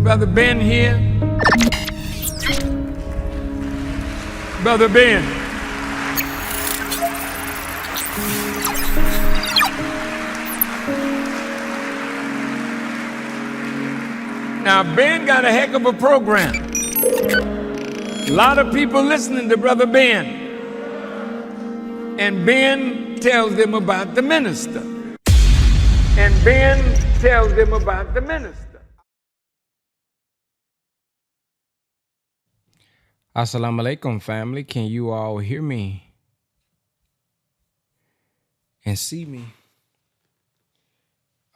Brother Ben here. Brother Ben. Now, Ben got a heck of a program. A lot of people listening to Brother Ben. And Ben tells them about the minister. And Ben tells them about the minister. Assalamu alaikum, family. Can you all hear me and see me?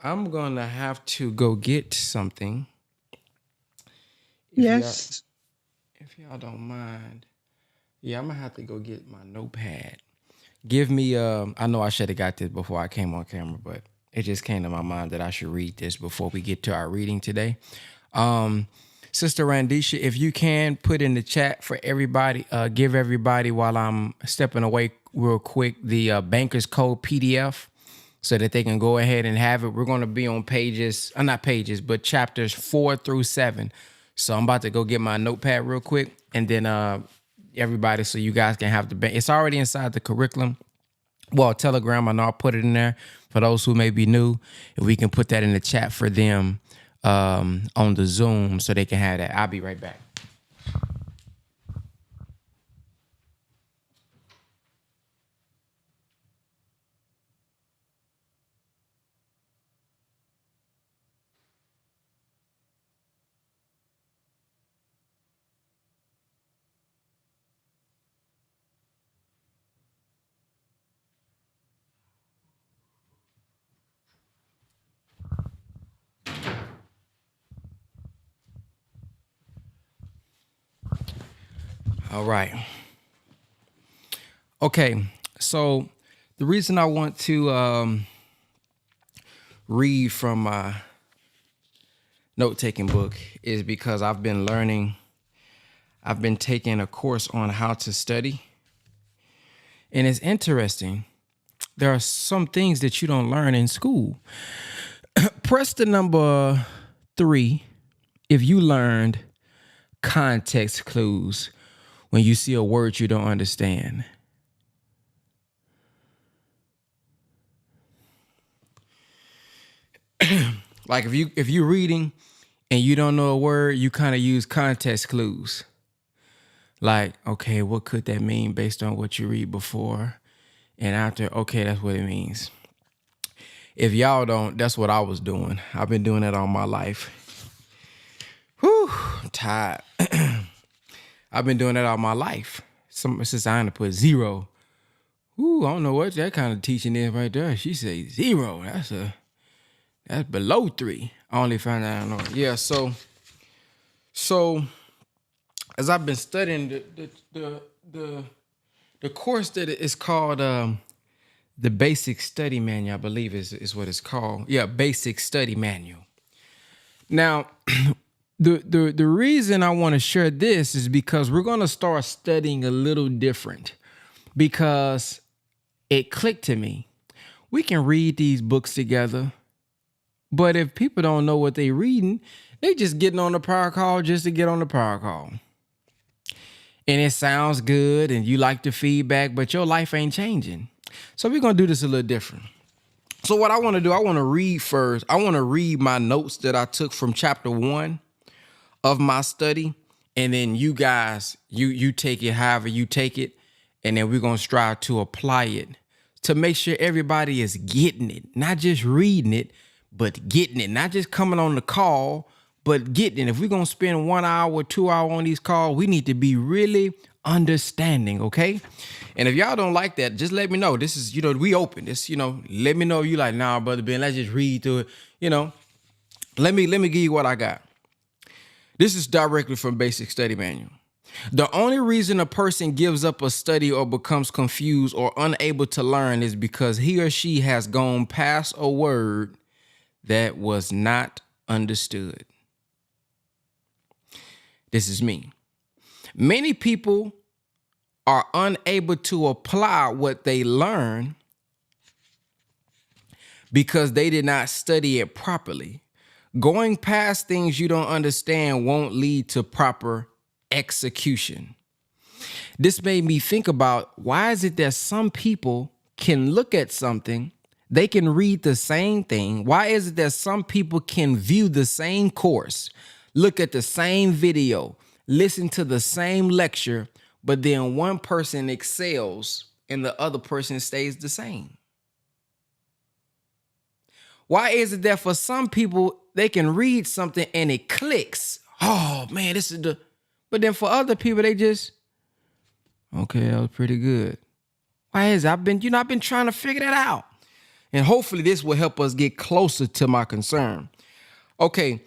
I'm going to have to go get something. Yes. If y'all don't mind. Yeah, I'm going to have to go get my notepad. Give me, I know I should have got this before I came on camera, but it just came to my mind that I should read this before we get to our reading today. Sister Randisha, if you can put in the chat for everybody, give everybody while I'm stepping away real quick, the Banker's Code PDF so that they can go ahead and have it. We're going to be on pages, not pages, but chapters 4 through 7. So I'm about to go get my notepad real quick and then everybody so you guys can have the, it's already inside the curriculum. Well, Telegram, I know I'll put it in there for those who may be new. If we can put that in the chat for them on the Zoom so they can have that. I'll be right back. All right. Okay, so the reason I want to read from my note-taking book is because I've been taking a course on how to study. And it's interesting. There are some things that you don't learn in school. Press the number 3 if you learned context clues when you see a word you don't understand. Like if you're reading and you don't know a word, you kind of use context clues. Like, okay, what could that mean based on what you read before and after? Okay, that's what it means. If y'all don't, that's what I was doing. I've been doing that all my life. Whew, I'm tired. I've been doing that all my life. Since I had to put 0. Ooh, I don't know what that kind of teaching is right there. She said 0. That's below 3. I only found out. I don't know. Yeah. So as I've been studying the course that is called the Basic Study Manual, I believe is what it's called. Yeah, Basic Study Manual. Now. The reason I want to share this is because we're going to start studying a little different because it clicked to me. We can read these books together, but if people don't know what they're reading, they just getting on the power call just to get on the power call. And it sounds good and you like the feedback, but your life ain't changing. So we're going to do this a little different. So what I want to do, I want to read first. I want to read my notes that I took from chapter 1 of my study, and then you guys, you take it however you take it, and then we're going to strive to apply it to make sure everybody is getting it, not just reading it, but getting it, not just coming on the call, but getting it. If we're going to spend 1 hour, 2 hours on these calls, we need to be really understanding, okay? And if y'all don't like that, just let me know. This is, we open this, let me know if you like, nah, Brother Ben, let's just read through it, Let me give you what I got. This is directly from Basic Study Manual. The only reason a person gives up a study or becomes confused or unable to learn is because he or she has gone past a word that was not understood. This is me. Many people are unable to apply what they learn because they did not study it properly. Going past things you don't understand won't lead to proper execution. This made me think about, why is it that some people can look at something, they can read the same thing? Why is it that some people can view the same course, look at the same video, listen to the same lecture, but then one person excels and the other person stays the same? Why is it that for some people, they can read something and it clicks? Oh man, this is the, but then for other people, they just, okay, that was pretty good. Why is it? I've been trying to figure that out. And hopefully this will help us get closer to my concern. Okay,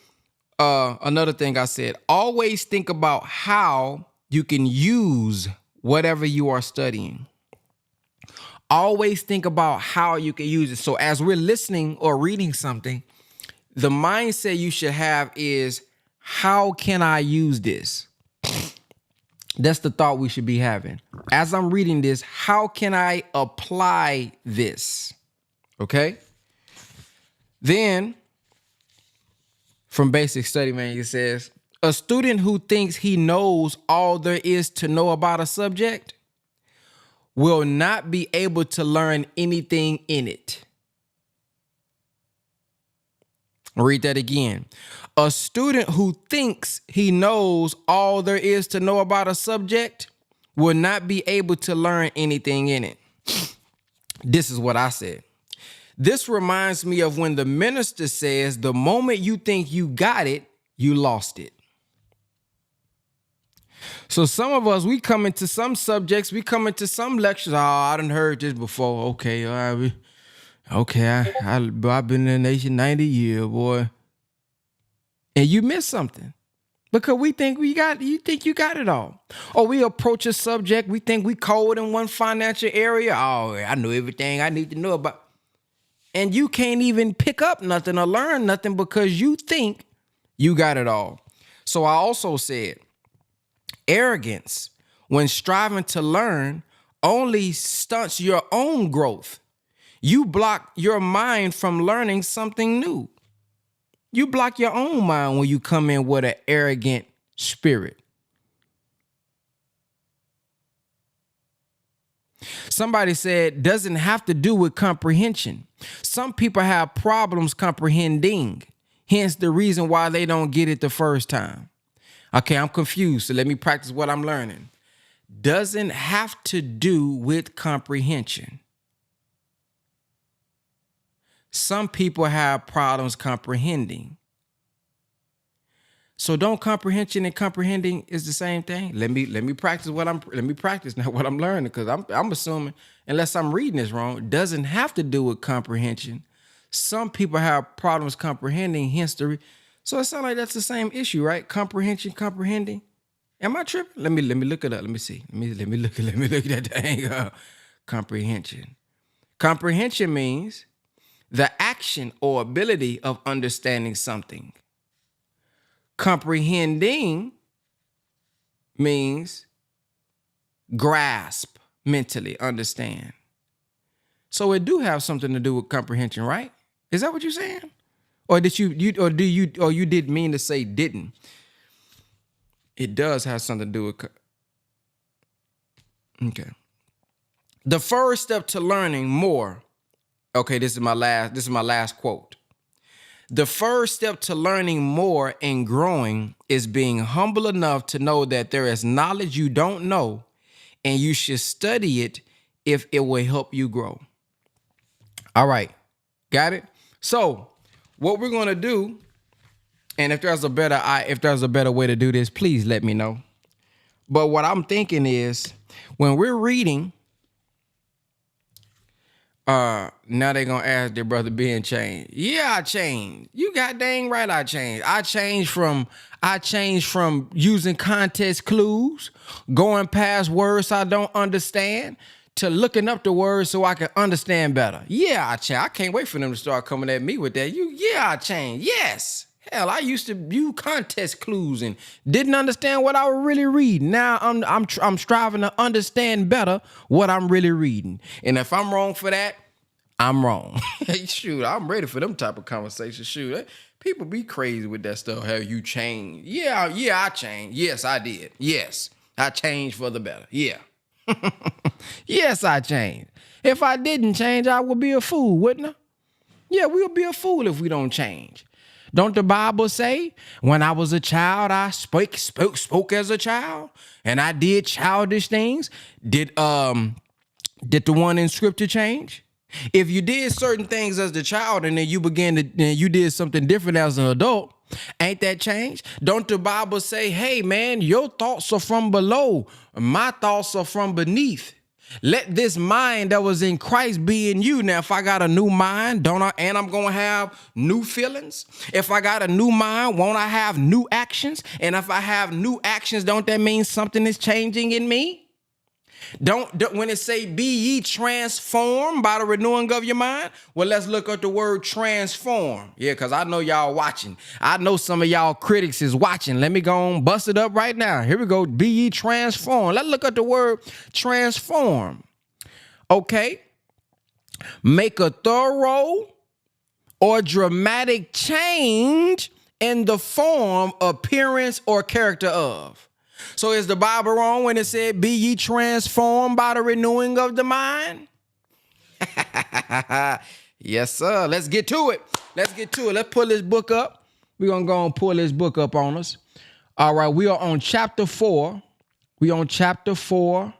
another thing I said, always think about how you can use whatever you are studying. Always think about how you can use it. So as we're listening or reading something, the mindset you should have is, how can I use this? That's the thought we should be having. As I'm reading this, how can I apply this? Okay? Then, from Basic Study Manual, it says, a student who thinks he knows all there is to know about a subject will not be able to learn anything in it. I'll read that again. A student who thinks he knows all there is to know about a subject will not be able to learn anything in it. This is what I said. This reminds me of when the minister says, the moment you think you got it, you lost it. So some of us, we come into some subjects, we come into some lectures. Oh, I done heard this before. Okay, all right. Okay, I've been in the nation 90 years, boy. And you miss something because you think you got it all. Or we approach a subject, we think we cold in one financial area. Oh, I know everything I need to know about. And you can't even pick up nothing or learn nothing because you think you got it all. So I also said, arrogance, when striving to learn, only stunts your own growth. You block your mind from learning something new. You block your own mind when you come in with an arrogant spirit. Somebody said, doesn't have to do with comprehension. Some people have problems comprehending, hence the reason why they don't get it the first time. Okay, I'm confused, so let me practice what I'm learning. Doesn't have to do with comprehension. Some people have problems comprehending. So don't comprehension and comprehending is the same thing? Let me practice what I'm learning, because I'm assuming, unless I'm reading this wrong, it doesn't have to do with comprehension. Some people have problems comprehending, hence the so it sounds like that's the same issue, right? Comprehension, comprehending. Am I tripping? Let me look it up. Let me see. Let me look at that thing up. Comprehension. Comprehension means the action or ability of understanding something. Comprehending means grasp, mentally understand. So it do have something to do with comprehension, right? Is that what you're saying? Or did you didn't mean to say didn't? It does have something to do with. Okay. The first step to learning more. Okay, this is my last quote. The first step to learning more and growing is being humble enough to know that there is knowledge you don't know, and you should study it if it will help you grow. All right, got it? So what we're gonna do, and if there's a better way to do this, please let me know. But what I'm thinking is, when we're reading, now they're gonna ask their brother Ben changed. Yeah, I changed. You got dang right I changed. I changed from using context clues, going past words I don't understand, to looking up the words so I can understand better. Yeah, I changed. I can't wait for them to start coming at me with that. I changed. Yes. Hell, I used to use context clues and didn't understand what I was really reading. Now I'm striving to understand better what I'm really reading. And if I'm wrong for that, I'm wrong. Shoot, I'm ready for them type of conversations. Shoot, People be crazy with that stuff. Have you changed? Yeah, I changed. Yes, I did. Yes, I changed for the better. Yeah. Yes, I changed. If I didn't change, I would be a fool, wouldn't I? Yeah, we'll be a fool if we don't change. Don't the Bible say, when I was a child, I spoke as a child, and I did childish things? Did the one in scripture change? If you did certain things as the child and then you did something different as an adult, ain't that change? Don't the Bible say, hey man, your thoughts are from below, my thoughts are from beneath. Let this mind that was in Christ be in you. Now, if I got a new mind, and I'm going to have new feelings? If I got a new mind, won't I have new actions? And if I have new actions, don't that mean something is changing in me? Don't when it say be ye transformed by the renewing of your mind. Well, let's look at the word transform. Yeah, because I know y'all watching. I know some of y'all critics is watching. Let me go on, bust it up right now. Here we go. Be ye transformed. Let's look at the word transform. Okay. Make a thorough or dramatic change in the form, appearance, or character of. So is the Bible wrong when it said, be ye transformed by the renewing of the mind? Yes, sir. Let's get to it. Let's pull this book up. We're going to go and pull this book up on us. All right. We are on chapter 4. We on chapter 4.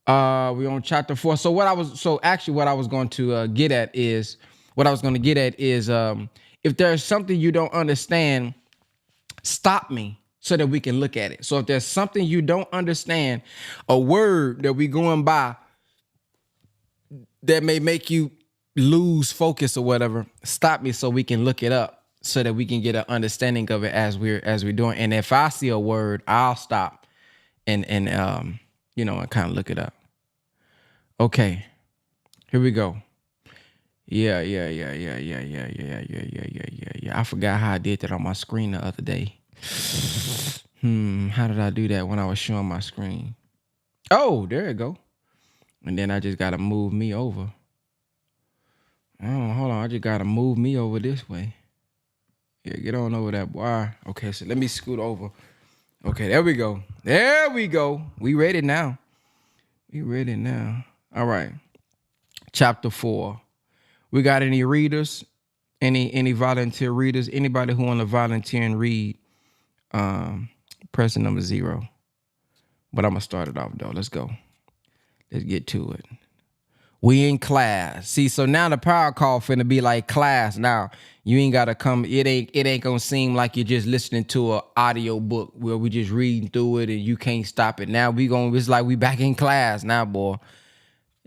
So what I was going to get at is, if there's something you don't understand, stop me, so that we can look at it. So if there's something you don't understand, a word that we going by that may make you lose focus or whatever, stop me so we can look it up, so that we can get an understanding of it as we're doing. And if I see a word, I'll stop and kind of look it up. Okay, here we go. Yeah. I forgot how I did that on my screen the other day. How did I do that when I was showing my screen? Oh, there it go. And then I just got to move me over. Oh, hold on. I just got to move me over this way. Yeah, get on over that bar. Okay, so let me scoot over. Okay, there we go. We ready now. All right. Chapter 4. We got any readers? Any volunteer readers? Anybody who want to volunteer and read? Press number 0. But I'm gonna start it off though. Let's go. Let's get to it. We in class. See, so now the power call finna be like class. Now you ain't gotta come. It ain't gonna seem like you're just listening to an audio book where we just reading through it and you can't stop it. Now it's like we back in class now, boy.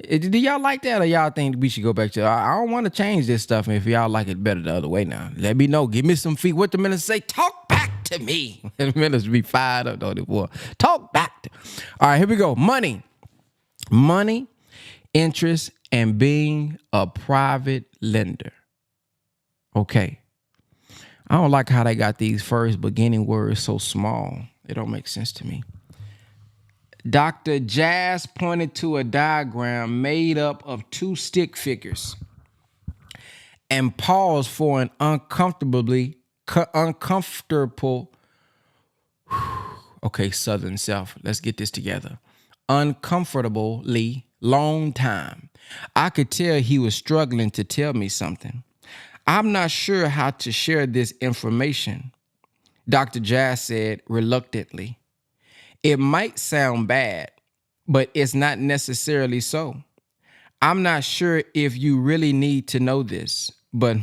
Do y'all like that, or y'all think we should go back to? I don't want to change this stuff. And if y'all like it better the other way, now let me know. Give me some feet. What the minister say? Talk back to me. The minister be fired up, though. Boy, talk back. All right, here we go. Money, interest, and being a private lender. Okay. I don't like how they got these first beginning words so small. It don't make sense to me. Dr. Jazz pointed to a diagram made up of 2 stick figures and paused for an uncomfortable, okay, Southern Self, let's get this together. Uncomfortably long time. I could tell he was struggling to tell me something. I'm not sure how to share this information, Dr. Jazz said reluctantly. It might sound bad, but it's not necessarily so. I'm not sure if you really need to know this, but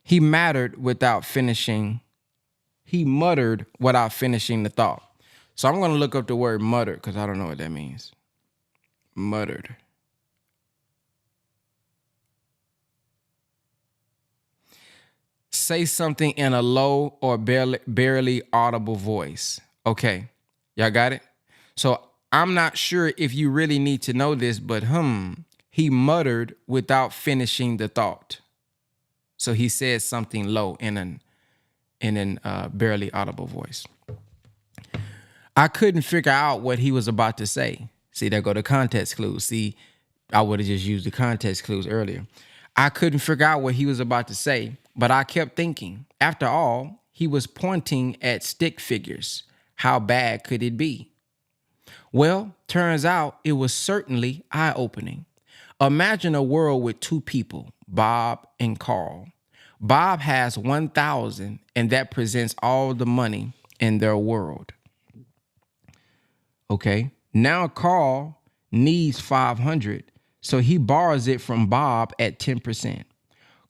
He muttered without finishing the thought. So I'm going to look up the word muttered because I don't know what that means. Muttered. Say something in a low or barely audible voice. Okay, y'all got it? So I'm not sure if you really need to know this, but he muttered without finishing the thought. So he said something low in an barely audible voice. I couldn't figure out what he was about to say. See, there go the context clues. See, I would have just used the context clues earlier. I couldn't figure out what he was about to say, but I kept thinking. After all, he was pointing at stick figures. How bad could it be? Well, turns out it was certainly eye-opening. Imagine a world with two people, Bob and Carl. Bob has 1,000, and that presents all the money in their world. Okay, now Carl needs 500, so he borrows it from Bob at 10%.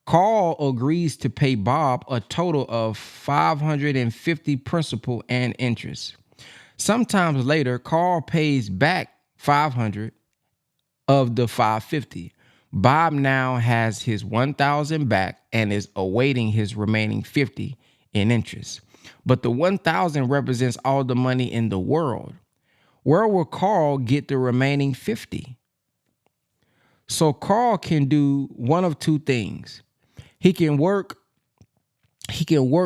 Carl agrees to pay Bob a total of 550 principal and interest. Sometimes later, Carl pays back 500 of the 550. Bob now has his 1,000 back and is awaiting his remaining 50 in interest. But the 1,000 represents all the money in the world. Where will Carl get the remaining 50? So Carl can do one of two things. He can work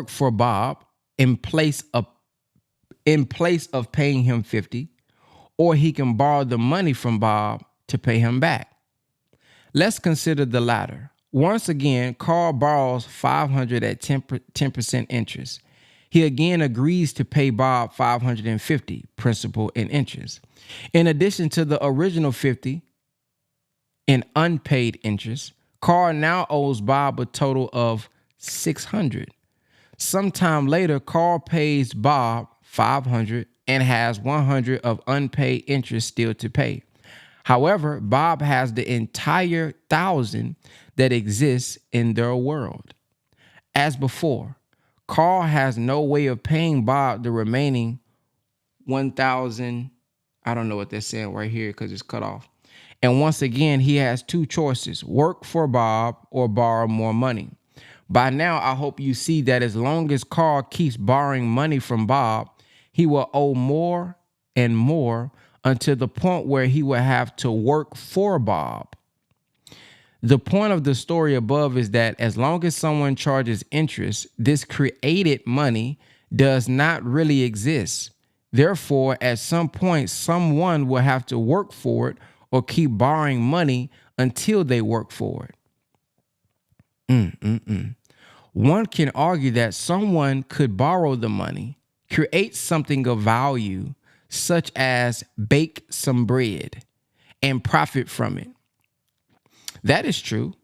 for Bob in place of paying him 50, or he can borrow the money from Bob to pay him back. Let's consider the latter. Once again, Carl borrows 500 at 10% interest. He again agrees to pay Bob 550 principal and interest. In addition to the original 50 in unpaid interest, Carl now owes Bob a total of 600. Sometime later, Carl pays Bob 500 and has 100 of unpaid interest still to pay. However, Bob has the entire 1,000 that exists in their world. As before, Carl has no way of paying Bob the remaining 1,000. I don't know what they're saying right here because it's cut off. And once again, he has two choices: work for Bob or borrow more money. By now, I hope you see that as long as Carl keeps borrowing money from Bob, he will owe more and more until the point where he will have to work for Bob. The point of the story above is that as long as someone charges interest, this created money does not really exist. Therefore, at some point, someone will have to work for it or keep borrowing money until they work for it. One can argue that someone could borrow the money, create something of value, such as bake some bread, and profit from it. That is true.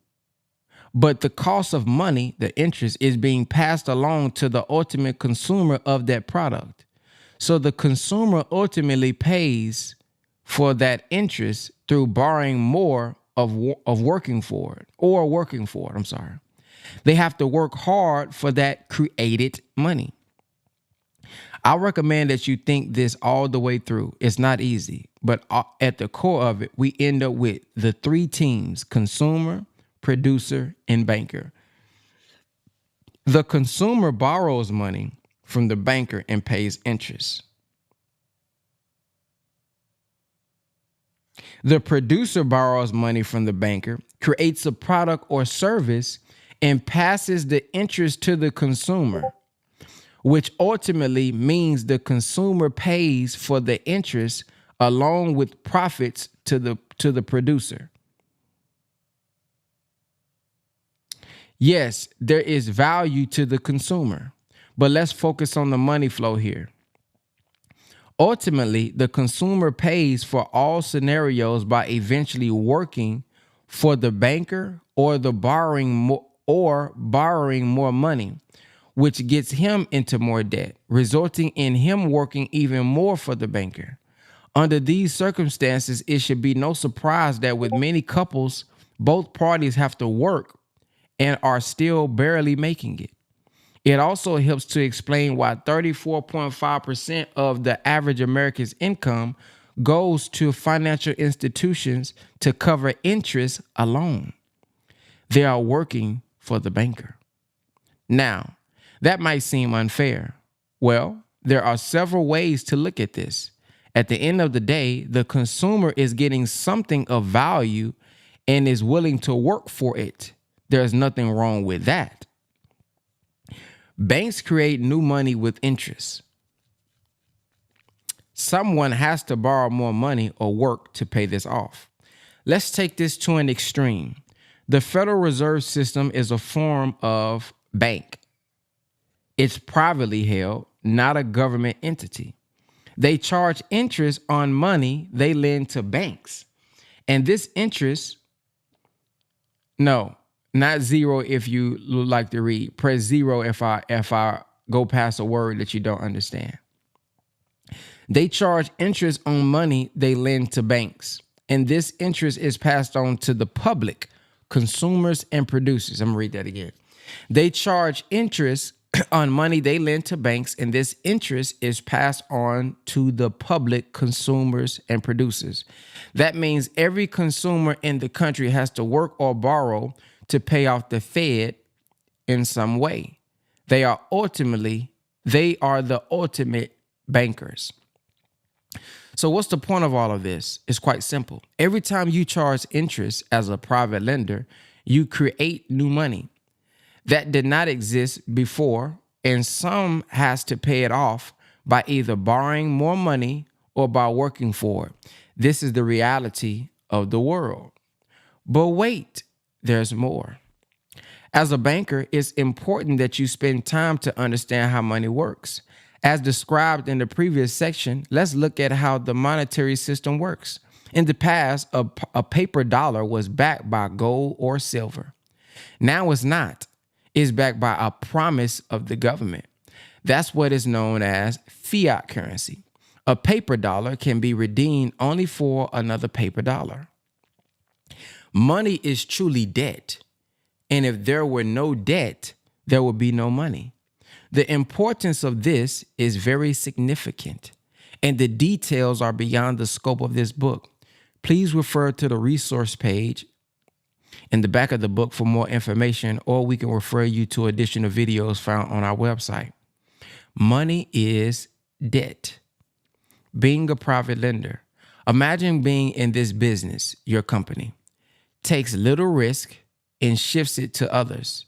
But the cost of money, the interest, is being passed along to the ultimate consumer of that product. So the consumer ultimately pays for that interest through borrowing more of working for it, or working for it. I'm sorry. They have to work hard for that created money. I recommend that you think this all the way through. It's not easy, but at the core of it, we end up with the three teams: consumer, producer, and banker. The consumer borrows money from the banker and pays interest. The producer borrows money from the banker, creates a product or service, and passes the interest to the consumer, which ultimately means the consumer pays for the interest along with profits to the producer. Yes, there is value to the consumer, but let's focus on the money flow here. Ultimately, the consumer pays for all scenarios by eventually working for the banker or borrowing more money, which gets him into more debt, resulting in him working even more for the banker. Under these circumstances, it should be no surprise that with many couples, both parties have to work and are still barely making it. It also helps to explain why 34.5% of the average American's income goes to financial institutions to cover interest alone. They are working for the banker. Now, that might seem unfair. Well, there are several ways to look at this. At the end of the day, the consumer is getting something of value and is willing to work for it. There's nothing wrong with that. Banks create new money with interest. Someone has to borrow more money or work to pay this off. Let's take this to an extreme. The Federal Reserve System is a form of bank. It's privately held, not a government entity. They charge interest on money they lend to banks. And this interest, no, not zero if you like to read. Press zero if I go past a word that you don't understand. They charge interest on money they lend to banks. And this interest is passed on to the public, consumers, and producers. I'm going to read that again. They charge interest on money they lend to banks, and this interest is passed on to the public, consumers, and producers. That means every consumer in the country has to work or borrow to pay off the Fed in some way. They are the ultimate bankers. So what's the point of all of this? It's quite simple. Every time you charge interest as a private lender, you create new money that did not exist before, and some has to pay it off by either borrowing more money or by working for it. This is the reality of the world. But wait, there's more. As a banker, it's important that you spend time to understand how money works. As described in the previous section, let's look at how the monetary system works. In the past, a paper dollar was backed by gold or silver. Now it's not. It's backed by a promise of the government. That's what is known as fiat currency. A paper dollar can be redeemed only for another paper dollar. Money is truly debt. And if there were no debt, there would be no money. The importance of this is very significant, and the details are beyond the scope of this book. Please refer to the resource page in the back of the book for more information, or we can refer you to additional videos found on our website. Money is debt. Being a private lender, imagine being in this business, your company, takes little risk and shifts it to others,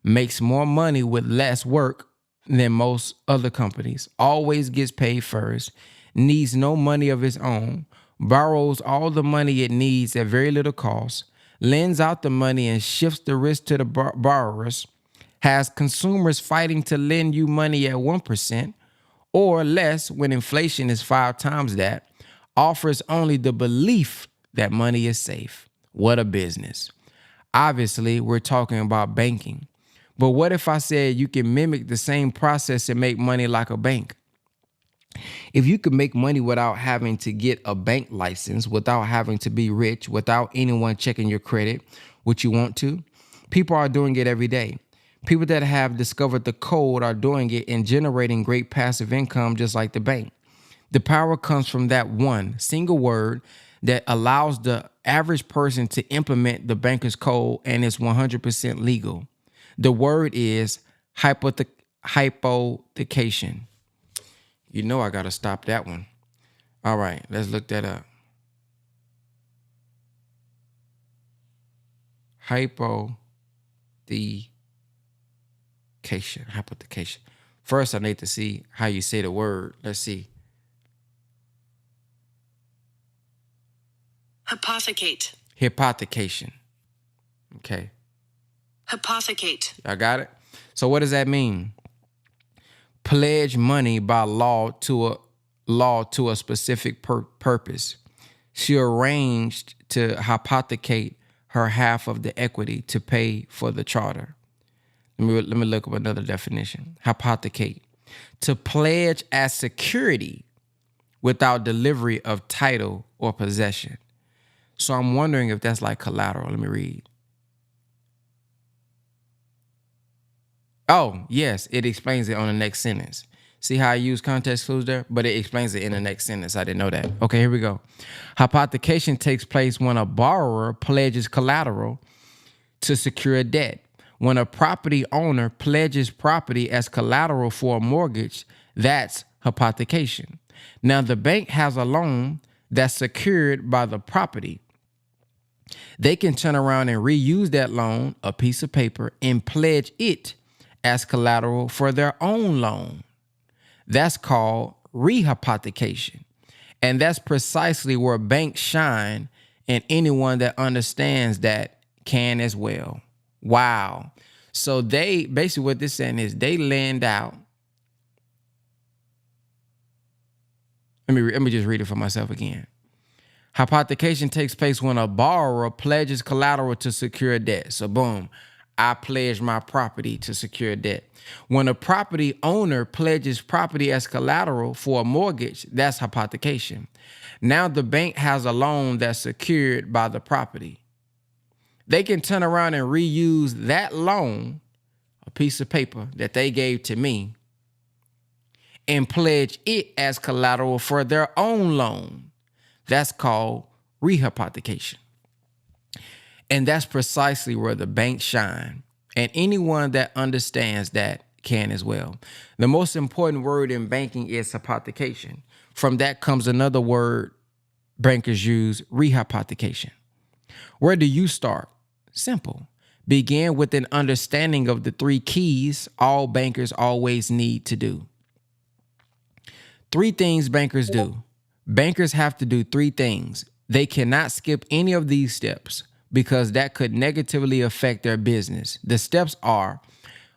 makes more money with less work than most other companies, always gets paid first, needs no money of its own, borrows all the money it needs at very little cost, lends out the money and shifts the risk to the borrowers, has consumers fighting to lend you money at 1% or less when inflation is 5 times that, offers only the belief that money is safe. What a business. Obviously, we're talking about banking. But what if I said you can mimic the same process and make money like a bank? If you could make money without having to get a bank license, without having to be rich, without anyone checking your credit, which you want to, people are doing it every day. People that have discovered the code are doing it and generating great passive income just like the bank. The power comes from that one single word that allows the average person to implement the banker's code, and it's 100% legal. The word is hypothecation. You know I got to stop that one. All right, let's look that up. Hypothecation. First, I need to see how you say the word. Let's see. Hypothecation. Okay. Hypothecate. I got it. So what does that mean? Pledge money by law to a specific purpose. She arranged to hypothecate her half of the equity to pay for the charter. Let me look up another definition. Hypothecate. To pledge as security without delivery of title or possession. So I'm wondering if that's like collateral. Let me read. Oh, yes, it explains it on the next sentence. See how I use context clues there? But it explains it in the next sentence. I didn't know that. Okay, here we go. Hypothecation takes place when a borrower pledges collateral to secure a debt. When a property owner pledges property as collateral for a mortgage, that's hypothecation. Now, the bank has a loan that's secured by the property. They can turn around and reuse that loan, a piece of paper, and pledge it as collateral for their own loan. That's called rehypothecation. And that's precisely where banks shine, and anyone that understands that can as well. Wow. So they basically what this saying is they lend out. Let me just read it for myself again. Hypothecation takes place when a borrower pledges collateral to secure debt. So boom, I pledge my property to secure debt. When a property owner pledges property as collateral for a mortgage, that's hypothecation. Now the bank has a loan that's secured by the property. They can turn around and reuse that loan, a piece of paper that they gave to me, and pledge it as collateral for their own loan. That's called rehypothecation. And that's precisely where the banks shine. And anyone that understands that can as well. The most important word in banking is hypothecation. From that comes another word bankers use, rehypothecation. Where do you start? Simple. Begin with an understanding of the 3 keys all bankers always need to do. 3 things bankers do. Bankers have to do 3 things. They cannot skip any of these steps because that could negatively affect their business. The steps are: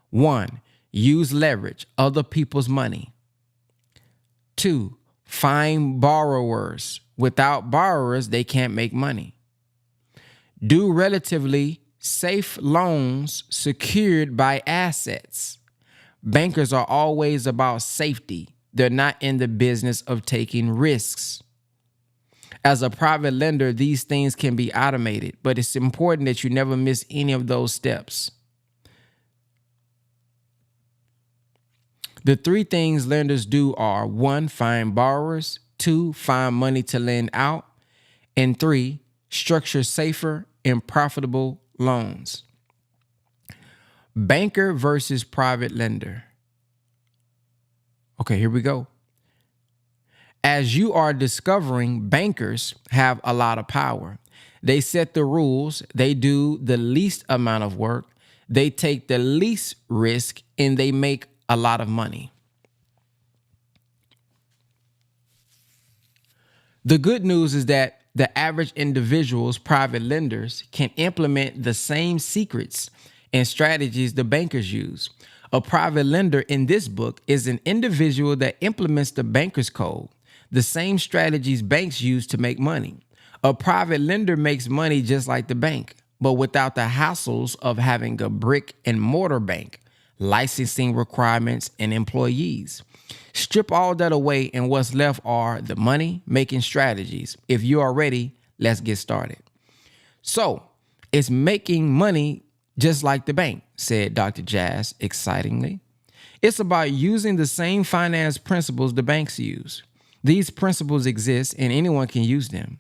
1, use leverage, other people's money. 2, find borrowers. Without borrowers, they can't make money. Do relatively safe loans secured by assets. Bankers are always about safety. They're not in the business of taking risks. As a private lender, these things can be automated, but it's important that you never miss any of those steps. The 3 things lenders do are: 1, find borrowers; 2, find money to lend out; and 3, structure safer and profitable loans. Banker versus private lender. Okay, here we go. As you are discovering, bankers have a lot of power. They set the rules, they do the least amount of work, they take the least risk, and they make a lot of money. The good news is that the average individuals, private lenders, can implement the same secrets and strategies the bankers use. A private lender in this book is an individual that implements the banker's code, the same strategies banks use to make money. A private lender makes money just like the bank, but without the hassles of having a brick and mortar bank, licensing requirements, and employees. Strip all that away, and what's left are the money-making strategies. If you are ready, let's get started. So, it's making money just like the bank, said Dr. Jazz excitingly. It's about using the same finance principles the banks use. These principles exist and anyone can use them.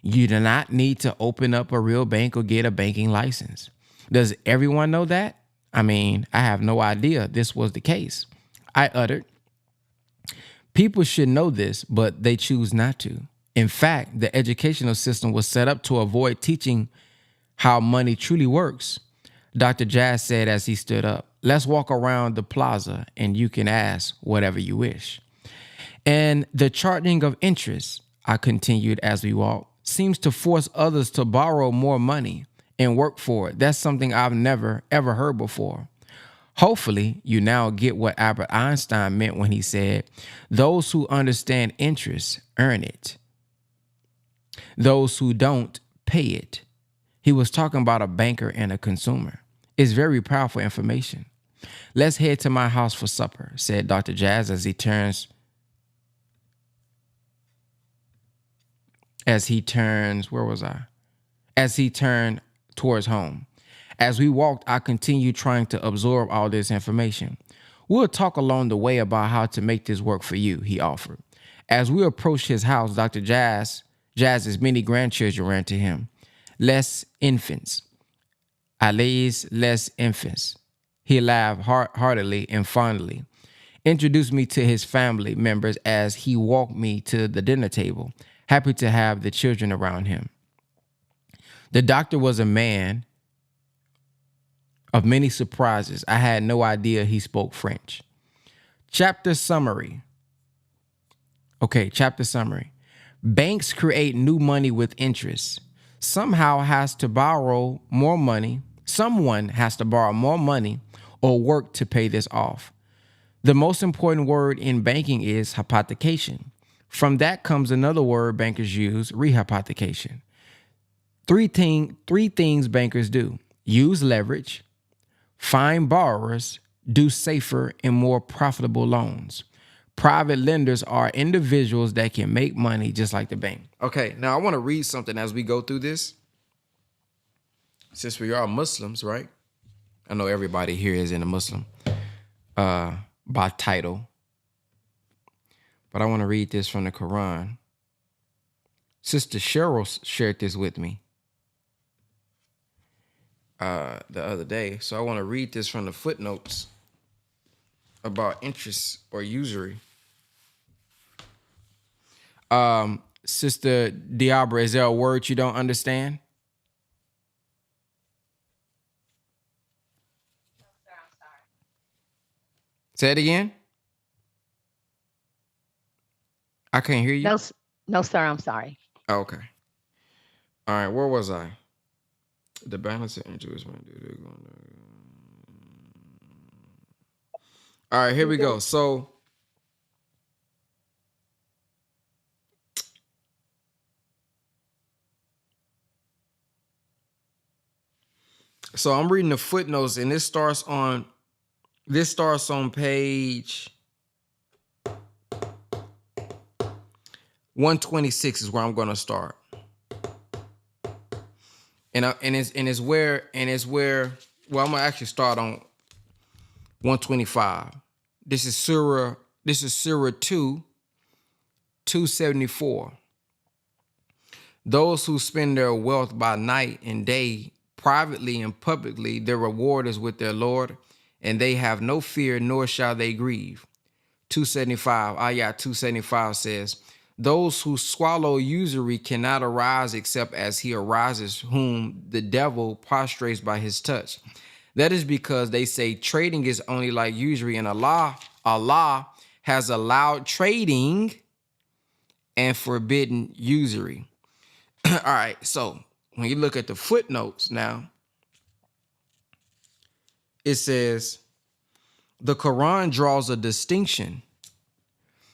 You do not need to open up a real bank or get a banking license. Does everyone know that? I mean, I have no idea this was the case. I uttered. People should know this, but they choose not to. In fact, the educational system was set up to avoid teaching how money truly works. Dr. Jazz said as he stood up, let's walk around the plaza and you can ask whatever you wish. And the charging of interest, I continued as we walked, seems to force others to borrow more money and work for it. That's something I've never, ever heard before. Hopefully, you now get what Albert Einstein meant when he said, those who understand interest earn it. Those who don't pay it. He was talking about a banker and a consumer. It's very powerful information. Let's head to my house for supper, said Dr. Jazz as he turned towards home. As we walked, I continued trying to absorb all this information. We'll talk along the way about how to make this work for you, he offered. As we approached his house, Dr. Jazz's many grandchildren ran to him. Less infants. Allez les infants. He laughed heartily and fondly, introduced me to his family members as he walked me to the dinner table, happy to have the children around him. The doctor was a man of many surprises. I had no idea he spoke French. Chapter summary. Banks create new money with interest. somehow has to borrow more money. Someone has to borrow more money or work to pay this off. The most important word in banking is hypothecation. From that comes another word bankers use, rehypothecation. Three things bankers do: use leverage, find borrowers, do safer and more profitable loans. Private lenders are individuals that can make money just like the bank. Okay, now I want to read something as we go through this. Since we are Muslims, right? I know everybody here is in a Muslim by title. But I want to read this from the Quran. Sister Cheryl shared this with me the other day. So I want to read this from the footnotes about interest or usury. Sister Diabra, is there a word you don't understand? No, sir, I'm sorry. Say it again. I can't hear you. No, sir, I'm sorry. Oh, okay. All right, where was I? The balance of interest. All right, here we go. So I'm reading the footnotes, and this starts on page 126 is where I'm going to start. And it's where well, I'm gonna actually start on 125. This is Surah 274. Those who spend their wealth by night and day, privately and publicly, their reward is with their Lord, and they have no fear, nor shall they grieve. 275, Ayat 275 says, those who swallow usury cannot arise except as he arises, whom the devil prostrates by his touch. That is because they say trading is only like usury, and Allah has allowed trading and forbidden usury. All right, so when you look at the footnotes now, it says the Quran draws a distinction.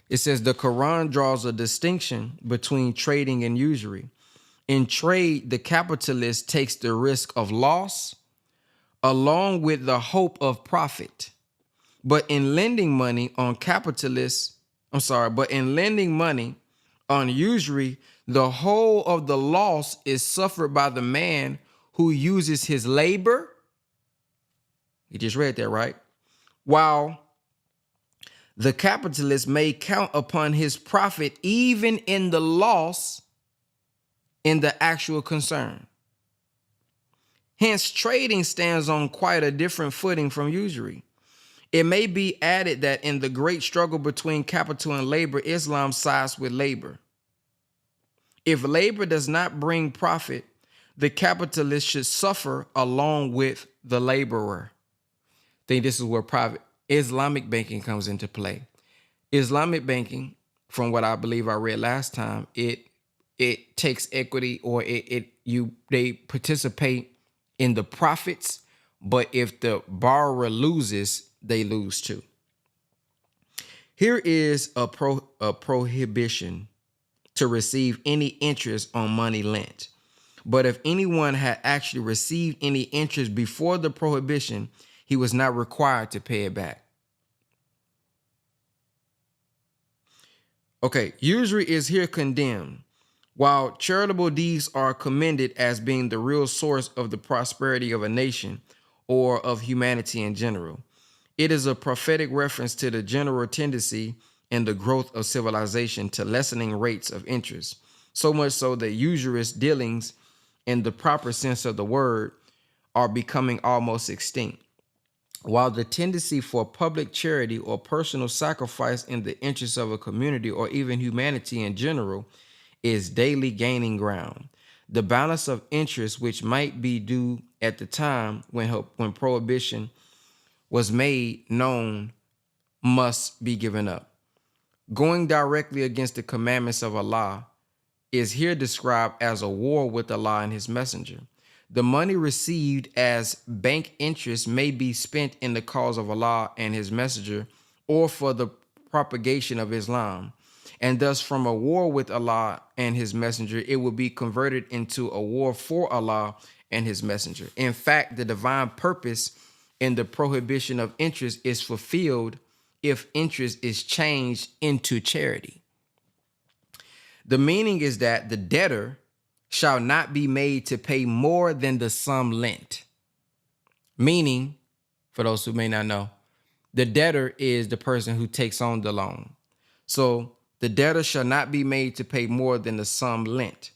It says the Quran draws a distinction between trading and usury. In trade, the capitalist takes the risk of loss along with the hope of profit. But in lending money on usury, the whole of the loss is suffered by the man who uses his labor. You just read that, right? While the capitalist may count upon his profit even in the loss in the actual concern. Hence, trading stands on quite a different footing from usury. It may be added that in the great struggle between capital and labor, Islam sides with labor. If labor does not bring profit, the capitalist should suffer along with the laborer. I think this is where private Islamic banking comes into play. Islamic banking, from what I believe I read last time, it takes equity, or they participate in the profits, but if the borrower loses, they lose too. Here is a prohibition to receive any interest on money lent. But if anyone had actually received any interest before the prohibition, he was not required to pay it back. Okay, usury is here condemned. While charitable deeds are commended as being the real source of the prosperity of a nation or of humanity in general, it is a prophetic reference to the general tendency in the growth of civilization to lessening rates of interest, so much so that usurious dealings in the proper sense of the word are becoming almost extinct. While the tendency for public charity or personal sacrifice in the interests of a community or even humanity in general is daily gaining ground, the balance of interest which might be due at the time when prohibition was made known must be given up. Going directly against the commandments of Allah is here described as a war with Allah and his messenger. The money received as bank interest may be spent in the cause of Allah and his messenger or for the propagation of Islam. And thus, from a war with Allah and his messenger, it will be converted into a war for Allah and his messenger. In fact, the divine purpose in the prohibition of interest is fulfilled if interest is changed into charity. The meaning is that the debtor shall not be made to pay more than the sum lent. Meaning, for those who may not know, the debtor is the person who takes on the loan. So the debtor shall not be made to pay more than the sum lent.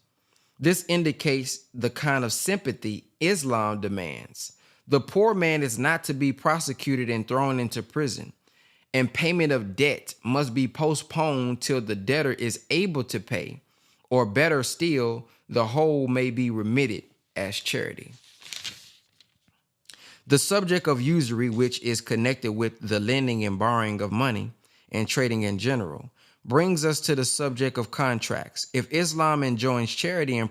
This indicates the kind of sympathy Islam demands. The poor man is not to be prosecuted and thrown into prison, and payment of debt must be postponed till the debtor is able to pay, or better still, the whole may be remitted as charity. The subject of usury, which is connected with the lending and borrowing of money and trading in general, brings us to the subject of contracts. If Islam enjoins charity and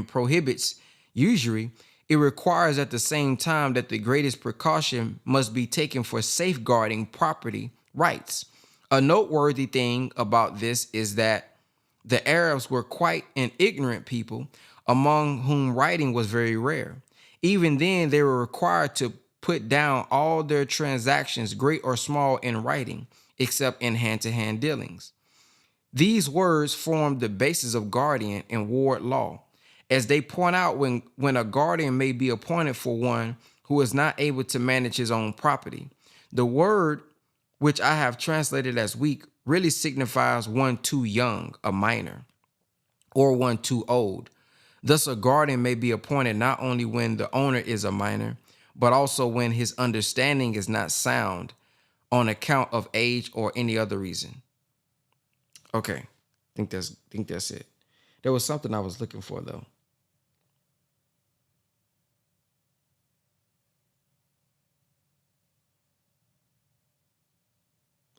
prohibits usury, it requires at the same time that the greatest precaution must be taken for safeguarding property rights. A noteworthy thing about this is that the Arabs were quite an ignorant people, among whom writing was very rare. Even then, they were required to put down all their transactions, great or small, in writing, except in hand-to-hand dealings. These words form the basis of guardian and ward law, as they point out when a guardian may be appointed for one who is not able to manage his own property. The word, which I have translated as weak, really signifies one too young, a minor, or one too old. Thus, a guardian may be appointed not only when the owner is a minor, but also when his understanding is not sound on account of age or any other reason. Okay, think that's it. There was something I was looking for though.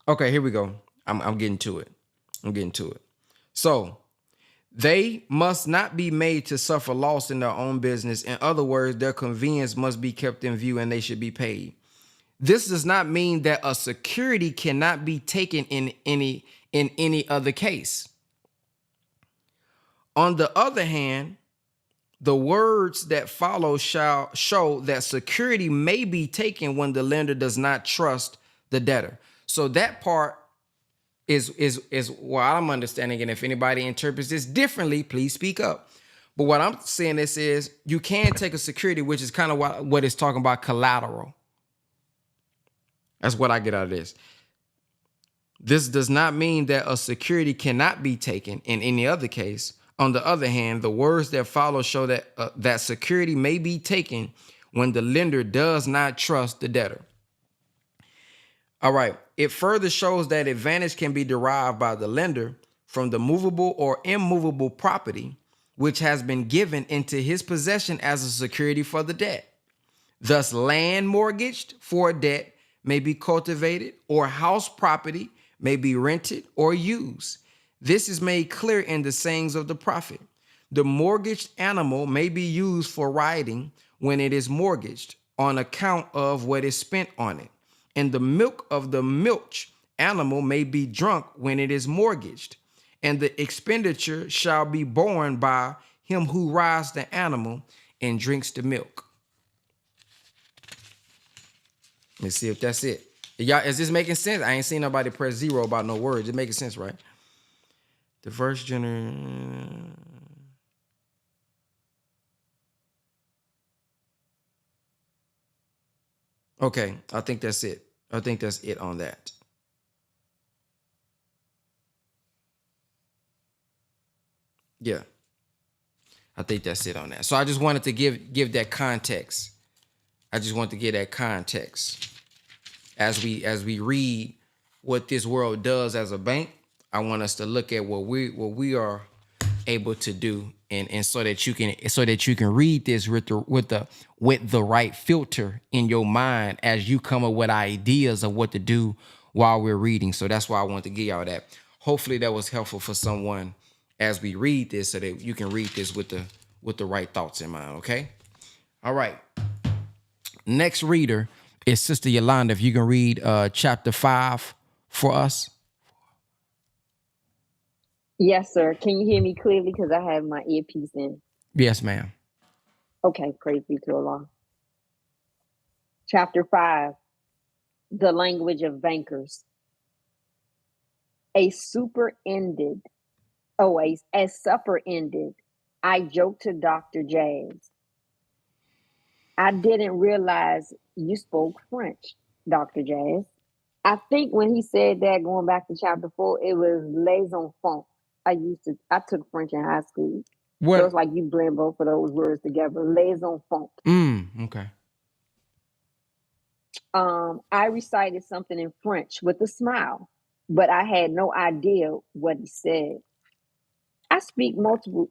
Okay, here we go. I'm getting to it. So, they must not be made to suffer loss in their own business. In other words, their convenience must be kept in view and they should be paid. This does not mean that a security cannot be taken in any other case. On the other hand, the words that follow shall show that security may be taken when the lender does not trust the debtor. So that part is what I'm understanding. And if anybody interprets this differently, please speak up. But what I'm saying this is you can take a security, which is kind of what it's talking about, collateral. That's what I get out of this. This does not mean that a security cannot be taken in any other case. On the other hand, the words that follow show that that security may be taken when the lender does not trust the debtor. All right. It further shows that advantage can be derived by the lender from the movable or immovable property which has been given into his possession as a security for the debt. Thus, land mortgaged for a debt may be cultivated, or house property may be rented or used. This is made clear in the sayings of the prophet. The mortgaged animal may be used for riding when it is mortgaged on account of what is spent on it. And the milk of the milch animal may be drunk when it is mortgaged. And the expenditure shall be borne by him who rides the animal and drinks the milk. Let's see if that's it. Y'all, is this making sense? I ain't seen nobody press 0 about no words. It making sense, right? The first generation. Okay, I think that's it. I think that's it on that. Yeah. I think that's it on that. So I just wanted to give that context. I just want to give that context. As we read what this world does as a bank, I want us to look at what we are able to do, and so that you can read this with the right filter in your mind as you come up with ideas of what to do while we're reading. So that's why I want to give y'all that. Hopefully that was helpful for someone as we read this, so that you can read this with the right thoughts in mind. Okay. All right. Next reader is Sister Yolanda. If you can read chapter 5 for us. Yes, sir. Can you hear me clearly? Because I have my earpiece in. Yes, ma'am. Okay, praise be to Allah. Chapter 5, the language of bankers. A supper ended. As supper ended, I joked to Dr. Jazz. I didn't realize you spoke French, Dr. Jazz. I think when he said that, going back to chapter 4, it was les enfants. I took French in high school. So What? it's like you blend both of those words together. Les enfants. Okay. I recited something in French with a smile, but I had no idea what he said. I speak multiple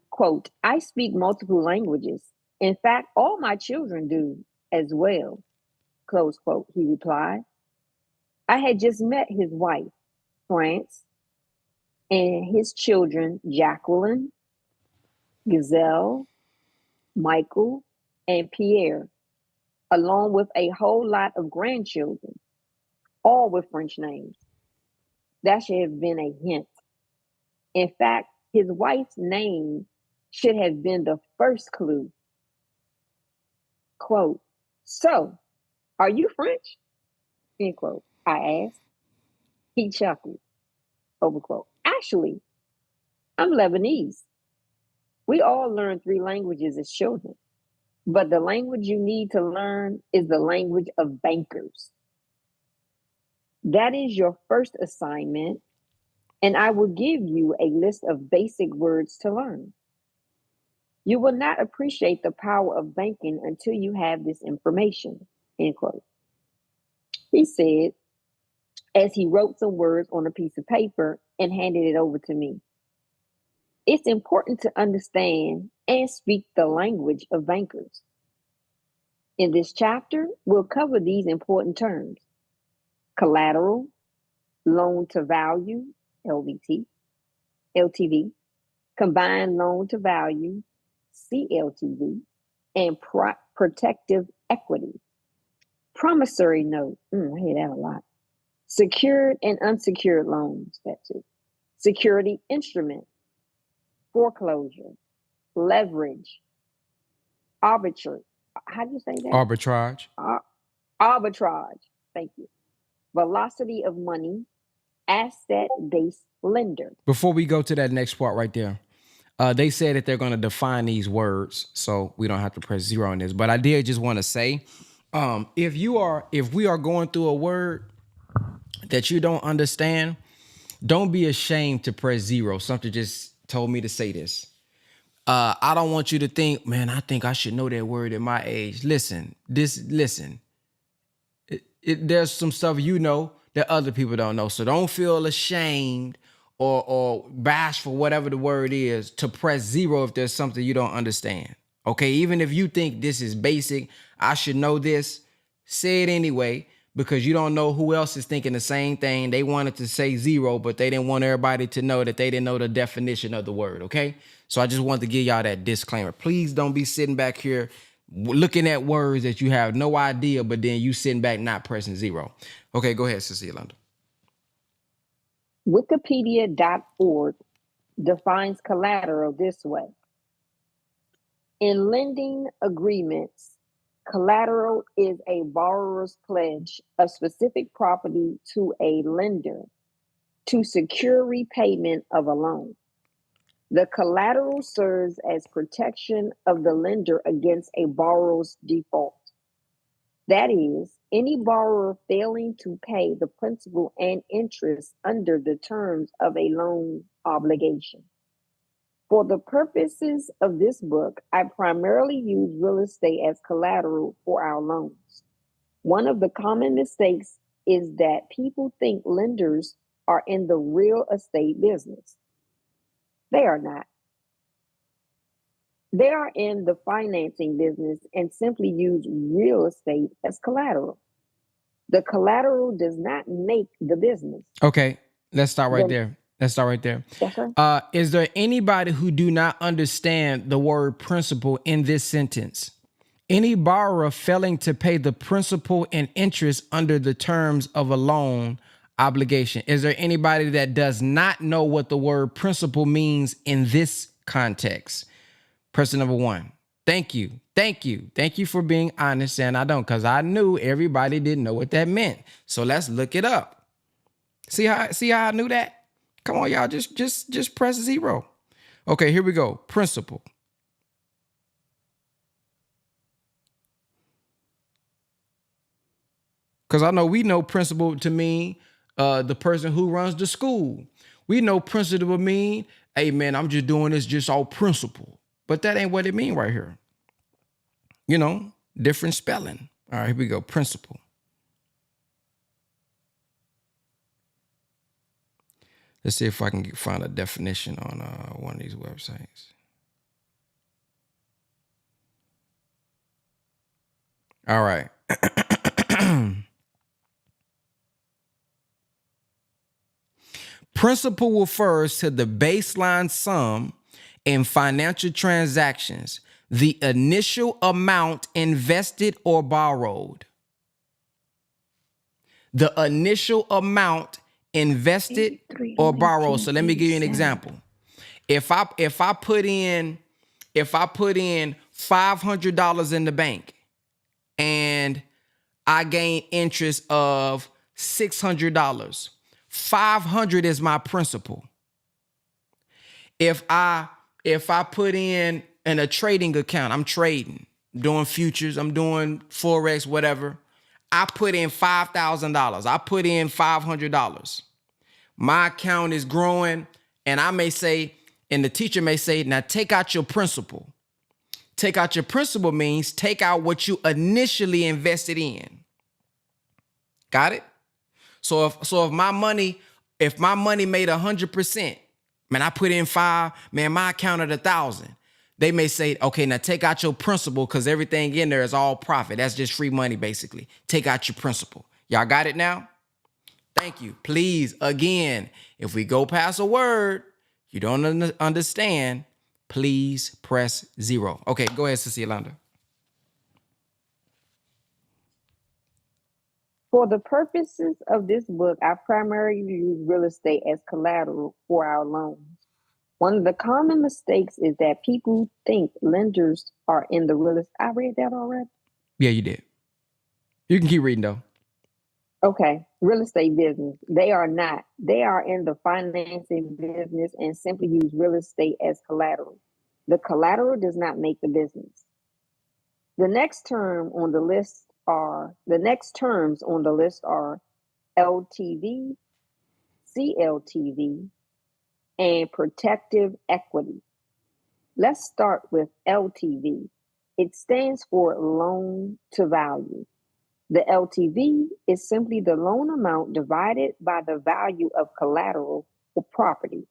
languages. In fact, all my children do as well, close quote, he replied. I had just met his wife, France, and his children, Jacqueline, Gazelle, Michael, and Pierre, along with a whole lot of grandchildren, all with French names. That should have been a hint. In fact, his wife's name should have been the first clue. Quote, so, are you French? End quote. I asked. He chuckled. Overquote. Actually, I'm Lebanese. We all learn 3 languages as children, but the language you need to learn is the language of bankers. That is your first assignment, and I will give you a list of basic words to learn. You will not appreciate the power of banking until you have this information. End quote. He said, as he wrote some words on a piece of paper and handed it over to me. It's important to understand and speak the language of bankers. In this chapter, we'll cover these important terms: collateral, loan to value, LTV, combined loan to value, CLTV, and protective equity. Promissory note, I hear that a lot. Secured and unsecured loans, that's it. Security instrument, foreclosure, leverage, arbitrage. How do you say that? Arbitrage. Arbitrage. Thank you. Velocity of money, asset-based lender. Before we go to that next part right there, they said that they're going to define these words, so we don't have to press 0 on this. But I did just want to say, if we are going through a word that you don't understand, don't be ashamed to press 0. Something just told me to say this. I don't want you to think, man, I think I should know that word at my age. Listen. There's some stuff you know that other people don't know. So don't feel ashamed or bashful, whatever the word is, to press 0 if there's something you don't understand. Okay, even if you think this is basic, I should know this, say it anyway, because you don't know who else is thinking the same thing. They wanted to say 0, but they didn't want everybody to know that they didn't know the definition of the word, okay? So I just wanted to give y'all that disclaimer. Please don't be sitting back here looking at words that you have no idea, but then you sitting back not pressing 0. Okay, go ahead, Sister Yolanda. Wikipedia.org defines collateral this way. In lending agreements, collateral is a borrower's pledge of specific property to a lender to secure repayment of a loan. The collateral serves as protection of the lender against a borrower's default. That is, any borrower failing to pay the principal and interest under the terms of a loan obligation. For the purposes of this book, I primarily use real estate as collateral for our loans. One of the common mistakes is that people think lenders are in the real estate business. They are not. They are in the financing business and simply use real estate as collateral. The collateral does not make the business. Okay, let's stop right there. Let's start right there. Yes, sir. Is there anybody who do not understand the word principal in this sentence? Any borrower failing to pay the principal and interest under the terms of a loan obligation. Is there anybody that does not know what the word principal means in this context? Person number one. Thank you. Thank you. Thank you for being honest. And I don't, because I knew everybody didn't know what that meant. So let's look it up. See how I knew that? Come on, y'all. Just press 0. Okay, here we go. Principal. Because I know we know principal to mean the person who runs the school. We know principal to mean, hey man, I'm just doing this just all principle. But that ain't what it mean right here. You know, different spelling. All right, here we go. Principal. Let's see if I can find a definition on one of these websites. All right. Principal refers to the baseline sum in financial transactions, the initial amount invested or borrowed. The initial amount invested or borrowed. So let me give you an example. If I put in $500 in the bank and I gain interest of $600, 500 is my principal. If I put in a trading account, I'm trading, doing futures, I'm doing Forex, whatever. I put in $5,000. I put in $500. My account is growing, and I may say, and the teacher may say, now take out your principal. Take out your principal means take out what you initially invested in. Got it? So if my money made 100%, man, I put in 5, man, my account at 1,000. They may say, okay, now take out your principal because everything in there is all profit. That's just free money, basically. Take out your principal. Y'all got it now? Thank you. Please, again, if we go past a word you don't understand, please press 0. Okay, go ahead, Sister Yolanda. For the purposes of this book, I primarily use real estate as collateral for our loans. One of the common mistakes is that people think lenders are in the real estate. I read that already. Yeah, you did. You can keep reading, though. Okay, real estate business. They are not. They are in the financing business and simply use real estate as collateral. The collateral does not make the business. The next terms on the list are LTV, CLTV, and protective equity. Let's start with LTV. It stands for loan to value. The LTV is simply the loan amount divided by the value of collateral or property.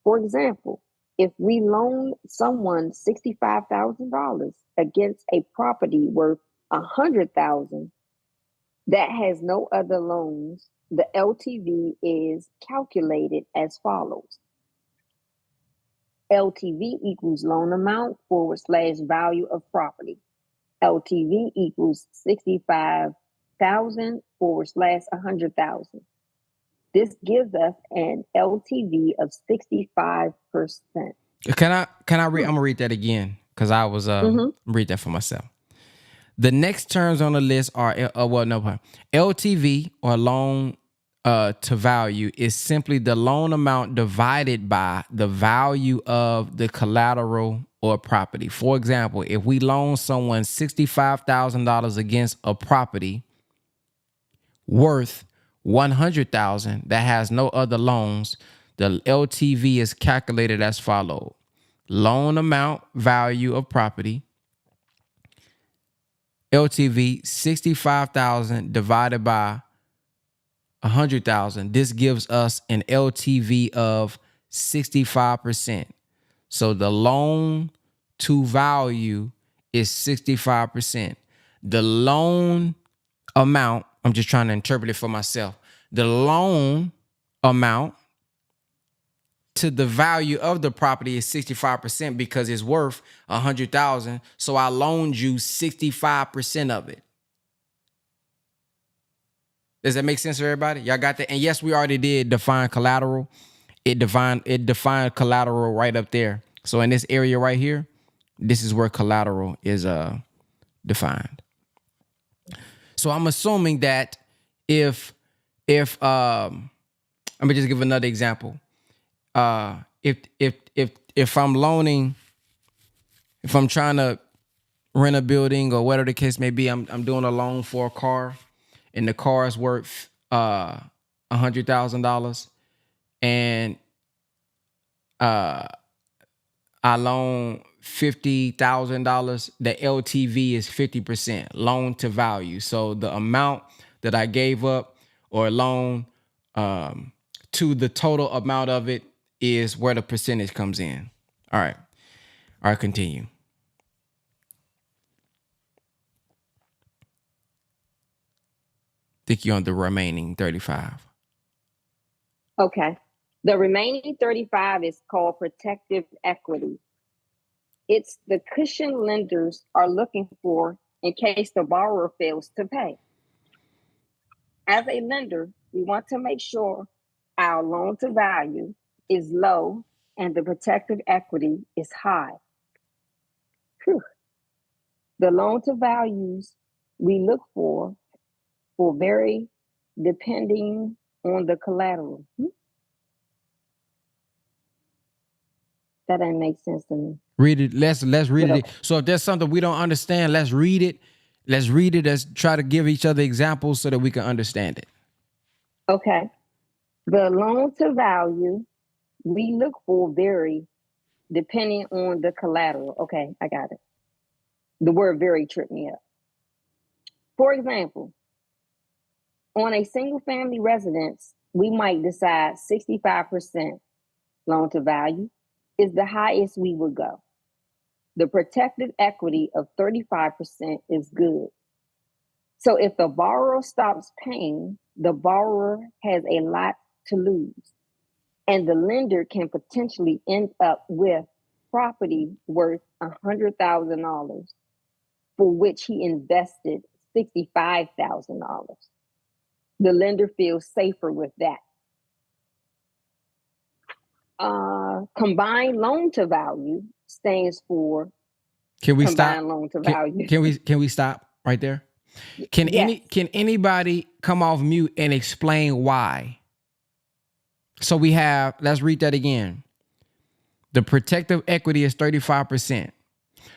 For example, if we loan someone $65,000 against a property worth $100,000 that has no other loans, the LTV is calculated as follows. LTV equals loan amount / value of property. LTV equals 65,000 / 100,000. This gives us an LTV of 65%. Can I read? I'm gonna read that again because I was read that for myself. The next terms on the list are LTV or loan to value is simply the loan amount divided by the value of the collateral or property. For example, if we loan someone $65,000 against a property worth $100,000 that has no other loans, the LTV is calculated as follows: loan amount value of property, LTV 65,000 divided by 100,000. This gives us an LTV of 65%. So the loan to value is 65%. The loan amount, I'm just trying to interpret it for myself. The loan amount to the value of the property is 65% because it's worth 100,000. So I loaned you 65% of it. Does that make sense for everybody? Y'all got that? And yes, we already did define collateral. It defined collateral right up there. So in this area right here, this is where collateral is defined. So I'm assuming that if let me just give another example. If I'm loaning, if I'm trying to rent a building or whatever the case may be, I'm doing a loan for a car, and the car is worth $100,000, and I loan $50,000. The LTV is 50%, loan to value. So the amount that I gave up or loan to the total amount of it is where the percentage comes in. All right, continue. Think you're on the remaining 35. Okay. The remaining 35 is called protective equity. It's the cushion lenders are looking for in case the borrower fails to pay. As a lender, we want to make sure our loan to value is low and the protective equity is high. Whew. The loan to values we look for vary depending on the collateral. That ain't make sense to me. Read it. Let's read it. So if there's something we don't understand, let's read it. Let's read it. Let's try to give each other examples so that we can understand it. Okay. The loan to value we look for vary depending on the collateral. Okay, I got it. The word vary tripped me up. For example, on a single family residence, we might decide 65% loan to value is the highest we would go. The protective equity of 35% is good. So if the borrower stops paying, the borrower has a lot to lose. And the lender can potentially end up with property worth $100,000 for which he invested $65,000. The lender feels safer with that. Combined loan to value stands for Can we combined stop? loan to value. Can we stop right there? Can anybody come off mute and explain why? So we have, let's read that again. The protective equity is 35%.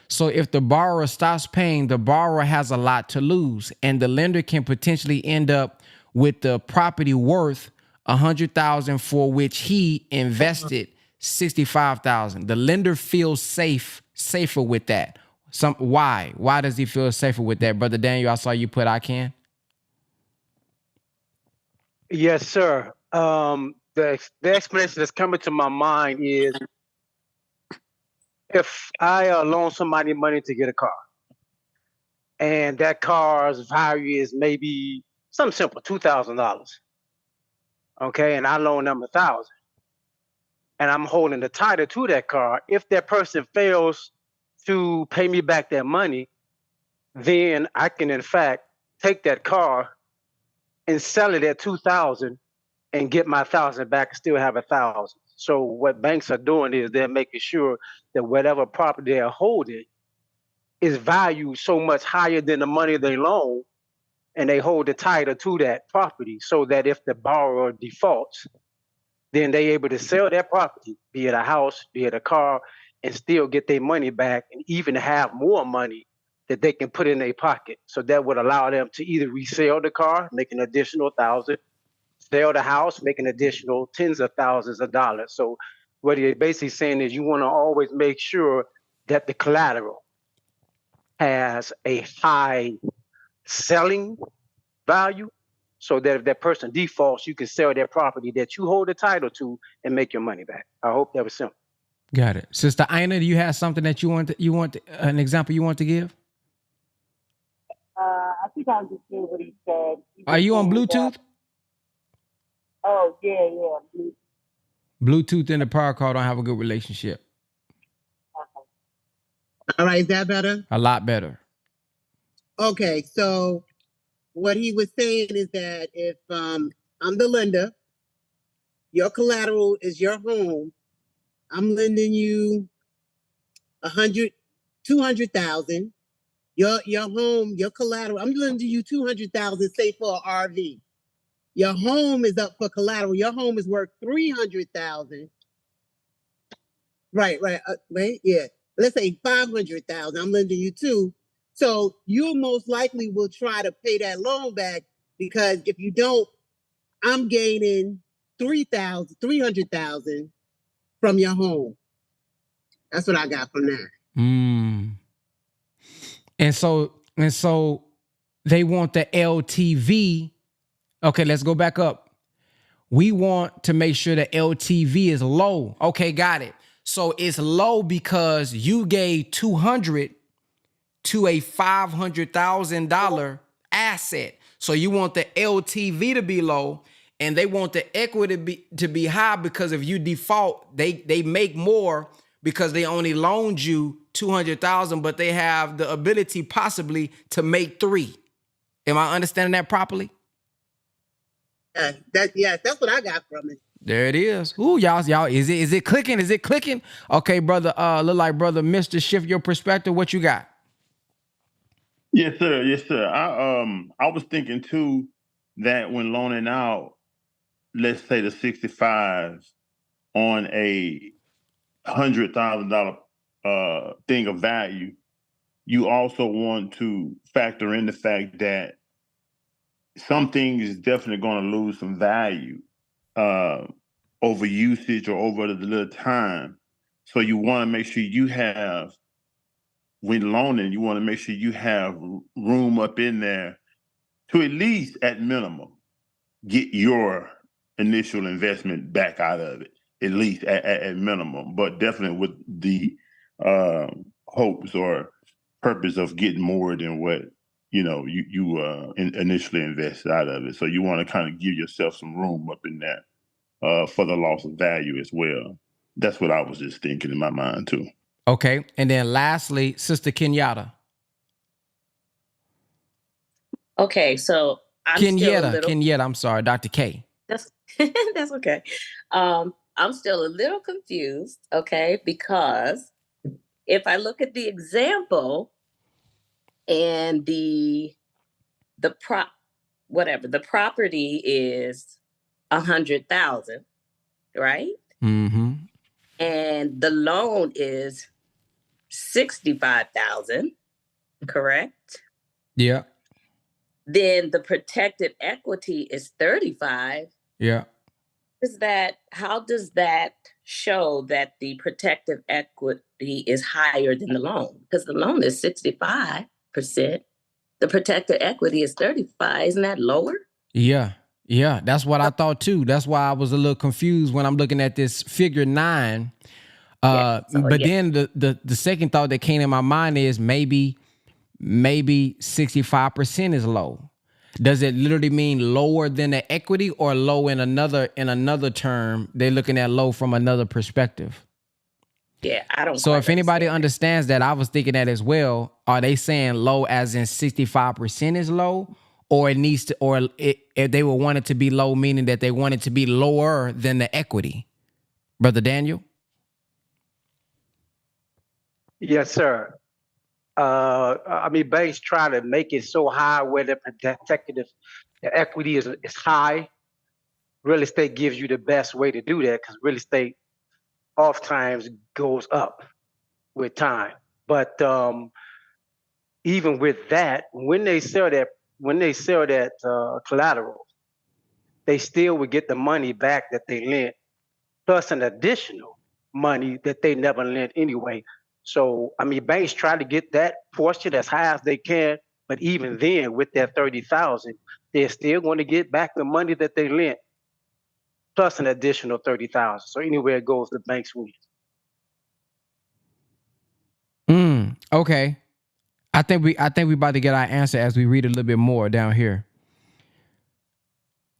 So if the borrower stops paying, the borrower has a lot to lose, and the lender can potentially end up with the property worth $100,000 for which he invested $65,000. The lender feels safer with that. Why? Why does he feel safer with that, Brother Daniel? I saw you put I can. Yes, sir. The explanation that's coming to my mind is if I loan somebody money to get a car, and that car's value is maybe something simple, $2,000. Okay, and I loan them $1,000, and I'm holding the title to that car. If that person fails to pay me back that money, then I can in fact take that car and sell it at $2,000 and get my $1,000 back and still have $1,000. So what banks are doing is they're making sure that whatever property they're holding is valued so much higher than the money they loan, and they hold the title to that property so that if the borrower defaults, then they're able to sell that property, be it a house, be it a car, and still get their money back and even have more money that they can put in their pocket. So that would allow them to either resell the car, make an additional $1,000, sell the house, make an additional tens of thousands of dollars. So what you're basically saying is you want to always make sure that the collateral has a high selling value so that if that person defaults, you can sell their property that you hold the title to and make your money back. I hope that was simple. Got it. Sister Ina, do you have something that you want an example you want to give? I think I understood what he said. Are you on Bluetooth? Oh, yeah. Bluetooth and the power cord don't have a good relationship. All right, is that better? A lot better. Okay, so what he was saying is that if I'm the lender, your collateral is your home. I'm lending you 100, 200,000. Your home, your collateral. I'm lending you 200,000, say for an RV. Your home is up for collateral. Your home is worth 300,000. Right. Right. Yeah. Let's say 500,000. I'm lending you two. So you most likely will try to pay that loan back, because if you don't, I'm gaining 300,000 from your home. That's what I got from that. And so they want the LTV. Okay, let's go back up. We want to make sure the LTV is low. Okay, got it. So it's low because you gave 200 to a $500,000 asset. So you want the LTV to be low, and they want the equity to be high, because if you default, they make more because they only loaned you 200,000, but they have the ability possibly to make 3. Am I understanding that properly? That's what I got from it. There it is. Ooh, y'all, is it clicking? Is it clicking? Okay, brother, look like brother Mr. Shift Your Perspective. What you got? Yes, sir. Yes, sir. I was thinking too that when loaning out, let's say the 65 on a $100,000 thing of value, you also want to factor in the fact that some things is definitely going to lose some value over usage or over the little time. So you want to make sure you have, when loaning, you want to make sure you have room up in there to at least, at minimum, get your initial investment back out of it, at least at minimum, but definitely with the hopes or purpose of getting more than what you initially invested out of it. So you want to kind of give yourself some room up in there for the loss of value as well. That's what I was just thinking in my mind too. Okay, and then lastly, Sister Kenyatta. Okay, so Kenyatta, I'm sorry, Dr. K. That's that's okay. I'm still a little confused, okay, because if I look at the example and the property is 100,000, right? Mm-hmm. And the loan is 65,000, correct? Yeah. Then the protected equity is 35. Yeah. How does that show that the protected equity is higher than the loan? Because the loan is 65%. The protected equity is 35. Isn't that lower? Yeah. Yeah. That's what I thought too. That's why I was a little confused when I'm looking at this figure 9. Then the second thought that came in my mind is maybe 65% is low. Does it literally mean lower than the equity, or low in another term? They're looking at low from another perspective. Yeah, I don't. So if anybody understands that, I was thinking that as well. Are they saying low as in 65% is low, or it needs to, or if they would want it to be low, meaning that they want it to be lower than the equity? Brother Daniel? Yes, sir. Banks try to make it so high where the equity is high. Real estate gives you the best way to do that, because real estate oftentimes goes up with time. But even with that, when they sell that collateral, they still would get the money back that they lent, plus an additional money that they never lent anyway. So, banks try to get that portion as high as they can, but even then, with that 30,000, they're still going to get back the money that they lent, plus an additional 30,000. So anywhere it goes, the banks win. Okay. I think we about to get our answer as we read a little bit more down here.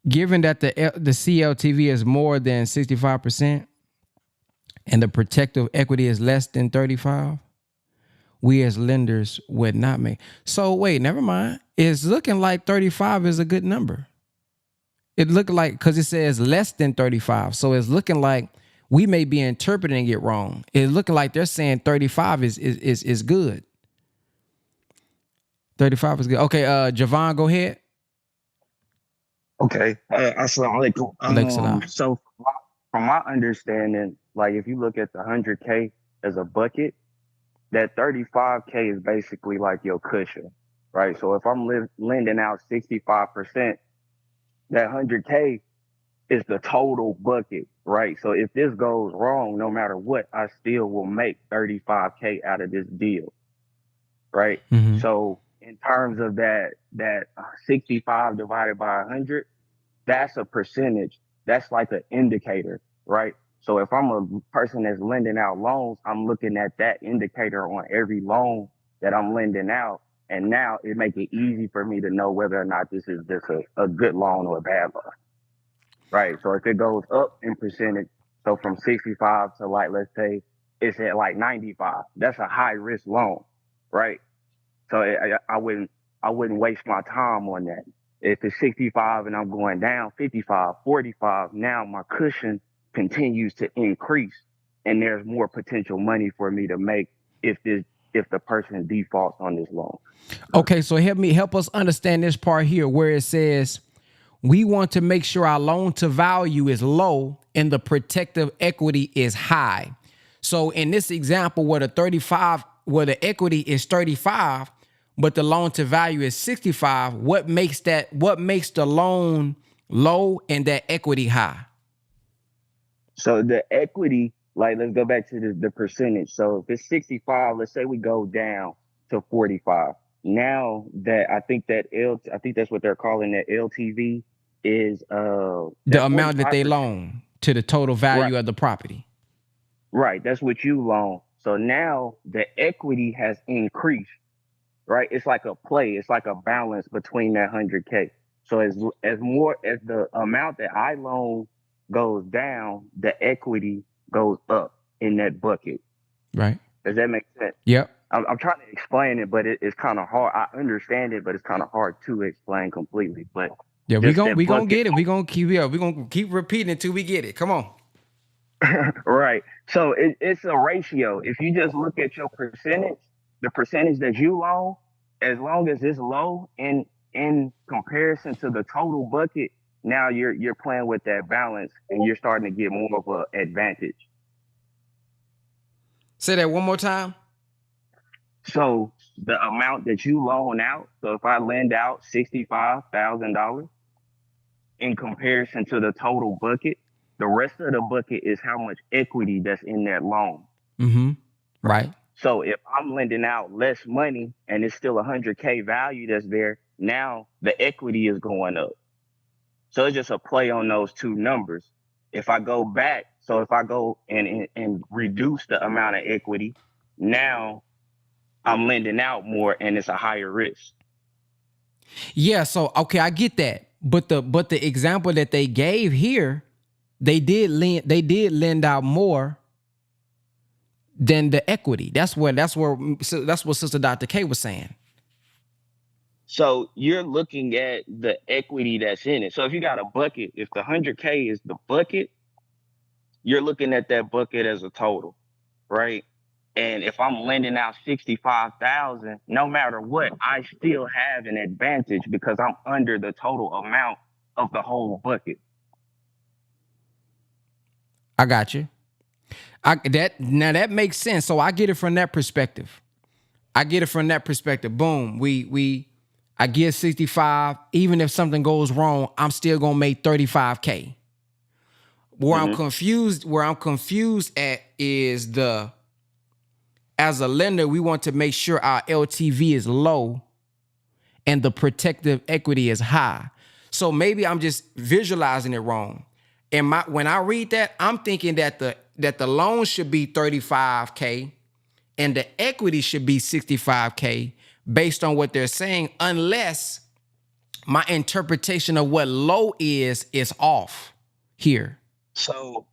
given that the CLTV is more than 65% and the protective equity is less than 35, we as lenders would not make. So wait, never mind. It's looking like 35 is a good number. It looked like, because it says less than 35. So it's looking like we may be interpreting it wrong. It's looking like they're saying 35 is good. 35 is good. Okay, Javon, go ahead. Okay. Assalamu alaikum. So from my understanding, like if you look at the 100K as a bucket, that 35K is basically like your cushion, right? So if I'm lending out 65%, that 100K is the total bucket, right? So if this goes wrong, no matter what, I still will make 35K out of this deal, right? Mm-hmm. So in terms of that 65 divided by 100, that's a percentage. That's like an indicator, right? So if I'm a person that's lending out loans, I'm looking at that indicator on every loan that I'm lending out. And now it makes it easy for me to know whether or not this is just a good loan or a bad loan, right? So if it goes up in percentage, so from 65 to like, let's say it's at like 95, that's a high risk loan, right? So I wouldn't waste my time on that. If it's 65 and I'm going down 55, 45, now my cushion continues to increase and there's more potential money for me to make if the person defaults on this loan. Okay, so help us understand this part here where it says we want to make sure our loan to value is low and the protective equity is high. So in this example where the equity is 35, but the loan to value is 65, what makes the loan low and that equity high? So the equity, like let's go back to the percentage. So if it's 65, let's say we go down to 45. Now that I think that's what they're calling that LTV is the amount that they loan to the total value right. of the property. Right, that's what you loan. So now the equity has increased. Right, it's like a play. It's like a balance between that 100K. So as the amount that I loan goes down, the equity goes up in that bucket. Right. Does that make sense? Yep. I'm trying to explain it, but it's kind of hard. I understand it, but it's kind of hard to explain completely. But yeah, we gonna get it. We gonna keep repeating it till we get it. Come on. Right. So it's a ratio. If you just look at your percentage, the percentage that you loan, as long as it's low in comparison to the total bucket, now you're playing with that balance and you're starting to get more of an advantage. Say that one more time. So the amount that you loan out, so if I lend out $65,000 in comparison to the total bucket, the rest of the bucket is how much equity that's in that loan. Mm-hmm. Right. So if I'm lending out less money and it's still 100K value that's there, now the equity is going up. So it's just a play on those two numbers. If I go back, so if I go and reduce the amount of equity, now I'm lending out more and it's a higher risk. Yeah, so okay, I get that. But the example that they gave here, they did lend out more than the equity. That's what Sister Dr. K was saying. So you're looking at the equity that's in it. So if you got a bucket, if the 100K is the bucket, you're looking at that bucket as a total, right? And if I'm lending out 65,000, no matter what, I still have an advantage because I'm under the total amount of the whole bucket. I got you. That makes sense. So I get it from that perspective. Boom. I get 65. Even if something goes wrong, I'm still gonna make 35K. Where I'm confused at is as a lender, we want to make sure our LTV is low and the protective equity is high. So maybe I'm just visualizing it wrong. And when I read that, I'm thinking that the loan should be 35K and the equity should be 65K based on what they're saying, unless my interpretation of what low is off here. So,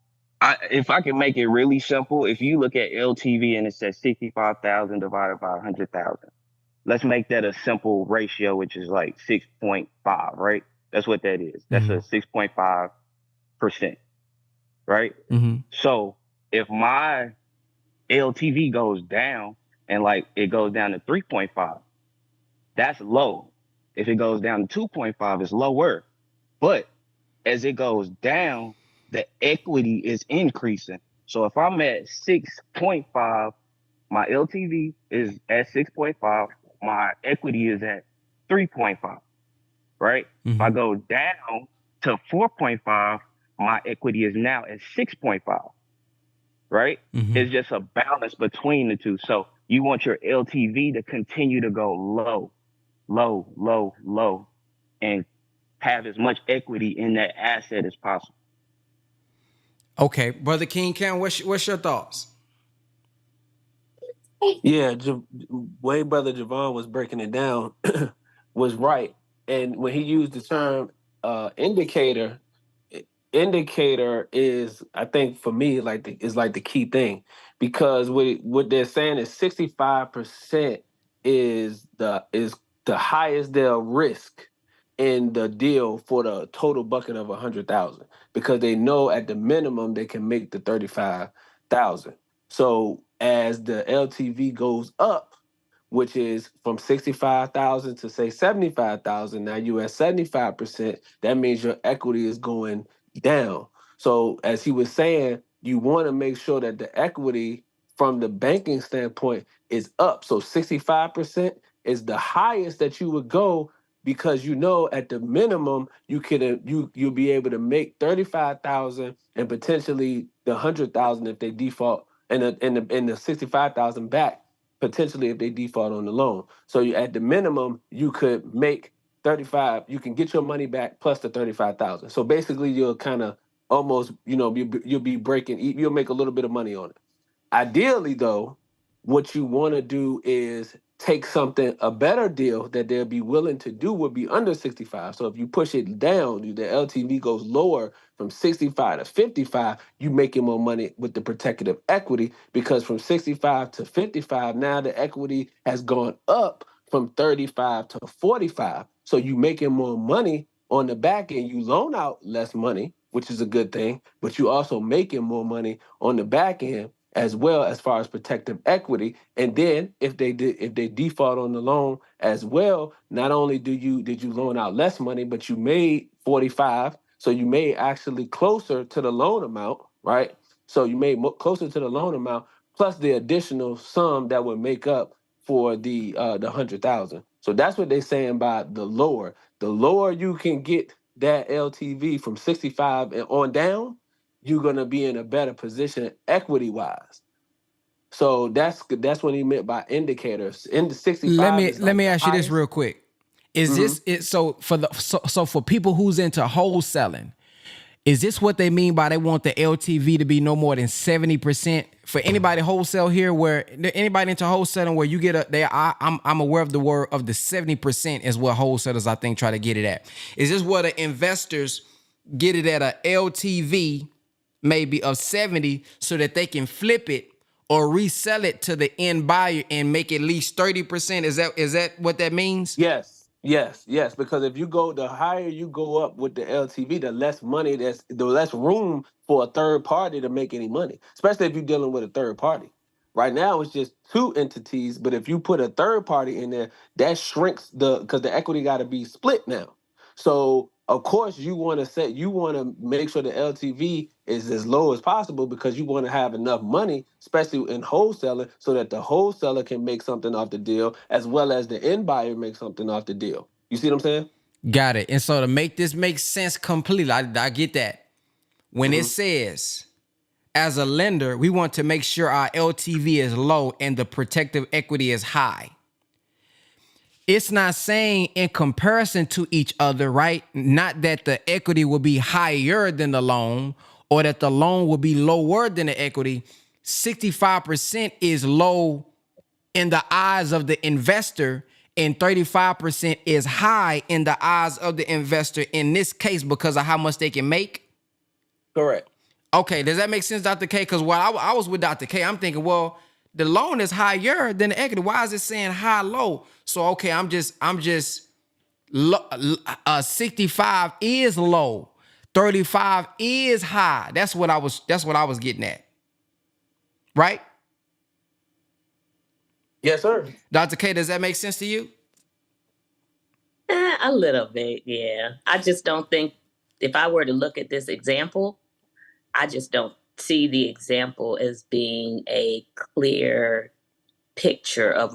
if I can make it really simple, if you look at LTV and it says 65,000 divided by 100,000, let's make that a simple ratio, which is like 6.5, right? That's what that is. That's a 6.5%, right? So if my LTV goes down and like it goes down to 3.5, that's low. If it goes down to 2.5, it's lower. But as it goes down, the equity is increasing. So if I'm at 6.5, my LTV is at 6.5, my equity is at 3.5, right? If I go down to 4.5, my equity is now at 6.5, right? It's just a balance between the two. So you want your LTV to continue to go low, low, low, low, and have as much equity in that asset as possible. Okay, Brother King Cam, what's your thoughts? Yeah, way brother Javon was breaking it down was right. And when he used the term indicator, indicator is, I think for me, is like the key thing, because what they're saying is 65% is the highest they'll risk in the deal for the total bucket of 100,000, because they know at the minimum they can make the 35,000. So as the LTV goes up, which is from 65,000 to say 75,000, now you at 75%, that means your equity is going down. So as he was saying, you want to make sure that the equity from the banking standpoint is up. So 65% is the highest that you would go, because you know at the minimum you'll be able to make 35,000 and potentially the 100,000 if they default, and the 65,000 back potentially if they default on the loan. So you, at the minimum, you could make 35. You can get your money back plus the 35,000. So basically, you'll kind of almost, you'll be breaking. You'll make a little bit of money on it. Ideally, though, what you want to do is take a better deal that they'll be willing to do would be under 65. So if you push it down, the LTV goes lower from 65 to 55, you making more money with the protective equity, because from 65 to 55, now the equity has gone up from 35 to 45. So you making more money on the back end. You loan out less money, which is a good thing, but you also making more money on the back end as well, as far as protective equity. And then if they default on the loan as well, not only did you loan out less money, but you made 45, so you made actually closer to the loan amount, right? So you made closer to the loan amount plus the additional sum that would make up for the 100,000. So that's what they're saying by the lower. The lower you can get that LTV from 65 and on down, you're gonna be in a better position equity wise. So that's what he meant by indicators. In the 65. Let me ask you this real quick. Is this it? So for people who's into wholesaling, is this what they mean by they want the LTV to be no more than 70%? For anybody wholesale here, where anybody into wholesaling, where you get I'm aware of the word of the 70% is what wholesalers I think try to get it at. Is this where the investors get it at a LTV maybe of 70 so that they can flip it or resell it to the end buyer and make at least 30%? Is that what that means? Yes. Because if you go, the higher you go up with the LTV, the less money, the less room for a third party to make any money, especially if you're dealing with a third party. Right now, it's just two entities, but if you put a third party in there, that shrinks because the equity got to be split now. So of course you want to make sure the LTV is as low as possible, because you want to have enough money, especially in wholesaling, so that the wholesaler can make something off the deal as well as the end buyer make something off the deal. You see what I'm saying? Got it. And so to make this make sense completely, I get that. When it says, as a lender, we want to make sure our LTV is low and the protective equity is high. It's not saying in comparison to each other, right? Not that the equity will be higher than the loan or that the loan will be lower than the equity. 65% is low in the eyes of the investor, and 35% is high in the eyes of the investor in this case because of how much they can make? Correct. Okay, does that make sense, Dr. K? Because while I was with Dr. K, I'm thinking, well, the loan is higher than the equity. Why is it saying high, low? So okay, I'm just 65 is low, 35 is high. That's what I was getting at, right? Yes, sir. Dr. K, does that make sense to you? A little bit, yeah. I just don't think, if I were to look at this example, I just don't see the example as being a clear picture of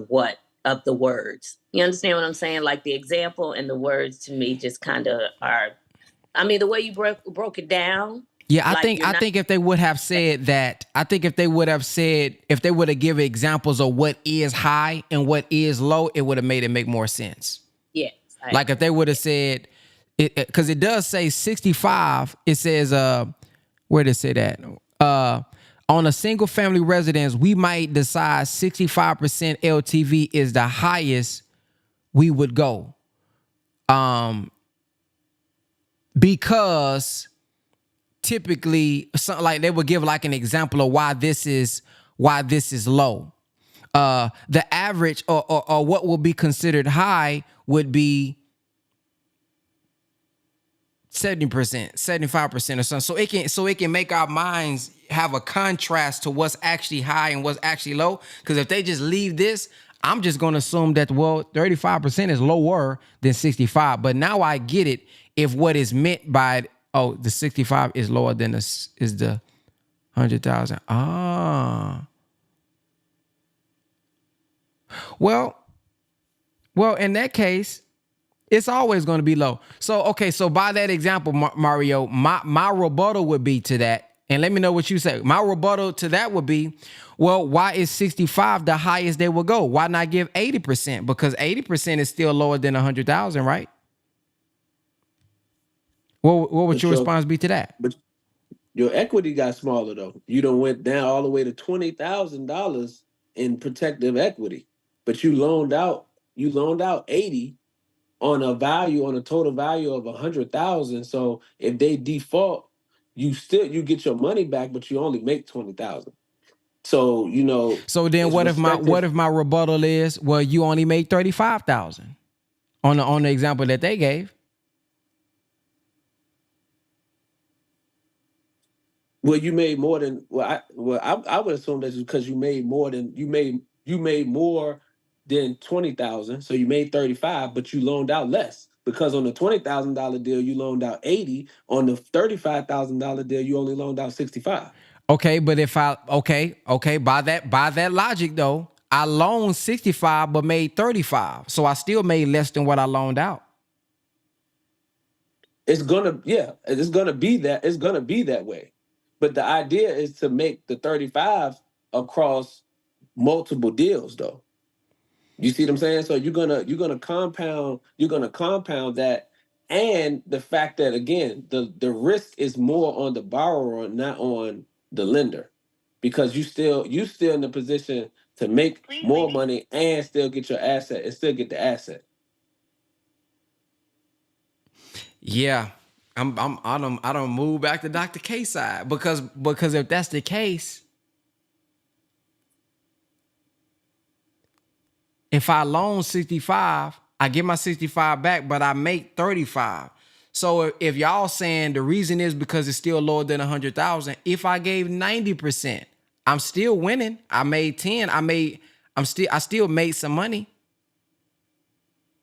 the words. You understand what I'm saying? Like the example and the words to me just kind of are, I mean, the way you broke it down. Yeah, like I think if they would have said that, if they would have given examples of what is high and what is low, it would have made it make more sense. Yes. Like if they would have said, because it does say 65, it says, where did it say that? On a single family residence, we might decide 65% LTV is the highest we would go. Because typically, something like they would give like an example of why this is low. The average or what will be considered high would be 70%, 75% or something. So it can make our minds have a contrast to what's actually high and what's actually low. Because if they just leave this, I'm just going to assume that, well, 35% is lower than 65. But now I get it. If what is meant by, the 65 is lower than is the 100,000. Well, in that case, it's always going to be low. So, okay, so by that example, Mario, my rebuttal would be to that, and let me know what you say. My rebuttal to that would be, well, why is 65 the highest they will go? Why not give 80%? Because 80% is still lower than 100,000, right? What would your response be to that? But your equity got smaller though. You done went down all the way to $20,000 in protective equity, but you loaned out 80 on a total value of 100,000. So if they default, you get your money back, but you only make 20,000. So So then what if my rebuttal is, well, you only make 35,000 on the example that they gave? Well, you made more than I would assume that's because you made more than 20,000, so you made 35, but you loaned out less because on the $20,000 deal you loaned out 80, on the $35,000 deal you only loaned out 65. Okay, but if by that logic though, I loaned 65 but made 35, so I still made less than what I loaned out. It's gonna be that way. But the idea is to make the 35 across multiple deals though. You see what I'm saying? So you're gonna compound that, and the fact that again the risk is more on the borrower, not on the lender, because you still in the position to make more money and still get your asset and still get the asset. Yeah, I don't move back to Dr. K side because if that's the case, if I loan 65, I get my 65 back, but I make 35. So if y'all saying the reason is because it's still lower than 100,000, if I gave 90%, I'm still winning. I made 10. I still made some money.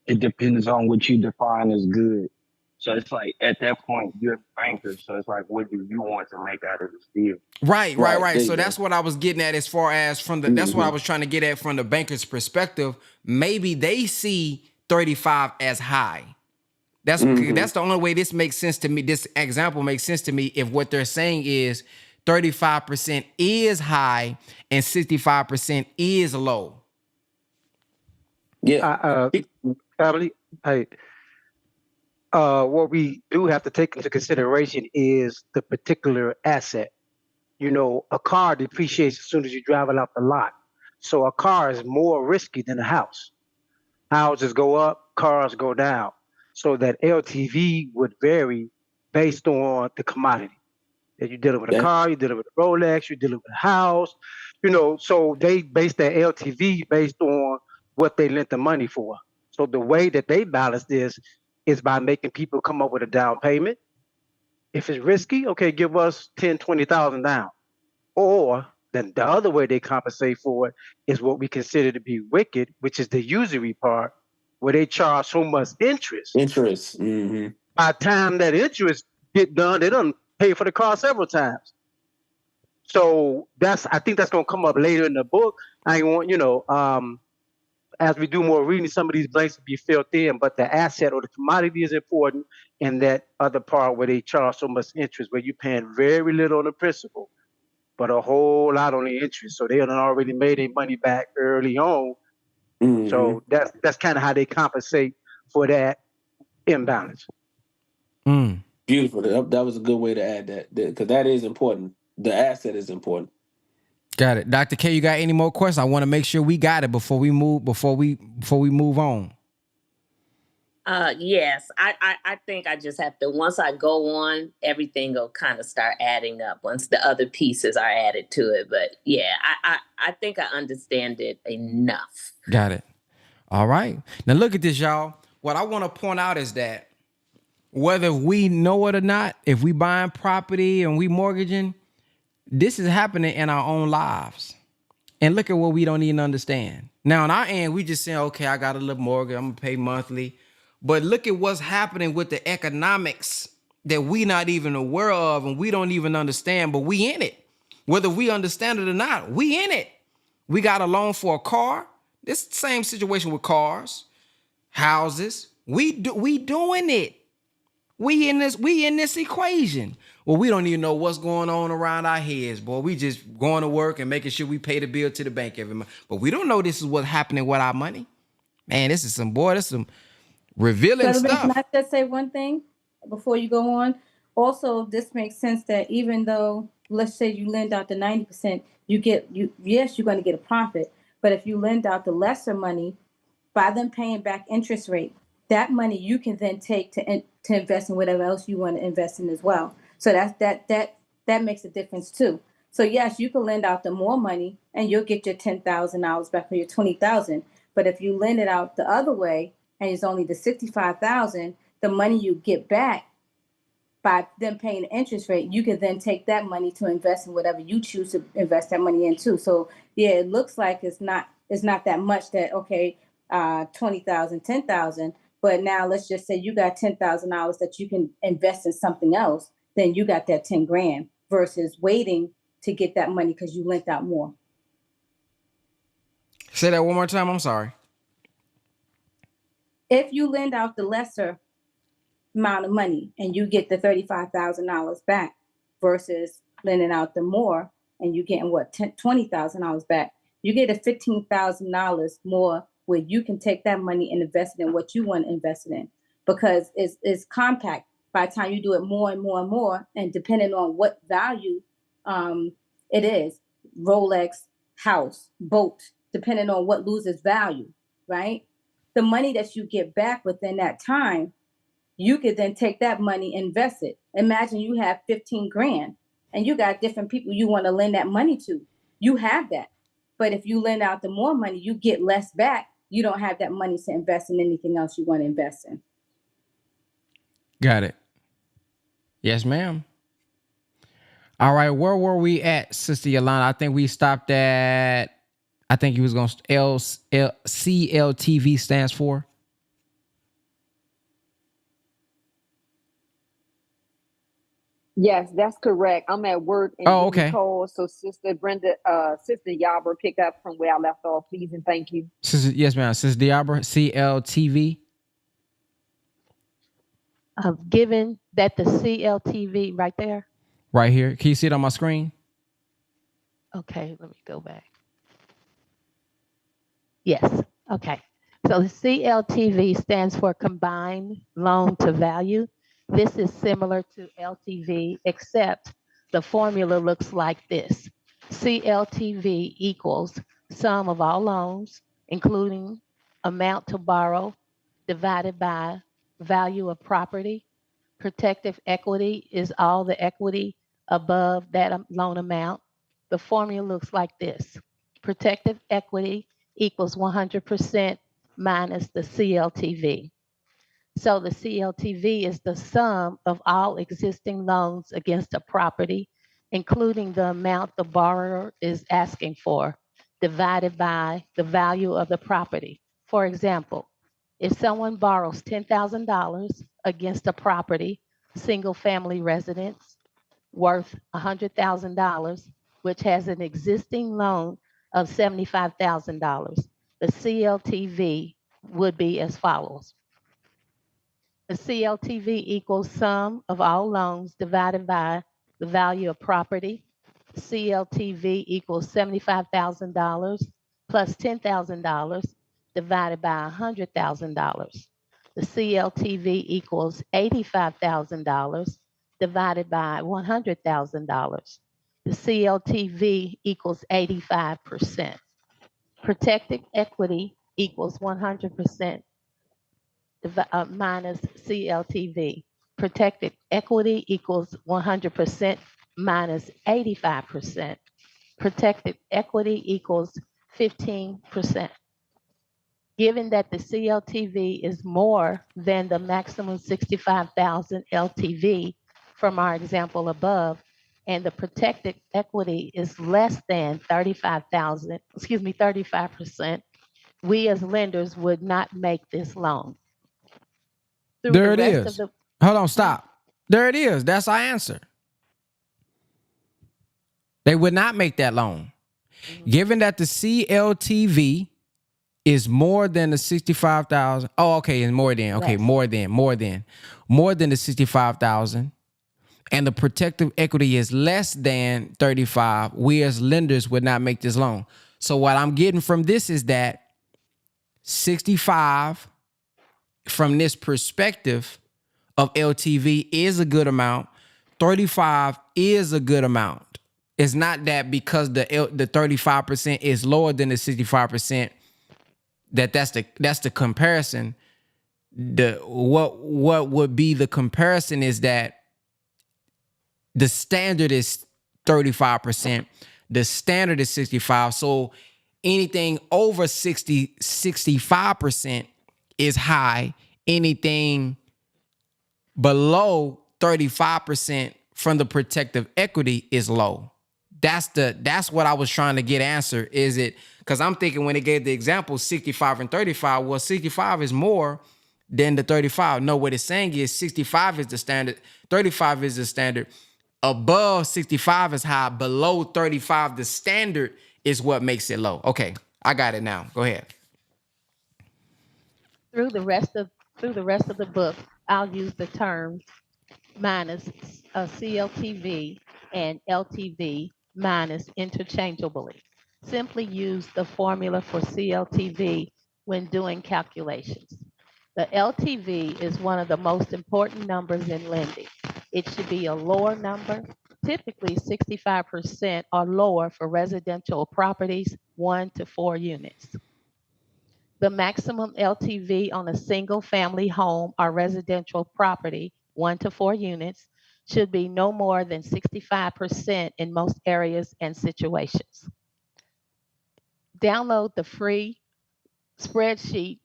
It depends on what you define as good. So it's like at that point you're a banker. So it's like, what do you want to make out of this deal? Right. So that's what I was getting at as far as that's what I was trying to get at from the banker's perspective. Maybe they see 35 as high. That's the only way this makes sense to me. This example makes sense to me if what they're saying is 35% is high and 65% is low. Yeah. Family, hey, what we do have to take into consideration is the particular asset. You know, a car depreciates as soon as you drive it off the lot. So a car is more risky than a house. Houses go up, cars go down. So that LTV would vary based on the commodity. That you're dealing with a That car, you're dealing with a Rolex, you're dealing with a house, so they base their LTV based on what they lent the money for. So the way that they balance this is by making people come up with a down payment. If it's risky, okay, give us 10, 20,000 down. Or then the other way they compensate for it is what we consider to be wicked, which is the usury part, where they charge so much interest. interest. Mm-hmm. By the time that interest get done, they done pay for the car several times. So I think that's gonna come up later in the book. I want, as we do more reading, some of these blanks will be filled in, but the asset or the commodity is important, and that other part where they charge so much interest, where you're paying very little on the principal, but a whole lot on the interest. So they had already made their money back early on. Mm-hmm. So that's kind of how they compensate for that imbalance. Beautiful. That was a good way to add that, because that is important. The asset is important. Got it. Dr. K, you got any more questions? I want to make sure we got it before we move on. Yes, I think I just have to, once I go on, everything will kind of start adding up once the other pieces are added to it. But yeah, I think I understand it enough. Got it. All right. Now look at this, y'all. What I want to point out is that whether we know it or not, if we buying property and we mortgaging, this is happening in our own lives. And look at what we don't even understand. Now on our end, we just saying, okay, I got a little mortgage, I'm gonna pay monthly. But look at what's happening with the economics that we not even aware of and we don't even understand, but we in it. Whether we understand it or not, we in it. We got a loan for a car. This same situation with cars, houses. We doing it. We in this equation. Well, we don't even know what's going on around our heads, boy. We just going to work and making sure we pay the bill to the bank every month. But we don't know this is what's happening with our money. Man, this is some revealing stuff. Can I just say one thing before you go on? Also, this makes sense that even though, let's say you lend out the 90%, yes, you're going to get a profit. But if you lend out the lesser money, by them paying back interest rate, that money you can then take to invest in whatever else you want to invest in as well. So that makes a difference too. So yes, you can lend out the more money and you'll get your $10,000 back or your $20,000. But if you lend it out the other way and it's only the $65,000, the money you get back by them paying the interest rate, you can then take that money to invest in whatever you choose to invest that money in too. So yeah, it looks like it's not that much that, okay, 20,000, 10,000, but now let's just say you got $10,000 that you can invest in something else, then you got that 10 grand versus waiting to get that money because you lent out more. Say that one more time. I'm sorry. If you lend out the lesser amount of money and you get the $35,000 back versus lending out the more and you getting $20,000 back, you get a $15,000 more where you can take that money and invest it in what you want to invest it in, because it's compact. By the time you do it more and more and more, and depending on what value it is, Rolex, house, boat, depending on what loses value, right? The money that you get back within that time, you could then take that money and invest it. Imagine you have 15 grand and you got different people you want to lend that money to. You have that. But if you lend out the more money, you get less back. You don't have that money to invest in anything else you want to invest in. Got it. Yes, ma'am. All right, where were we at, Sister Yolanda? I think we stopped at, I think you was going to, CLTV stands for? Yes, that's correct. I'm at work and okay. Call, so Sister Brenda, Sister Yabra, pick up from where I left off, please and thank you. Yes, ma'am. Sister Diabra, CLTV. Given that the CLTV right there. Right here. Can you see it on my screen? Okay, let me go back. Yes. Okay. So the CLTV stands for Combined Loan to Value. This is similar to LTV, except the formula looks like this. CLTV equals sum of all loans, including amount to borrow divided by value of property. Protective equity is all the equity above that loan amount. The formula looks like this. Protective equity equals 100% minus the CLTV. So the CLTV is the sum of all existing loans against a property, including the amount the borrower is asking for, divided by the value of the property. For example, if someone borrows $10,000 against a property, single family residence, worth $100,000, which has an existing loan of $75,000, the CLTV would be as follows. The CLTV equals sum of all loans divided by the value of property. CLTV equals $75,000 plus $10,000 divided by $100,000. The CLTV equals $85,000 divided by $100,000. The CLTV equals 85%. Protected equity equals 100% minus CLTV. Protected equity equals 100% minus 85%. Protected equity equals 15%. Given that the CLTV is more than the maximum 65,000 LTV from our example above, and the protected equity is less than 35%, we as lenders would not make this loan. There it is. Hold on, stop. There it is. That's our answer. They would not make that loan. Given that the CLTV is more than the 65,000. Oh, okay, it's more than. Okay, more than the 65,000. And the protective equity is less than 35. We as lenders would not make this loan. So what I'm getting from this is that 65 from this perspective of LTV is a good amount. 35 is a good amount. It's not that because the 35% is lower than the 65% that's the comparison. What would be the comparison is that the standard is 35%. The standard is 65. So anything over 65% is high. Anything below 35% from the protective equity is low. That's what I was trying to get answered. Is it because I'm thinking when they gave the example 65 and 35, well, 65 is more than the 35. No, what it's saying is 65 is the standard, 35 is the standard. Above 65 is high, below 35, the standard is what makes it low. Okay, I got it now. Go ahead. Through the rest of the book, I'll use the terms minus CLTV and LTV minus interchangeably. Simply use the formula for CLTV when doing calculations. The LTV is one of the most important numbers in lending. It should be a lower number, typically 65% or lower for residential properties, 1 to 4 units. The maximum LTV on a single family home or residential property, 1 to 4 units, should be no more than 65% in most areas and situations. Download the free spreadsheet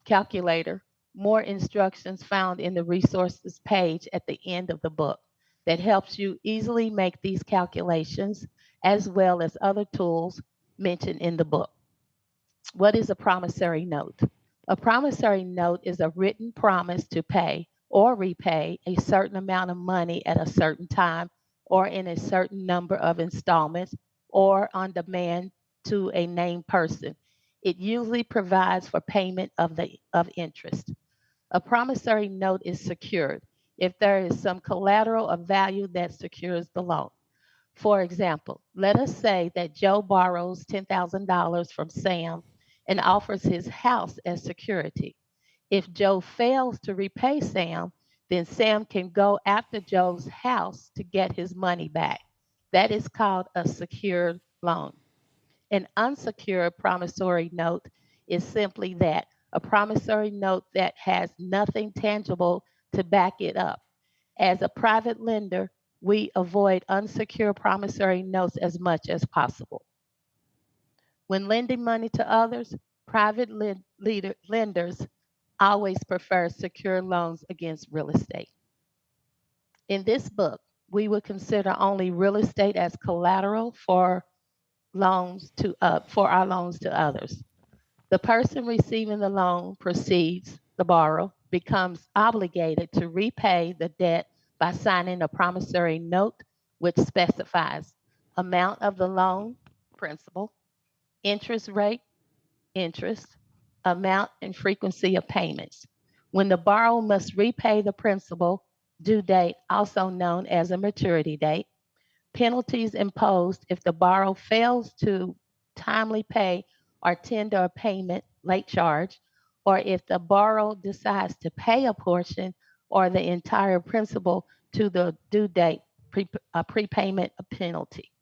calculator, more instructions found in the resources page at the end of the book that helps you easily make these calculations as well as other tools mentioned in the book. What is a promissory note? A promissory note is a written promise to pay or repay a certain amount of money at a certain time or in a certain number of installments or on demand to a named person. It usually provides for payment of interest. A promissory note is secured if there is some collateral of value that secures the loan. For example, let us say that Joe borrows $10,000 from Sam and offers his house as security. If Joe fails to repay Sam, then Sam can go after Joe's house to get his money back. That is called a secured loan. An unsecured promissory note is simply that, a promissory note that has nothing tangible to back it up. As a private lender, we avoid unsecured promissory notes as much as possible. When lending money to others, private lenders always prefer secure loans against real estate. In this book, we would consider only real estate as collateral for our loans to others. The person receiving the loan proceeds, the borrower becomes obligated to repay the debt by signing a promissory note which specifies amount of the loan, principal, interest rate, interest, amount, and frequency of payments. When the borrower must repay the principal, due date, also known as a maturity date, penalties imposed if the borrower fails to timely pay or tender a payment late charge, or if the borrower decides to pay a portion or the entire principal to the due date, a prepayment penalty.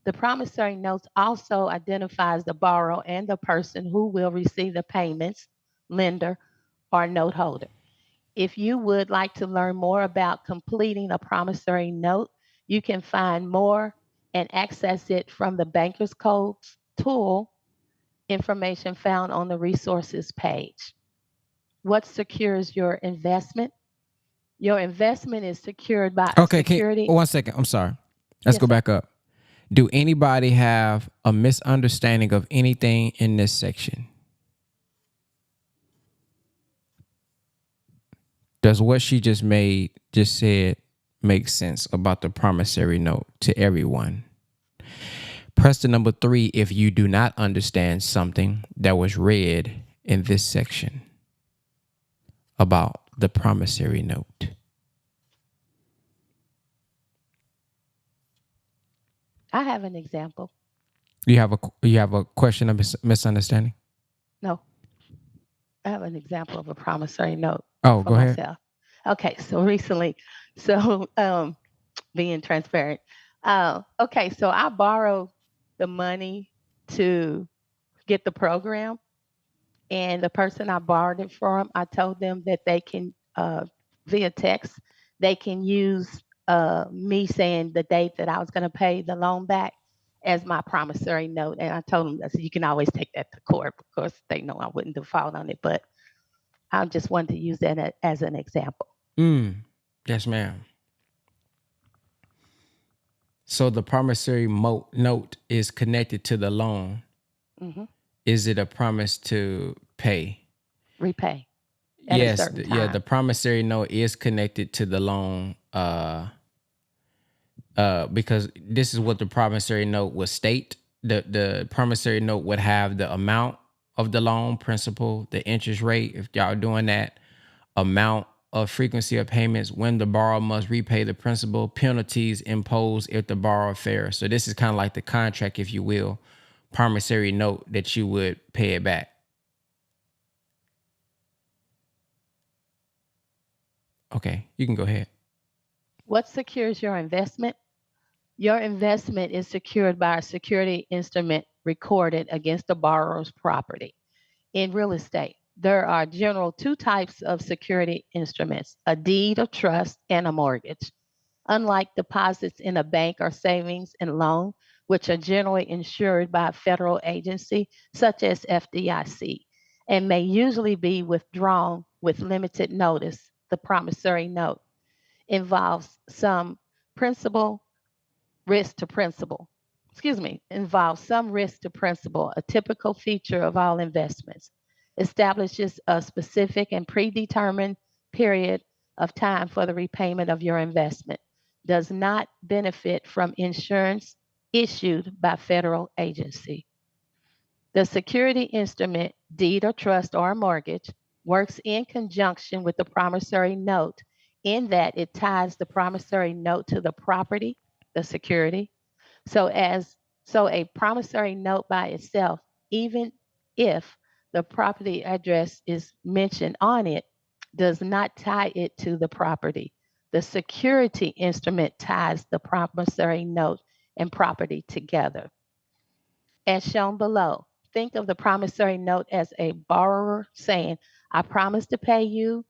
The promissory note also identifies the borrower and the person who will receive the payments, lender or note holder. If you would like to learn more about completing a promissory note, you can find more and access it from the Banker's Codes tool information found on the resources page. What secures your investment? Your investment is secured by a Okay, security. one second. I'm sorry. Let's go back up. Do anybody have a misunderstanding of anything in this section? Does what she just said make sense about the promissory note to everyone? Press the number 3 if you do not understand something that was read in this section about the promissory note. I have an example. You have a question of misunderstanding? No. I have an example of a promissory note. Oh, for go myself. ahead. Okay, so recently, being transparent. Okay, so I borrowed the money to get the program, and the person I borrowed it from, I told them that they can, via text, they can use me saying the date that I was going to pay the loan back as my promissory note. And I told them, I said, you can always take that to court. Of course, they know I wouldn't default on it, but I just wanted to use that as an example. Yes, ma'am. So the promissory note is connected to the loan. Mm-hmm. Is it a promise to pay? Repay. At a certain time. The promissory note is connected to the loan because this is what the promissory note would state. The promissory note would have the amount of the loan, principal, the interest rate, if y'all are doing that, amount of frequency of payments, when the borrower must repay the principal, penalties imposed if the borrower fails. So this is kind of like the contract, if you will, promissory note that you would pay it back. Okay, you can go ahead. What secures your investment? Your investment is secured by a security instrument recorded against the borrower's property. In real estate, there are general 2 types of security instruments, a deed of trust and a mortgage. Unlike deposits in a bank or savings and loan, which are generally insured by a federal agency such as FDIC and may usually be withdrawn with limited notice, the promissory note involves some risk to principal. Involves some risk to principal, a typical feature of all investments. Establishes a specific and predetermined period of time for the repayment of your investment. Does not benefit from insurance issued by federal agency. The security instrument, deed or trust or mortgage, works in conjunction with the promissory note in that it ties the promissory note to the property, the security. So a promissory note by itself, even if the property address is mentioned on it, does not tie it to the property. The security instrument ties the promissory note and property together. As shown below, think of the promissory note as a borrower saying, I promise to pay you,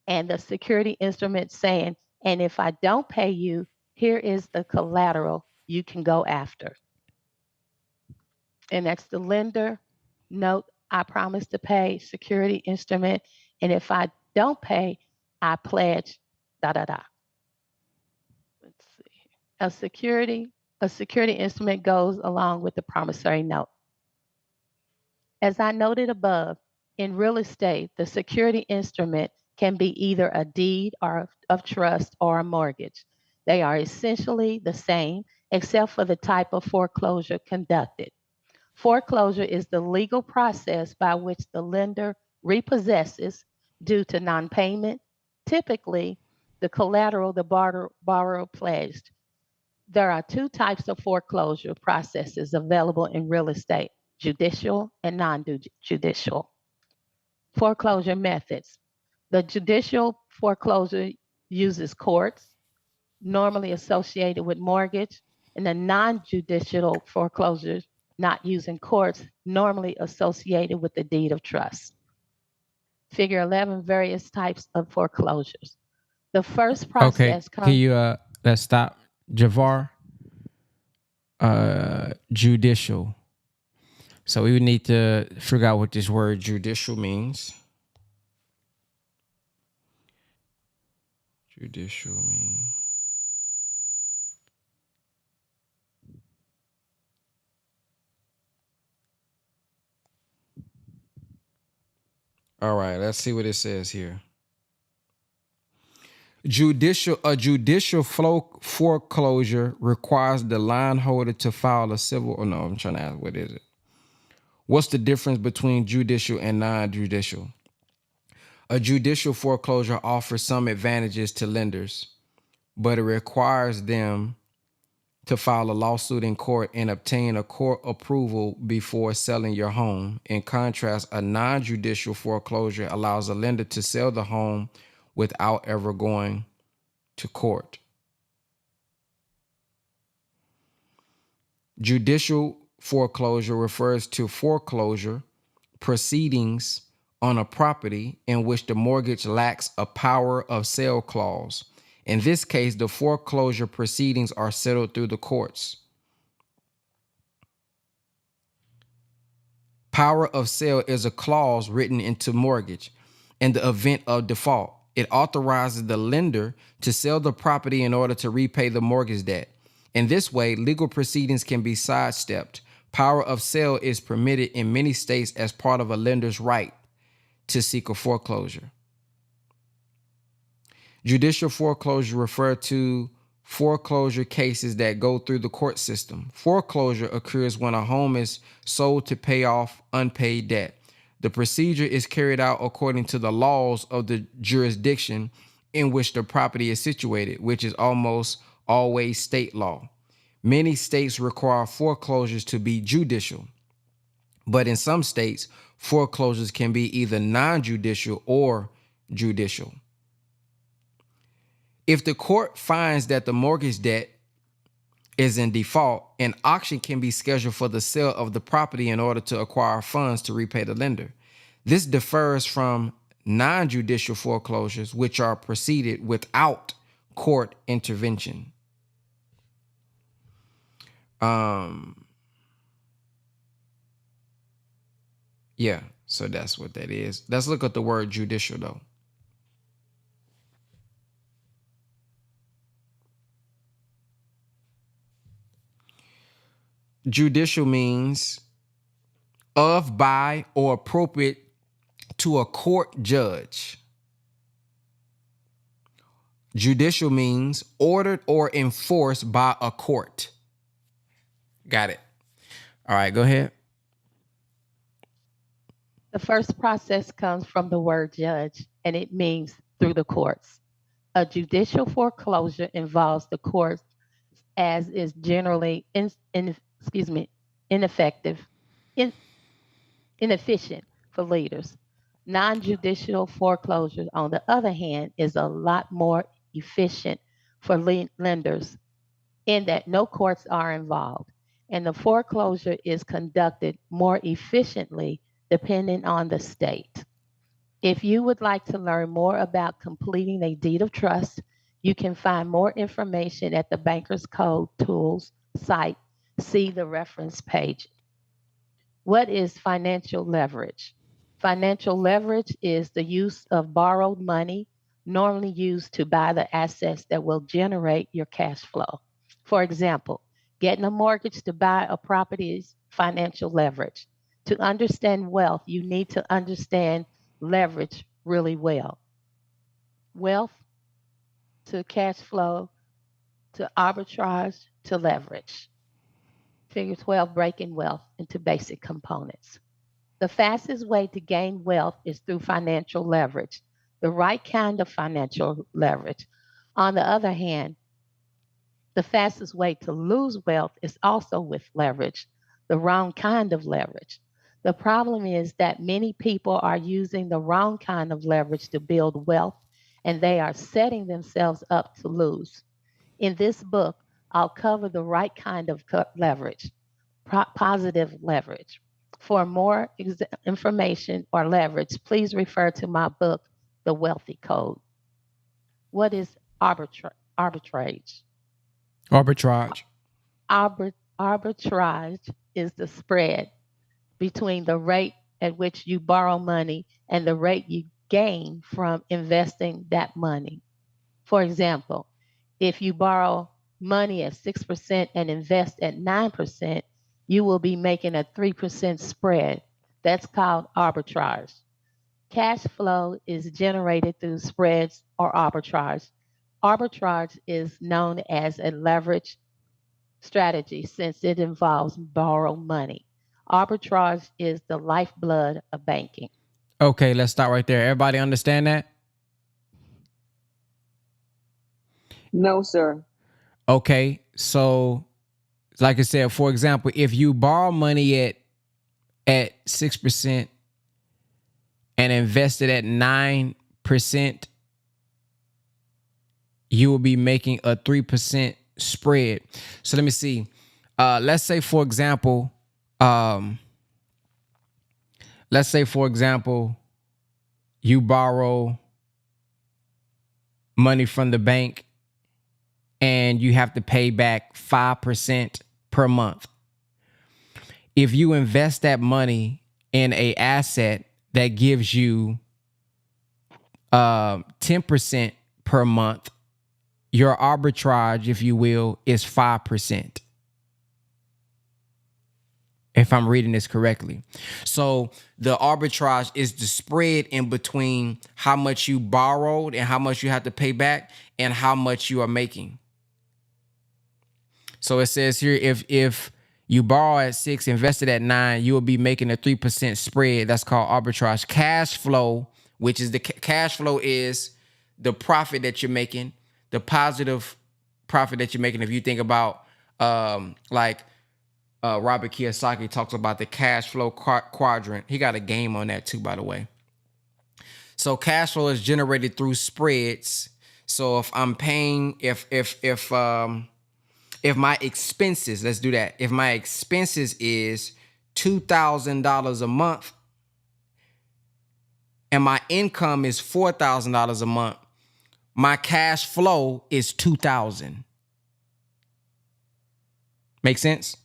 and the security instrument saying, and if I don't pay you, here is the collateral you can go after. And that's the lender note, I promise to pay, security instrument, and if I don't pay, I pledge, da da da. Let's see. A security instrument goes along with the promissory note. As I noted above, in real estate, the security instrument can be either a deed or of trust or a mortgage. They are essentially the same, except for the type of foreclosure conducted. Foreclosure is the legal process by which the lender repossesses, due to non-payment, typically the collateral the borrower pledged. There are two types of foreclosure processes available in real estate: judicial and non-judicial. Foreclosure methods. The judicial foreclosure uses courts, normally associated with mortgage, and the non-judicial foreclosure, not using courts, normally associated with the deed of trust. Figure 11, various types of foreclosures. The first process Can you let's stop. Javar, judicial. So we would need to figure out what this word judicial means. Judicial means. All right, let's see what it says here. A judicial foreclosure requires the line holder to file a civil. Oh no, I'm trying to ask, what is it? What's the difference between judicial and non-judicial? A judicial foreclosure offers some advantages to lenders, but it requires them to file a lawsuit in court and obtain a court approval before selling your home. In contrast, a non-judicial foreclosure allows a lender to sell the home without ever going to court. Judicial foreclosure refers to foreclosure proceedings on a property in which the mortgage lacks a power of sale clause. In this case, the foreclosure proceedings are settled through the courts. Power of sale is a clause written into mortgage. In the event of default, it authorizes the lender to sell the property in order to repay the mortgage debt. In this way, legal proceedings can be sidestepped. Power of sale is permitted in many states as part of a lender's right to seek a foreclosure. Judicial foreclosure refer to foreclosure cases that go through the court system. Foreclosure occurs when a home is sold to pay off unpaid debt. The procedure is carried out according to the laws of the jurisdiction in which the property is situated, which is almost always state law. Many states require foreclosures to be judicial, but in some states, foreclosures can be either non-judicial or judicial. If the court finds that the mortgage debt is in default, an auction can be scheduled for the sale of the property in order to acquire funds to repay the lender. This differs from non-judicial foreclosures, which are proceeded without court intervention. Yeah, so that's what that is. Let's look at the word judicial though. Judicial means of, by, or appropriate to a court judge. Judicial means ordered or enforced by a court. Got it. All right, go ahead. The first process comes from the word judge, and it means through the courts. A judicial foreclosure involves the courts, as is generally inefficient for leaders. Non-judicial foreclosure, on the other hand, is a lot more efficient for lenders in that no courts are involved. and the foreclosure is conducted more efficiently depending on the state. If you would like to learn more about completing a deed of trust, you can find more information at the Bankers Code Tools site. See the reference page. What is financial leverage? Financial leverage is the use of borrowed money, normally used to buy the assets that will generate your cash flow. For example, getting a mortgage to buy a property is financial leverage. To understand wealth, you need to understand leverage really well. Wealth to cash flow to arbitrage to leverage. Figure 12, breaking wealth into basic components. The fastest way to gain wealth is through financial leverage, the right kind of financial leverage. On the other hand, the fastest way to lose wealth is also with leverage, the wrong kind of leverage. The problem is that many people are using the wrong kind of leverage to build wealth, and they are setting themselves up to lose. In this book, I'll cover the right kind of leverage, positive leverage. For more information or leverage, please refer to my book, The Wealthy Code. What is arbitrage? Arbitrage. Arbitrage is the spread between the rate at which you borrow money and the rate you gain from investing that money. For example, if you borrow money at 6% and invest at 9%, you will be making a 3% spread. That's called arbitrage. Cash flow is generated through spreads or arbitrage. Arbitrage is known as a leverage strategy since it involves borrowed money. Arbitrage is the lifeblood of banking. Okay, let's stop right there. Everybody understand that? No, sir. Okay, so like I said, for example, if you borrow money at 6% and invest it at 9%, you will be making a 3% spread. So let me see. Let's say for example, you borrow money from the bank and you have to pay back 5% per month. If you invest that money in a asset that gives you 10% per month, your arbitrage, if you will, is 5%. If I'm reading this correctly. So the arbitrage is the spread in between how much you borrowed and how much you have to pay back and how much you are making. So it says here, if you borrow at 6, invested at 9, you will be making a 3% spread. That's called arbitrage. Cash flow, which is the cash flow is the profit that you're making, the positive profit that you're making. If you think about Robert Kiyosaki talks about the cash flow quadrant. He got a game on that too, by the way. So cash flow is generated through spreads. So if I'm paying, if my expenses, let's do that. If my expenses is $2,000 a month and my income is $4,000 a month, my cash flow is $2,000. Make sense?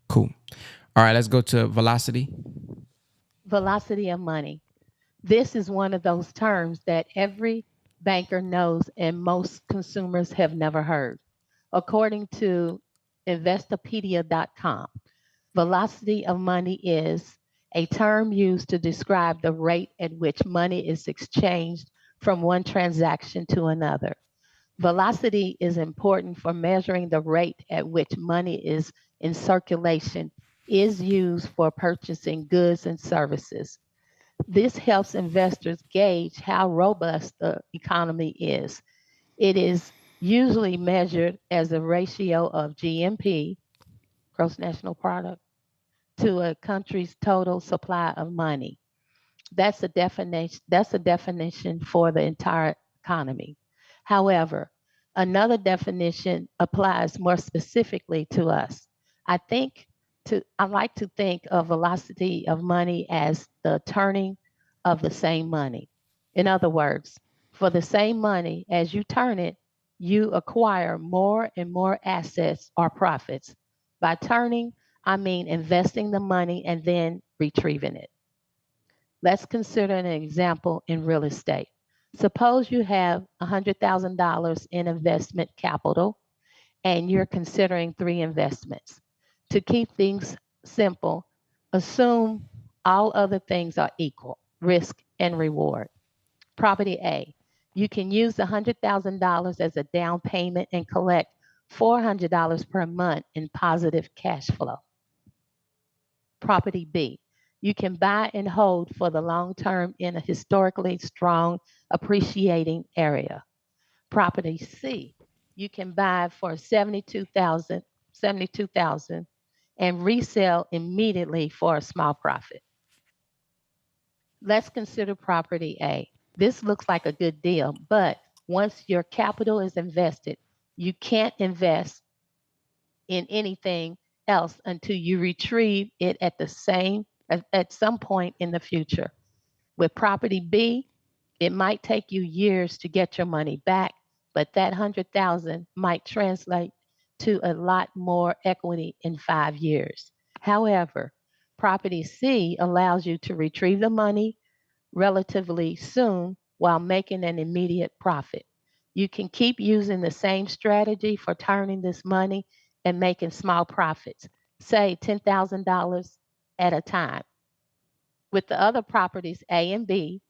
Cool. All right, let's go to velocity. Velocity of money. This is one of those terms that every banker knows and most consumers have never heard. According to Investopedia.com, velocity of money is a term used to describe the rate at which money is exchanged from one transaction to another. Velocity is important for measuring the rate at which money is in circulation is used for purchasing goods and services. This helps investors gauge how robust the economy is. It is usually measured as a ratio of GNP, gross national product, to a country's total supply of money. That's a definition for the entire economy. However, Another definition applies more specifically to us. I like to think of velocity of money as the turning of the same money. In other words, for the same money, as you turn it, you acquire more and more assets or profits. By turning, I mean investing the money and then retrieving it. Let's consider an example in real estate. Suppose you have $100,000 in investment capital and you're considering three investments. To keep things simple, assume all other things are equal, risk and reward. Property A, you can use the $100,000 as a down payment and collect $400 per month in positive cash flow. Property B, you can buy and hold for the long term in a historically strong appreciating area. Property C, you can buy for 72,000 and resell immediately for a small profit. Let's consider property A. This looks like a good deal, but once your capital is invested, you can't invest in anything else until you retrieve it at some point in the future. With property B, it might take you years to get your money back, but that 100,000 might translate to a lot more equity in 5 years. However, property C allows you to retrieve the money relatively soon while making an immediate profit. You can keep using the same strategy for turning this money and making small profits, say $10,000 at a time. With the other properties, A and B,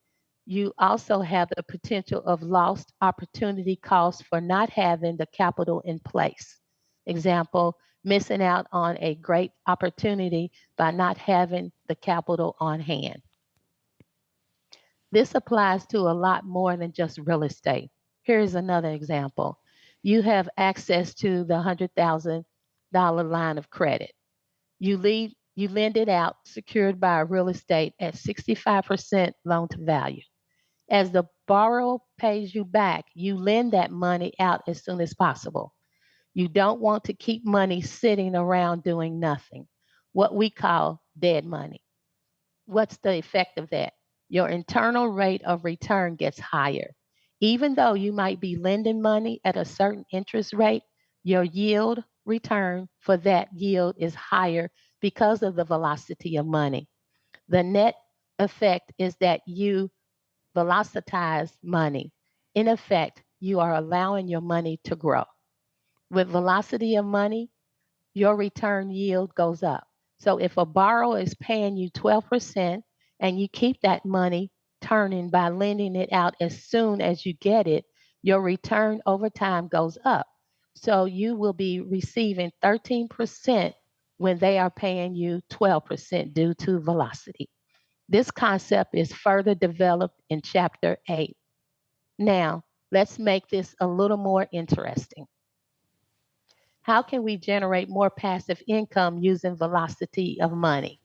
you also have the potential of lost opportunity costs for not having the capital in place. Example, missing out on a great opportunity by not having the capital on hand. This applies to a lot more than just real estate. Here's another example. You have access to the $100,000 line of credit. You lend it out secured by real estate at 65% loan to value. As the borrower pays you back, you lend that money out as soon as possible. You don't want to keep money sitting around doing nothing, what we call dead money. What's the effect of that? Your internal rate of return gets higher. Even though you might be lending money at a certain interest rate, your yield return for that yield is higher because of the velocity of money. The net effect is that you velocitize money. In effect, you are allowing your money to grow. With velocity of money, your return yield goes up. So if a borrower is paying you 12% and you keep that money turning by lending it out as soon as you get it, your return over time goes up. So you will be receiving 13% when they are paying you 12% due to velocity. This concept is further developed in chapter 8. Now, let's make this a little more interesting. How can we generate more passive income using velocity of money?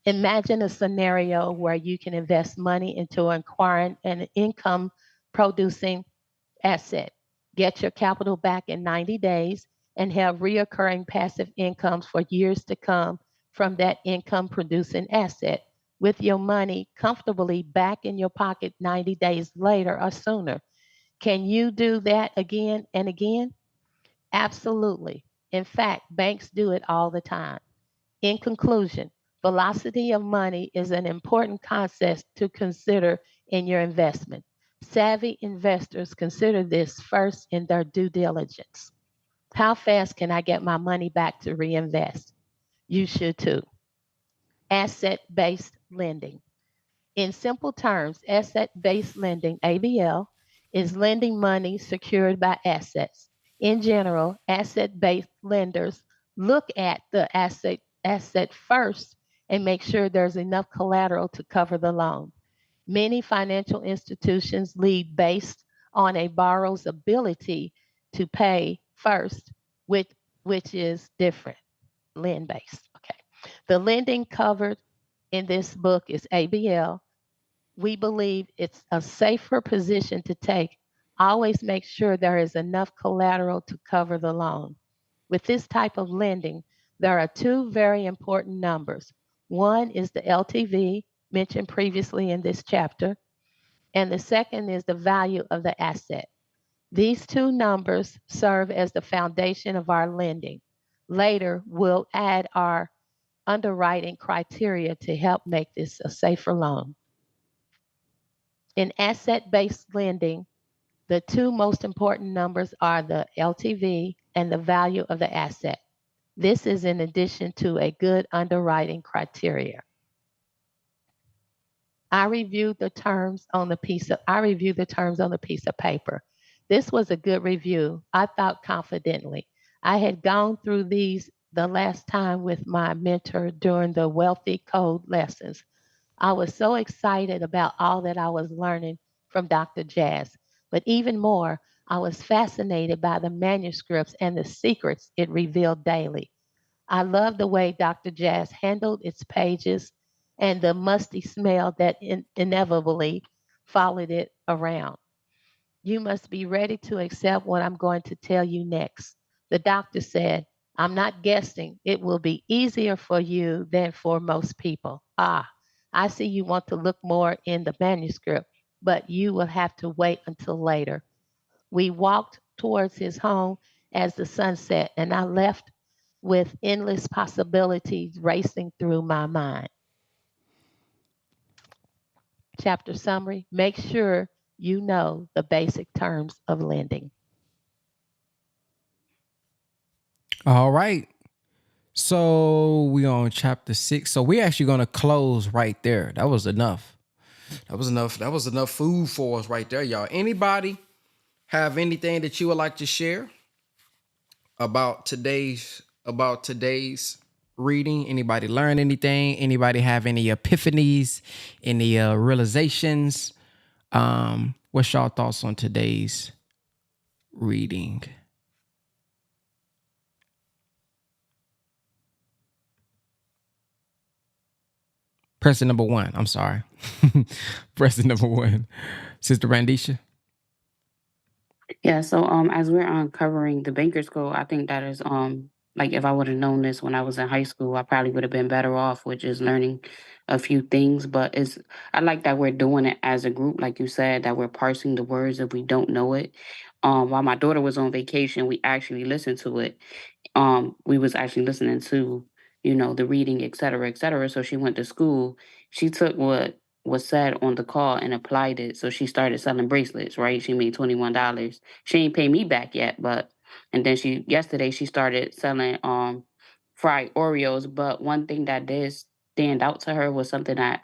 Imagine a scenario where you can invest money into acquiring an income producing asset, get your capital back in 90 days, and have reoccurring passive incomes for years to come from that income producing asset, with your money comfortably back in your pocket 90 days later or sooner. Can you do that again and again? Absolutely. In fact, banks do it all the time. In conclusion, velocity of money is an important concept to consider in your investment. Savvy investors consider this first in their due diligence. How fast can I get my money back to reinvest? You should too. Asset based lending. In simple terms, asset based lending, ABL, is lending money secured by assets. In general, asset based lenders look at the asset first and make sure there's enough collateral to cover the loan. Many financial institutions lead based on a borrower's ability to pay first, which is different, lend based. Okay. The lending covered in this book is ABL. We believe it's a safer position to take Always make sure there is enough collateral to cover the loan. With this type of lending, there are two very important numbers. One is the LTV mentioned previously in this chapter, and the second is the value of the asset. These two numbers serve as the foundation of our lending. Later, we'll add our underwriting criteria to help make this a safer loan. In asset-based lending, the two most important numbers are the LTV and the value of the asset. This is in addition to a good underwriting criteria. I reviewed the terms on the piece of paper. This was a good review. I thought confidently. I had gone through these the last time with my mentor during the wealthy code lessons. I was so excited about all that I was learning from Dr. Jazz, but even more, I was fascinated by the manuscripts and the secrets it revealed daily. I love the way Dr. Jazz handled its pages and the musty smell that inevitably followed it around. You must be ready to accept what I'm going to tell you next. The doctor said, I'm not guessing. It will be easier for you than for most people. Ah, I see you want to look more in the manuscript, but you will have to wait until later. We walked towards his home as the sun set, and I left with endless possibilities racing through my mind. Chapter summary, make sure you know the basic terms of lending. All right. So we on chapter 6. So we're actually gonna close right there. That was enough. That was enough. That was enough food for us right there, y'all. Anybody have anything that you would like to share about today's reading? Anybody learn anything? Anybody have any epiphanies, any realizations? What's y'all thoughts on today's reading? Person number 1. I'm sorry. Person number 1. Sister Randisha. Yeah, so as we're uncovering the banker's code, I think that is like if I would have known this when I was in high school, I probably would have been better off with just learning a few things. But it's I like that we're doing it as a group, like you said, that we're parsing the words if we don't know it. While my daughter was on vacation, we actually listened to it. We was actually listening to, the reading, et cetera, et cetera. So she went to school. She took what was said on the call and applied it. So she started selling bracelets, right? She made $21. She ain't pay me back yet, but and then yesterday she started selling fried Oreos. But one thing that did stand out to her was something that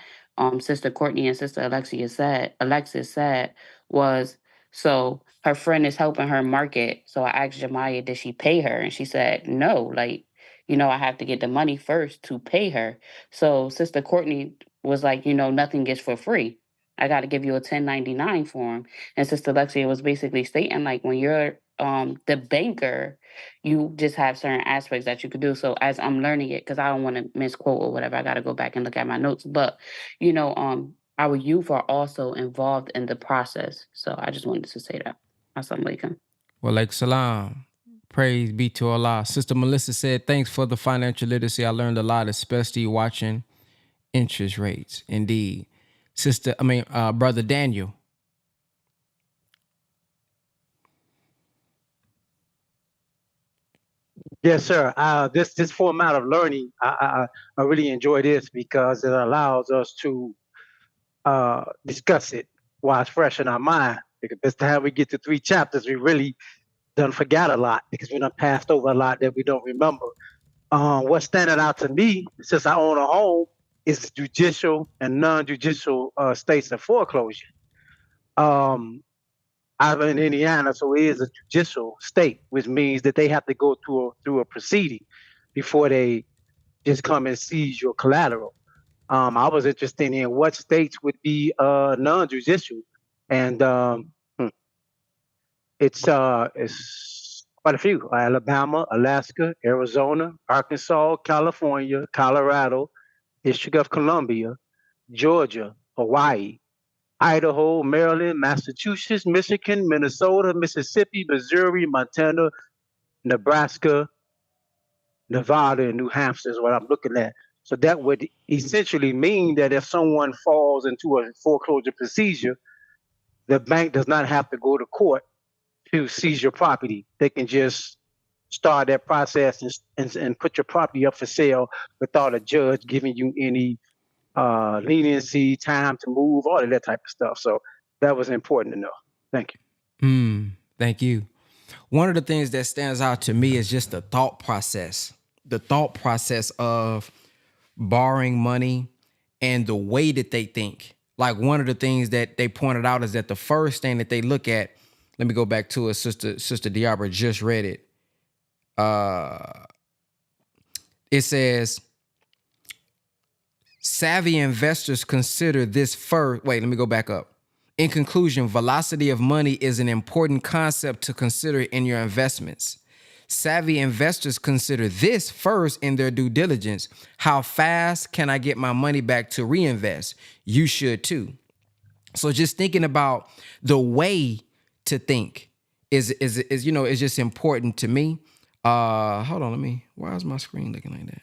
Sister Courtney and Sister Alexis said was, so her friend is helping her market. So I asked Jemiah, did she pay her? And she said, no, like, I have to get the money first to pay her. So Sister Courtney was like, nothing gets for free. I got to give you a 1099 form. And Sister Alexia was basically stating, like, when you're the banker, you just have certain aspects that you could do. So as I'm learning it, because I don't want to misquote or whatever, I got to go back and look at my notes. But, our youth are also involved in the process. So I just wanted to say that. Assalamu alaikum. Wa alaikum salam. Praise be to Allah. Sister Melissa said, thanks for the financial literacy. I learned a lot, especially watching interest rates. Indeed. Brother Daniel. Yes, sir. This format of learning, I really enjoy this because it allows us to discuss it while it's fresh in our mind. Because by the time we get to 3 chapters, we really done forgot a lot because we done passed over a lot that we don't remember. What's standing out to me, since I own a home, is the judicial and non-judicial states of foreclosure. I'm in Indiana, so it is a judicial state, which means that they have to go through a proceeding before they just come and seize your collateral. I was interested in what states would be non-judicial, and it's quite a few: Alabama, Alaska, Arizona, Arkansas, California, Colorado, District of Columbia, Georgia, Hawaii, Idaho, Maryland, Massachusetts, Michigan, Minnesota, Mississippi, Missouri, Montana, Nebraska, Nevada, and New Hampshire is what I'm looking at. So that would essentially mean that if someone falls into a foreclosure procedure, the bank does not have to go to court to seize your property. They can just start that process and put your property up for sale without a judge giving you any leniency, time to move, all of that type of stuff. So that was important to know. Thank you. Thank you. One of the things that stands out to me is just the thought process. The thought process of borrowing money and the way that they think. Like one of the things that they pointed out is that the first thing that they look at, let me go back to it, Sister Diabra just read it. It says, savvy investors consider this first. Wait, let me go back up. In conclusion, velocity of money is an important concept to consider in your investments. Savvy investors consider this first in their due diligence. How fast can I get my money back to reinvest? You should too. So just thinking about the way to think is just important to me. Hold on, why is my screen looking like that?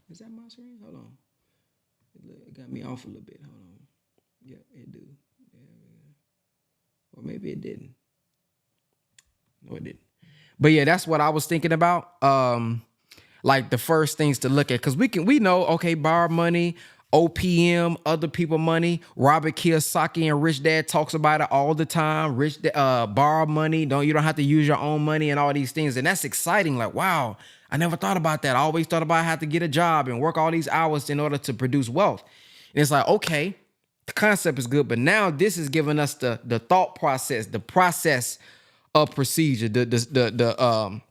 Is that my screen? Hold on. It got me off a little bit. Hold on. Yeah, it do. Or maybe it didn't. No, it didn't. But yeah, that's what I was thinking about. Like the first things to look at, because we know, okay, borrow money, OPM, other people money. Robert Kiyosaki and Rich Dad talks about it all the time. Borrow money, you don't have to use your own money and all these things. And that's exciting. Like, wow, I never thought about that. I always thought about I had to get a job and work all these hours in order to produce wealth. And it's like, okay, the concept is good, but now this is giving us the thought process, the process of procedure, the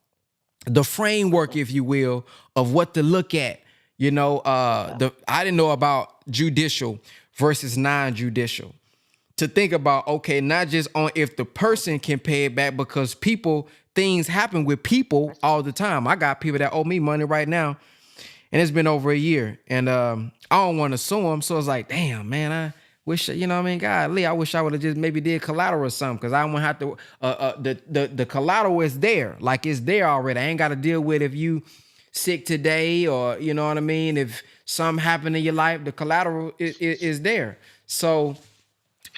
framework, if you will, of what to look at. I didn't know about judicial versus non-judicial. To think about, okay, not just on if the person can pay it back, because things happen with people all the time. I got people that owe me money right now, and it's been over a year, and I don't want to sue them. So it's like, damn, man, I wish, golly, I wish I would have just maybe did collateral or something, because I won't have to, the collateral is there. Like, it's there already. I ain't got to deal with if you sick today or, you know what I mean? If something happened in your life, the collateral is there. So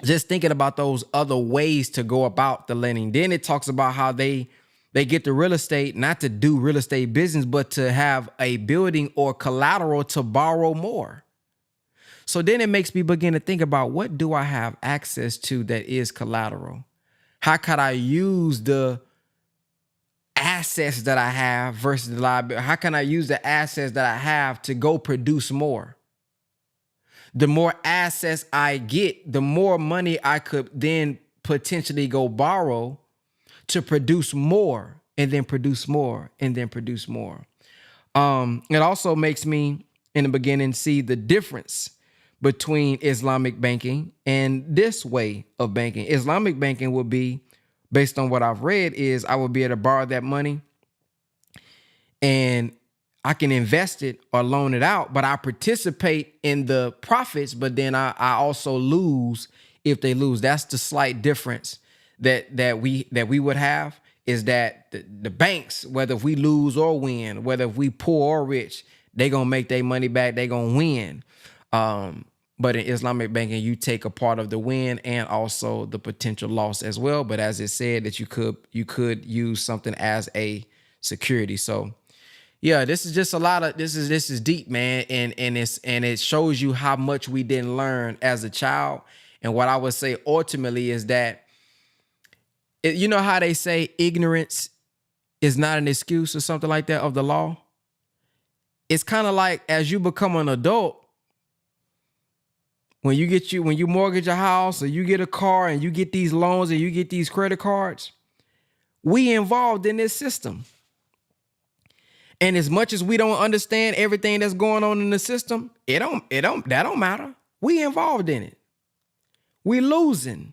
just thinking about those other ways to go about the lending. Then it talks about how they get the real estate, not to do real estate business, but to have a building or collateral to borrow more. So then it makes me begin to think about, what do I have access to that is collateral? How could I use the assets that I have versus the liability? How can I use the assets that I have to go produce more? The more assets I get, the more money I could then potentially go borrow to produce more, and then produce more, and then produce more. It also makes me, in the beginning, see the difference between Islamic banking and this way of banking. Islamic banking would be, based on what I've read, is I would be able to borrow that money and I can invest it or loan it out, but I participate in the profits, but then I also lose if they lose. That's the slight difference that we would have, is that the banks, whether if we lose or win, whether if we poor or rich, they gonna make their money back, they gonna win. But in Islamic banking, you take a part of the win and also the potential loss as well. But as it said, that you could use something as a security. So yeah, this is just a lot of this is deep, man, and it shows you how much we didn't learn as a child. And what I would say ultimately is that, you know how they say ignorance is not an excuse or something like that of the law? It's kind of like, as you become an adult, when you mortgage a house or you get a car and you get these loans and you get these credit cards, we involved in this system. And as much as we don't understand everything that's going on in the system, that don't matter. We involved in it. We losing.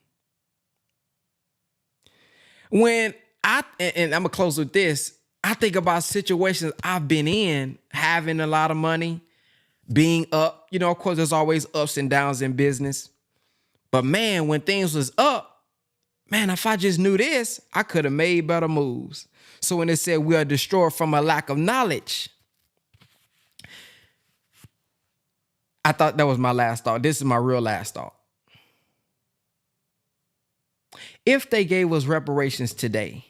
And I'm gonna close with this, I think about situations I've been in, having a lot of money, being up. Of course, there's always ups and downs in business. But man, when things was up, man, if I just knew this, I could have made better moves. So when it said we are destroyed from a lack of knowledge, I thought that was my last thought. This is my real last thought. If they gave us reparations today,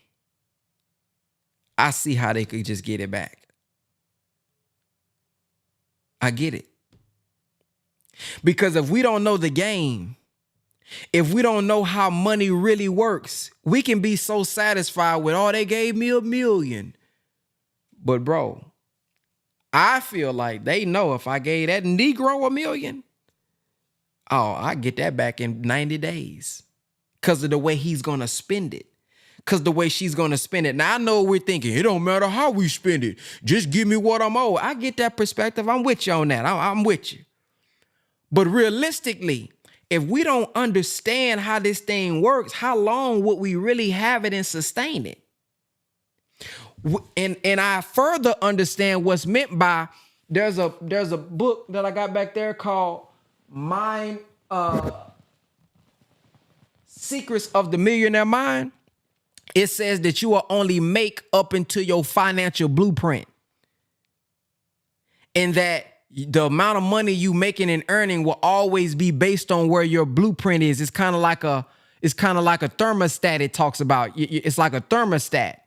I see how they could just get it back. I get it. Because if we don't know the game, if we don't know how money really works, we can be so satisfied with, oh, they gave me $1 million. But bro, I feel like they know if I gave that Negro $1 million, oh, I get that back in 90 days because of the way he's going to spend it. Because the way she's going to spend it. Now, I know we're thinking, it don't matter how we spend it. Just give me what I'm owed. I get that perspective. I'm with you on that. I'm with you. But realistically, if we don't understand how this thing works, how long would we really have it and sustain it? And I further understand what's meant by, there's a book that I got back there called Secrets of the Millionaire Mind. It says that you will only make up into your financial blueprint. And that the amount of money you making and earning will always be based on where your blueprint is. It's kind of like a thermostat it talks about. It's like a thermostat.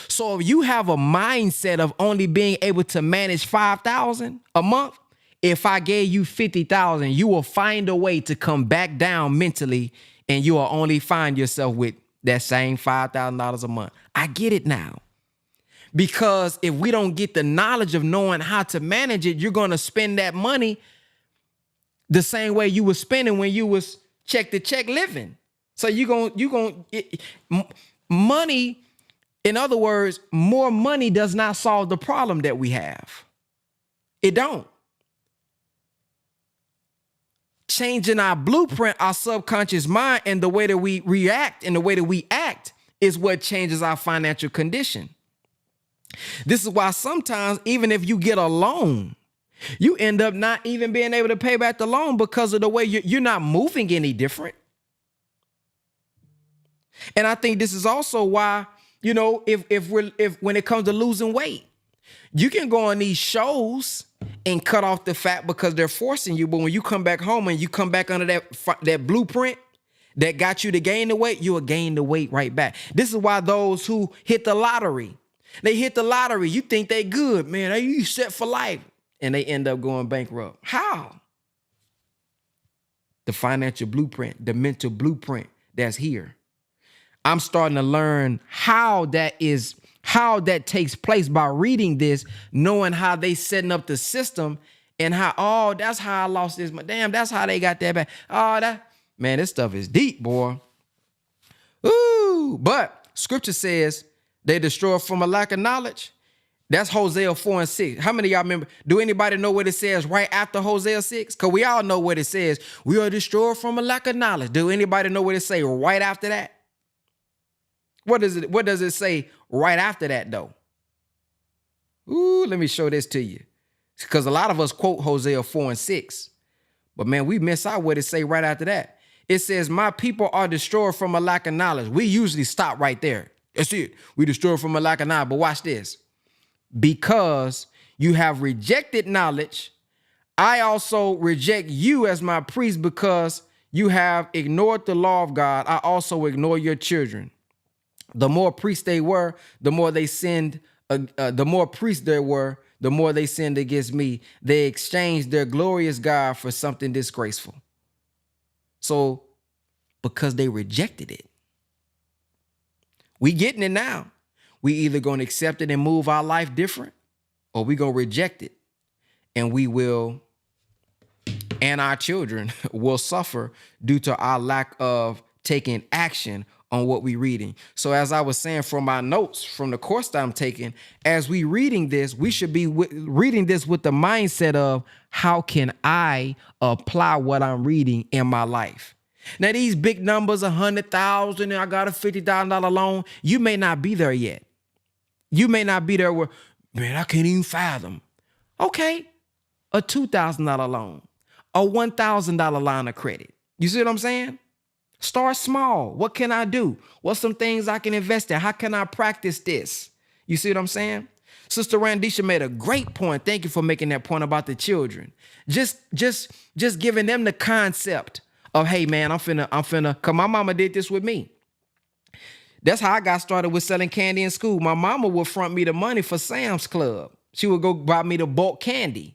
So if you have a mindset of only being able to manage $5,000 a month, if I gave you $50,000, you will find a way to come back down mentally, and you will only find yourself with that same $5,000 a month. I get it now. Because if we don't get the knowledge of knowing how to manage it, you're going to spend that money the same way you were spending when you was check to check living. So money, in other words, more money does not solve the problem that we have. It don't. Changing our blueprint, our subconscious mind, and the way that we react and the way that we act is what changes our financial condition. This is why sometimes, even if you get a loan, you end up not even being able to pay back the loan because of the way you're not moving any different. And I think this is also why, if when it comes to losing weight, you can go on these shows and cut off the fat because they're forcing you. But when you come back home and you come back under that blueprint that got you to gain the weight, you will gain the weight right back. This is why those who hit the lottery, you think they good, man. You set for life. And they end up going bankrupt. How? The financial blueprint, the mental blueprint that's here. I'm starting to learn how that takes place by reading this, knowing how they setting up the system and how, that's how I lost this. Damn, that's how they got that back. This stuff is deep, boy. Ooh, but scripture says they destroy from a lack of knowledge. That's Hosea 4:6. How many of y'all remember? Do anybody know what it says right after Hosea 6? Because we all know what it says. We are destroyed from a lack of knowledge. Do anybody know what it say right after that? What does it say right after that, though? Ooh, let me show this to you. Because a lot of us quote Hosea 4:6. But man, we miss out what it say right after that. It says, my people are destroyed from a lack of knowledge. We usually stop right there. That's it. We destroyed from a lack of knowledge. But watch this. Because you have rejected knowledge, I also reject you as my priest because you have ignored the law of God. I also ignore your children. The more priests they were, the more they sinned. The more priests there were, the more they sinned against me. They exchanged their glorious God for something disgraceful. So, because they rejected it, we getting it now. We either going to accept it and move our life different, or we going to reject it, and we will, and our children will suffer due to our lack of taking action on what we reading. So as I was saying from my notes from the course that I'm taking, as we reading this, we should be reading this with the mindset of how can I apply what I'm reading in my life? Now, these big numbers, 100,000, and I got a $50,000 loan, you may not be there yet. You may not be there where, man, I can't even fathom. Okay, a $2,000 loan, a $1,000 line of credit. You see what I'm saying? Start small. What can I do? What's some things I can invest in? How can I practice this? You see what I'm saying? Sister Randisha made a great point. Thank you for making that point about the children. Just giving them the concept of, hey man, I'm finna, cause my mama did this with me. That's how I got started with selling candy in school. My mama would front me the money for Sam's Club. She would go buy me the bulk candy.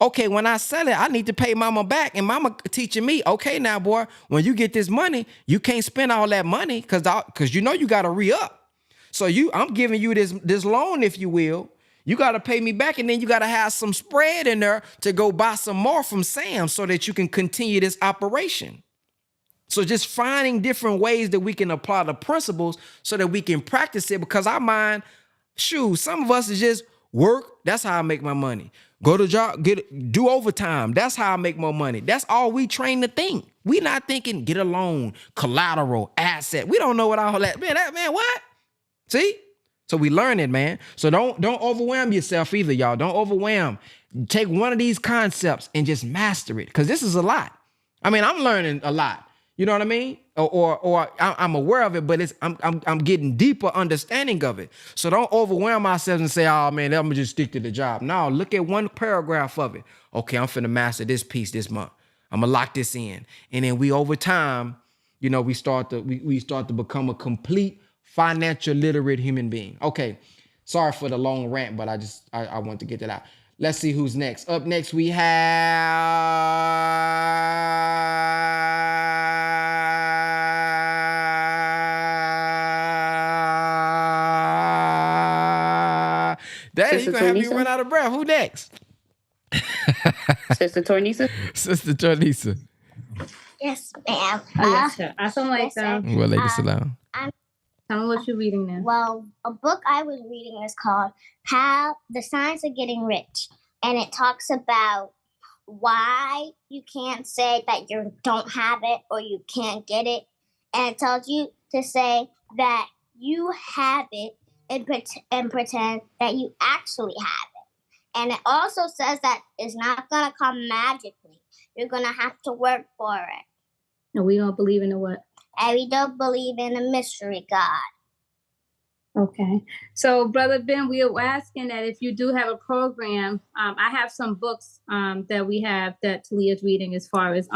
Okay, when I sell it, I need to pay mama back. And mama teaching me, okay, now, boy, when you get this money, you can't spend all that money because you know you got to re-up. So I'm giving you this loan, if you will. You got to pay me back, and then you got to have some spread in there to go buy some more from Sam so that you can continue this operation. So just finding different ways that we can apply the principles so that we can practice it, because our mind, some of us is just work. That's how I make my money. Go to job, do overtime. That's how I make more money. That's all we train to think. We not thinking get a loan, collateral, asset. We don't know what all that, man, what? See? So we learn it, man. So don't overwhelm yourself either, y'all. Don't overwhelm. Take one of these concepts and just master it, because this is a lot. I mean, I'm learning a lot. You know what I mean? Or I'm aware of it, but I'm getting deeper understanding of it. So don't overwhelm ourselves and say, oh man, I'm gonna just stick to the job. No, look at one paragraph of it. Okay, I'm finna master this piece this month. I'm gonna lock this in. And then over time, we start to become a complete financial literate human being. Okay, sorry for the long rant, but I want to get that out. Let's see who's next. Up next, we have Daddy, you gonna have me run out of breath. Who next? Sister Tornisa? Sister Tornisa. Yes, ma'am. Yes, sir. Walaikum salam. Tell me what you're reading now. Well, a book I was reading is called How the Science of Getting Rich. And it talks about why you can't say that you don't have it or you can't get it. And it tells you to say that you have it and pretend that you actually have it. And it also says that it's not going to come magically. You're going to have to work for it. And we don't believe in the what? And we don't believe in a mystery God. Okay. So, Brother Ben, we are asking that if you do have a program, I have some books that we have that Talia's reading as far as,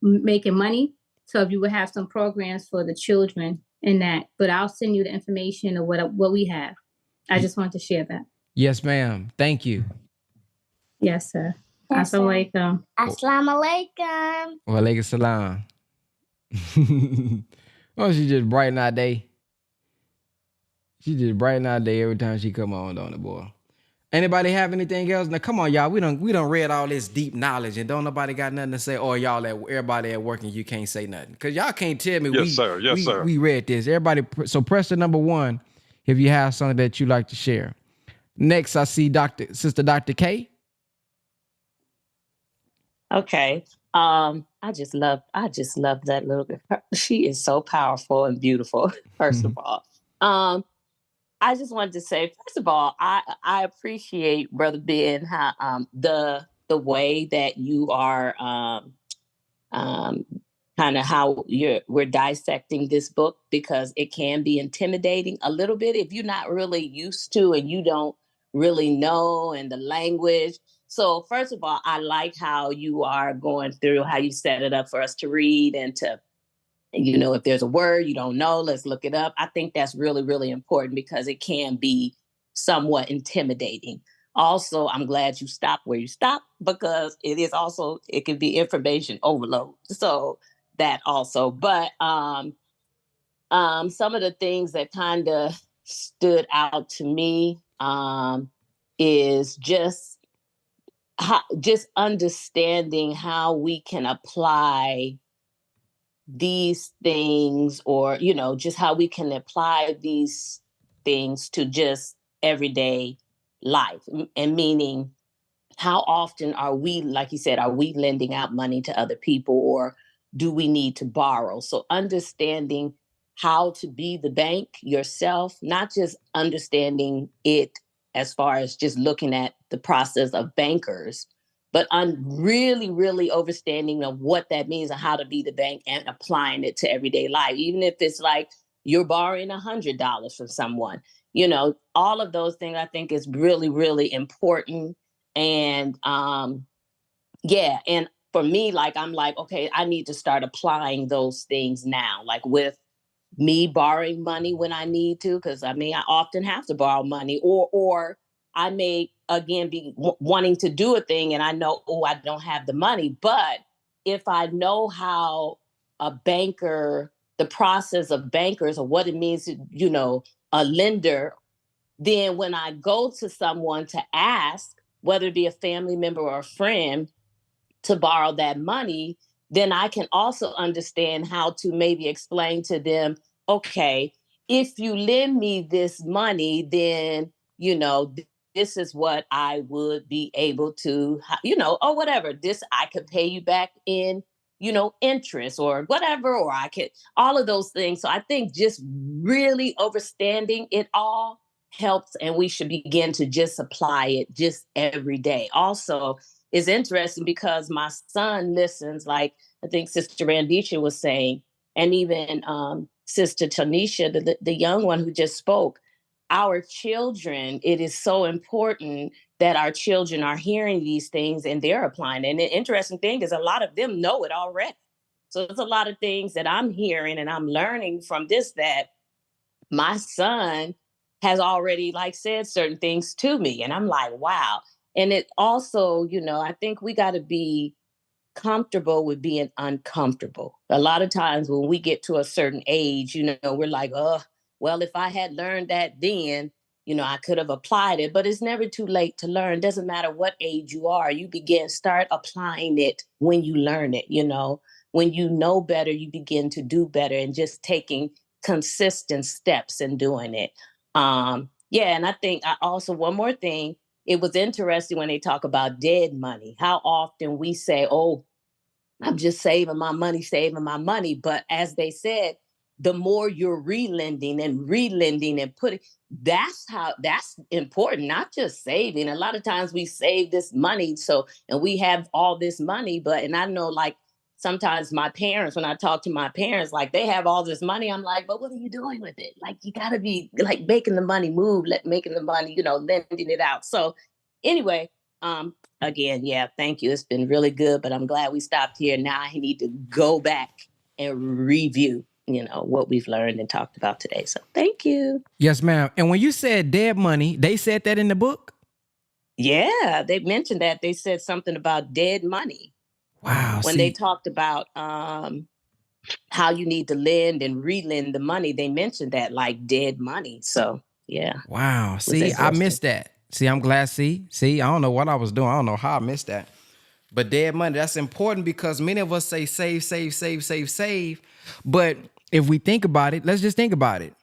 making money. So if you would have some programs for the children in that, but I'll send you the information of what we have. I just want to share that. Yes, ma'am. Thank you. Yes, sir. Yes, Assalamu alaikum. Assalamu alaikum. Walaikum salam. Oh, she just brighten our day. She just brighten our day every time she come on, don't it, boy? Anybody have anything else? Now, come on, y'all. We done read all this deep knowledge, and don't nobody got nothing to say. Or everybody at work, and you can't say nothing because y'all can't tell me. Yes, sir. Yes, sir. We read this. Everybody. So press the number 1 if you have something that you like to share. Next, I see Sister Dr. K. Okay. I just love that little bit. She is so powerful and beautiful, first of all. I just wanted to say, first of all, I appreciate Brother Ben, how the way that you are kind of how we're dissecting this book, because it can be intimidating a little bit if you're not really used to and you don't really know and the language. So first of all, I like how you are going through, how you set it up for us to read and to, if there's a word you don't know, let's look it up. I think that's really, really important because it can be somewhat intimidating. Also, I'm glad you stopped where you stopped because it can be information overload. So that also, but some of the things that kind of stood out to me is just understanding how we can apply these things, or just how we can apply these things to just everyday life, and meaning how often are we, like you said, are we lending out money to other people, or do we need to borrow? So understanding how to be the bank yourself, not just understanding it as far as just looking at the process of bankers, but I'm really, really understanding of what that means and how to be the bank and applying it to everyday life. Even if it's like you're borrowing $100 from someone, all of those things I think is really, really important. And yeah, and for me, like I'm like, okay, I need to start applying those things now, like with me borrowing money when I need to, because I often have to borrow money, or I may again be wanting to do a thing and I know, I don't have the money. But if I know how the process of bankers or what it means to, a lender, then when I go to someone to ask, whether it be a family member or a friend, to borrow that money, then I can also understand how to maybe explain to them, okay, if you lend me this money, then, this is what I would be able to, or whatever. This I could pay you back in, interest or whatever, or I could, all of those things. So I think just really understanding it all helps, and we should begin to just apply it just every day. Also, is interesting because my son listens, like I think Sister Randisha was saying, and even Sister Tanisha, the young one who just spoke. Our children, it is so important that our children are hearing these things and they're applying it. And the interesting thing is a lot of them know it already. So there's a lot of things that I'm hearing and I'm learning from this that my son has already said certain things to me. And I'm like, wow. And it also, I think we got to be comfortable with being uncomfortable. A lot of times when we get to a certain age, we're like, oh, well, if I had learned that then, I could have applied it, but it's never too late to learn. Doesn't matter what age you are, you start applying it when you learn it, when you know better, you begin to do better and just taking consistent steps in doing it. Yeah. And I think one more thing, it was interesting when they talk about dead money, how often we say, oh, I'm just saving my money. But as they said, the more you're relending and putting, that's important, not just saving. A lot of times we save this money. And we have all this money, and I know sometimes my parents, when I talk to my parents, they have all this money. I'm like, but what are you doing with it? You gotta be making the money move, making the money, lending it out. So anyway, again, yeah, thank you. It's been really good, but I'm glad we stopped here. Now I need to go back and review, what we've learned and talked about today. So thank you. Yes, ma'am. And when you said dead money, they said that in the book? Yeah, they mentioned that. They said something about dead money. Wow. When they talked about how you need to lend and relend the money, they mentioned that dead money. So yeah. Wow. See, I missed that. See, I'm glad. See, I don't know what I was doing. I don't know how I missed that. But dead money, that's important because many of us say save. But if we think about it, let's just think about it.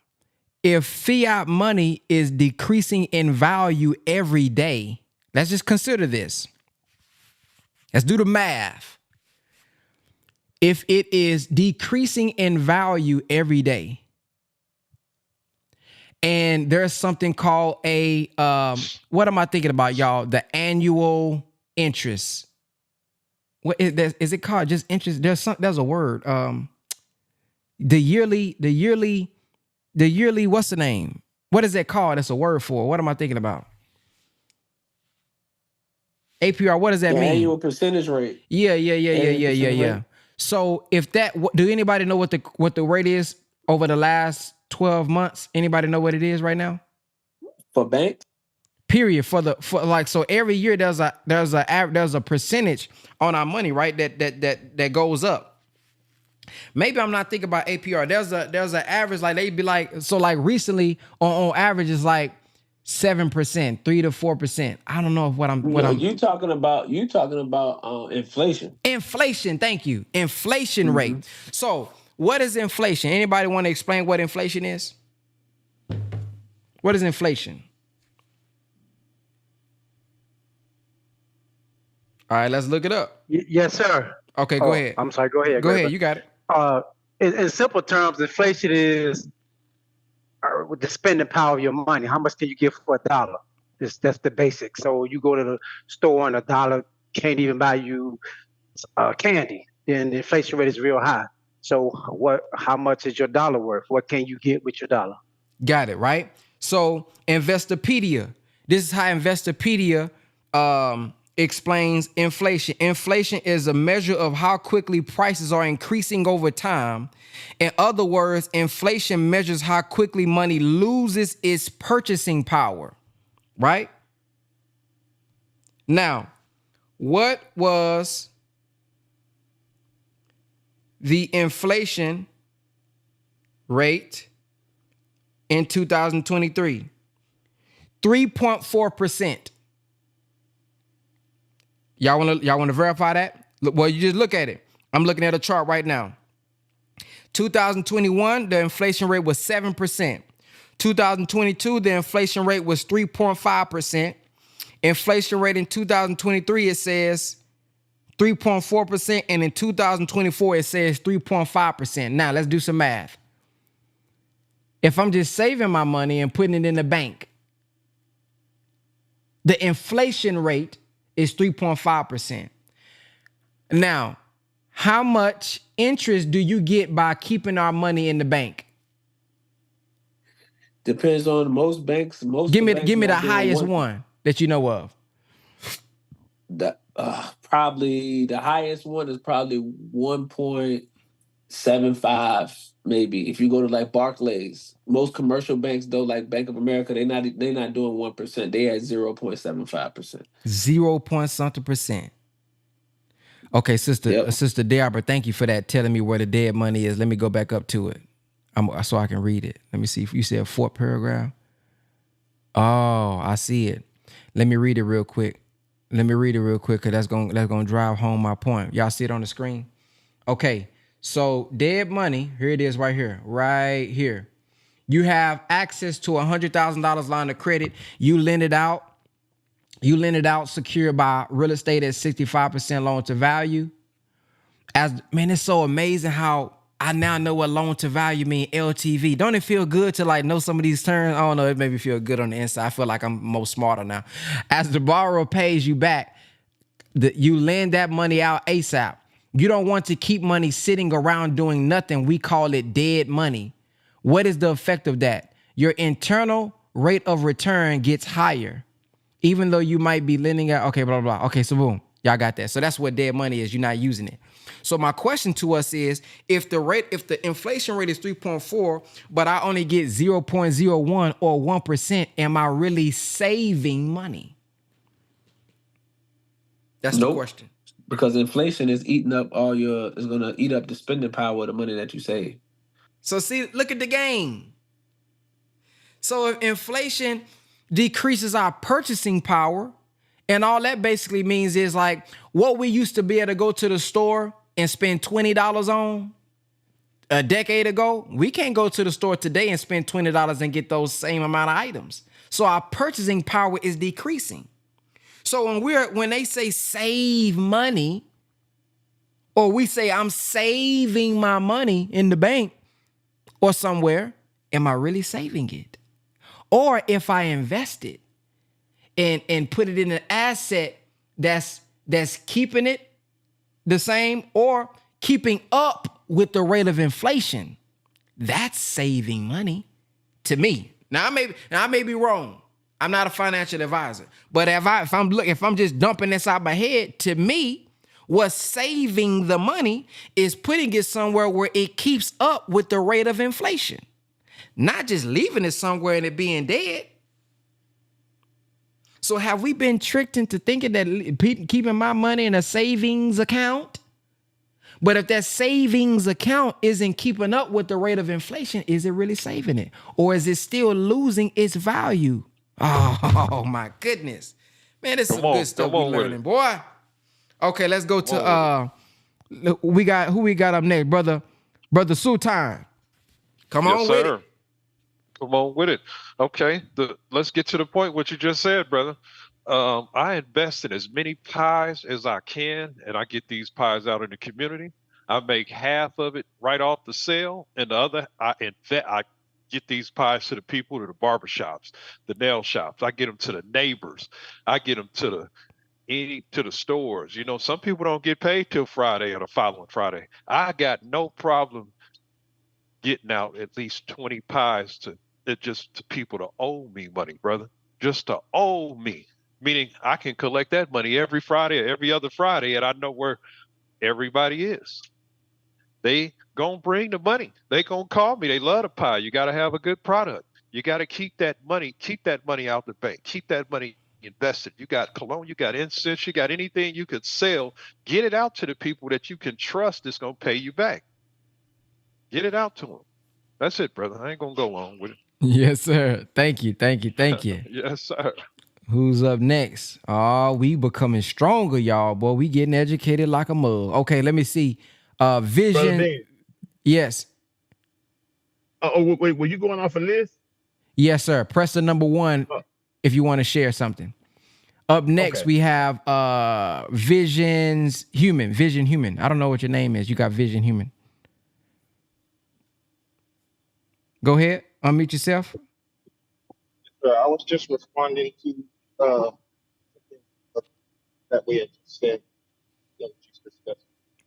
If fiat money is decreasing in value every day, let's just consider this. Let's do the math. If it is decreasing in value every day, and there's something called what am I thinking about, y'all? The annual interest. What is it called? Just interest. There's a word. The yearly, what's the name? What is that called? That's a word for. What am I thinking about? APR, what does that mean? Annual percentage rate. Yeah. So do anybody know what the rate is over the last 12 months? Anybody know what it is right now? For banks? Period. So every year there's a percentage on our money, right? That goes up. Maybe I'm not thinking about APR. There's an average, they'd be recently on average is 7%, 3 to 4%. I don't know if you talking about inflation. Inflation, thank you. Inflation rate. So what is inflation? Anybody want to explain what inflation is? What is inflation? All right, let's look it up. Yes, sir. Okay, go ahead. I'm sorry. Go ahead. Go ahead. You got it. In simple terms, inflation is the spending power of your money. How much can you get for $1? That's the basic. So you go to the store and $1 can't even buy you candy, then the inflation rate is real high. So how much is your dollar worth? What can you get with your dollar? Got it, right? So Investopedia. This is how Investopedia explains inflation. Inflation is a measure of how quickly prices are increasing over time. In other words, inflation measures how quickly money loses its purchasing power, right? Now, what was the inflation rate in 2023? 3.4%. Y'all want to verify that? Well, you just look at it. I'm looking at a chart right now. 2021, the inflation rate was 7%. 2022, the inflation rate was 3.5%. Inflation rate in 2023, it says 3.4%, and in 2024, it says 3.5%. Now, let's do some math. If I'm just saving my money and putting it in the bank, the inflation rate is 3.5%. Now, how much interest do you get by keeping our money in the bank? Depends on most banks. Give me the highest one that you know of. Probably the highest one is probably 1.75, maybe. If you go to like Barclays, most commercial banks though, like Bank of America, they're not doing 1%. They at 0.75%. 0 point something percent. Okay, Sister Deborah, thank you for that, telling me where the dead money is. Let me go back up to it, so I can read it. Let me see if you said fourth paragraph. Oh, I see it. Let me read it real quick. Cause that's gonna drive home my point. Y'all see it on the screen? Okay, so dead money. Here it is, right here, right here. You have access to $100,000 line of credit. You lend it out. Secured by real estate at 65% loan to value. It's so amazing how I now know what loan to value mean, LTV. Don't it feel good to like know some of these terms? I don't know, it made me feel good on the inside. I feel like I'm more smarter now. As the borrower pays you back, you lend that money out ASAP. You don't want to keep money sitting around doing nothing. We call it dead money. What is the effect of that? Your internal rate of return gets higher, even though you might be lending out. Okay, blah, blah, blah. Okay, so boom, y'all got that. So that's what dead money is. You're not using it. So my question to us is, if the inflation rate is 3.4, but I only get 0.01 or 1%, am I really saving money? That's the question. Because inflation is eating up is gonna eat up the spending power of the money that you save. So see, look at the game. So if inflation decreases our purchasing power, and all that basically means is like what we used to be able to go to the store and spend $20 on a decade ago, we can't go to the store today and spend $20 and get those same amount of items. So our purchasing power is decreasing. So when they say save money, or we say I'm saving my money in the bank or somewhere, am I really saving it? Or if I invest it and put it in an asset that's keeping it the same or keeping up with the rate of inflation, that's saving money to me. Now I may be wrong. I'm not a financial advisor, but if I'm just dumping this out my head, to me, what's saving the money is putting it somewhere where it keeps up with the rate of inflation, not just leaving it somewhere and it being dead. So have we been tricked into thinking that keeping my money in a savings account? But if that savings account isn't keeping up with the rate of inflation, is it really saving it? Or is it still losing its value? Oh my goodness. Man, this is some good stuff we're learning, boy. Okay, let's go to who we got up next, brother Sultan. Come on with it. Come on with it. Okay, let's get to the point what you just said, brother. I invest in as many pies as I can, and I get these pies out in the community. I make half of it right off the sale, and the other I get these pies to the people, to the barber shops, the nail shops. I get them to the neighbors. I get them to to the stores. You know, some people don't get paid till Friday or the following Friday. I got no problem getting out at least 20 pies to people to owe me money, brother. Just to owe me. Meaning I can collect that money every Friday or every other Friday, and I know where everybody is. They gonna bring the money. They gonna call me. They love the pie. You gotta have a good product. You gotta keep that money out the bank. Keep that money invested. You got cologne, you got incense, you got anything you could sell. Get it out to the people that you can trust that's gonna pay you back. Get it out to them. That's it, brother. I ain't gonna go long with it. Yes, sir. Thank you. Thank you. Thank you. Yes, sir. Who's up next? Oh, we becoming stronger, y'all. Boy, we getting educated like a mug. Okay, let me see. Vision. Ben. Yes. Wait, were you going off a list? Yes, sir. Press the number 1 if you want to share something. Up next, we have Vision Human. I don't know what your name is. You got Vision Human. Go ahead. Unmute yourself. I was just responding to that we had said.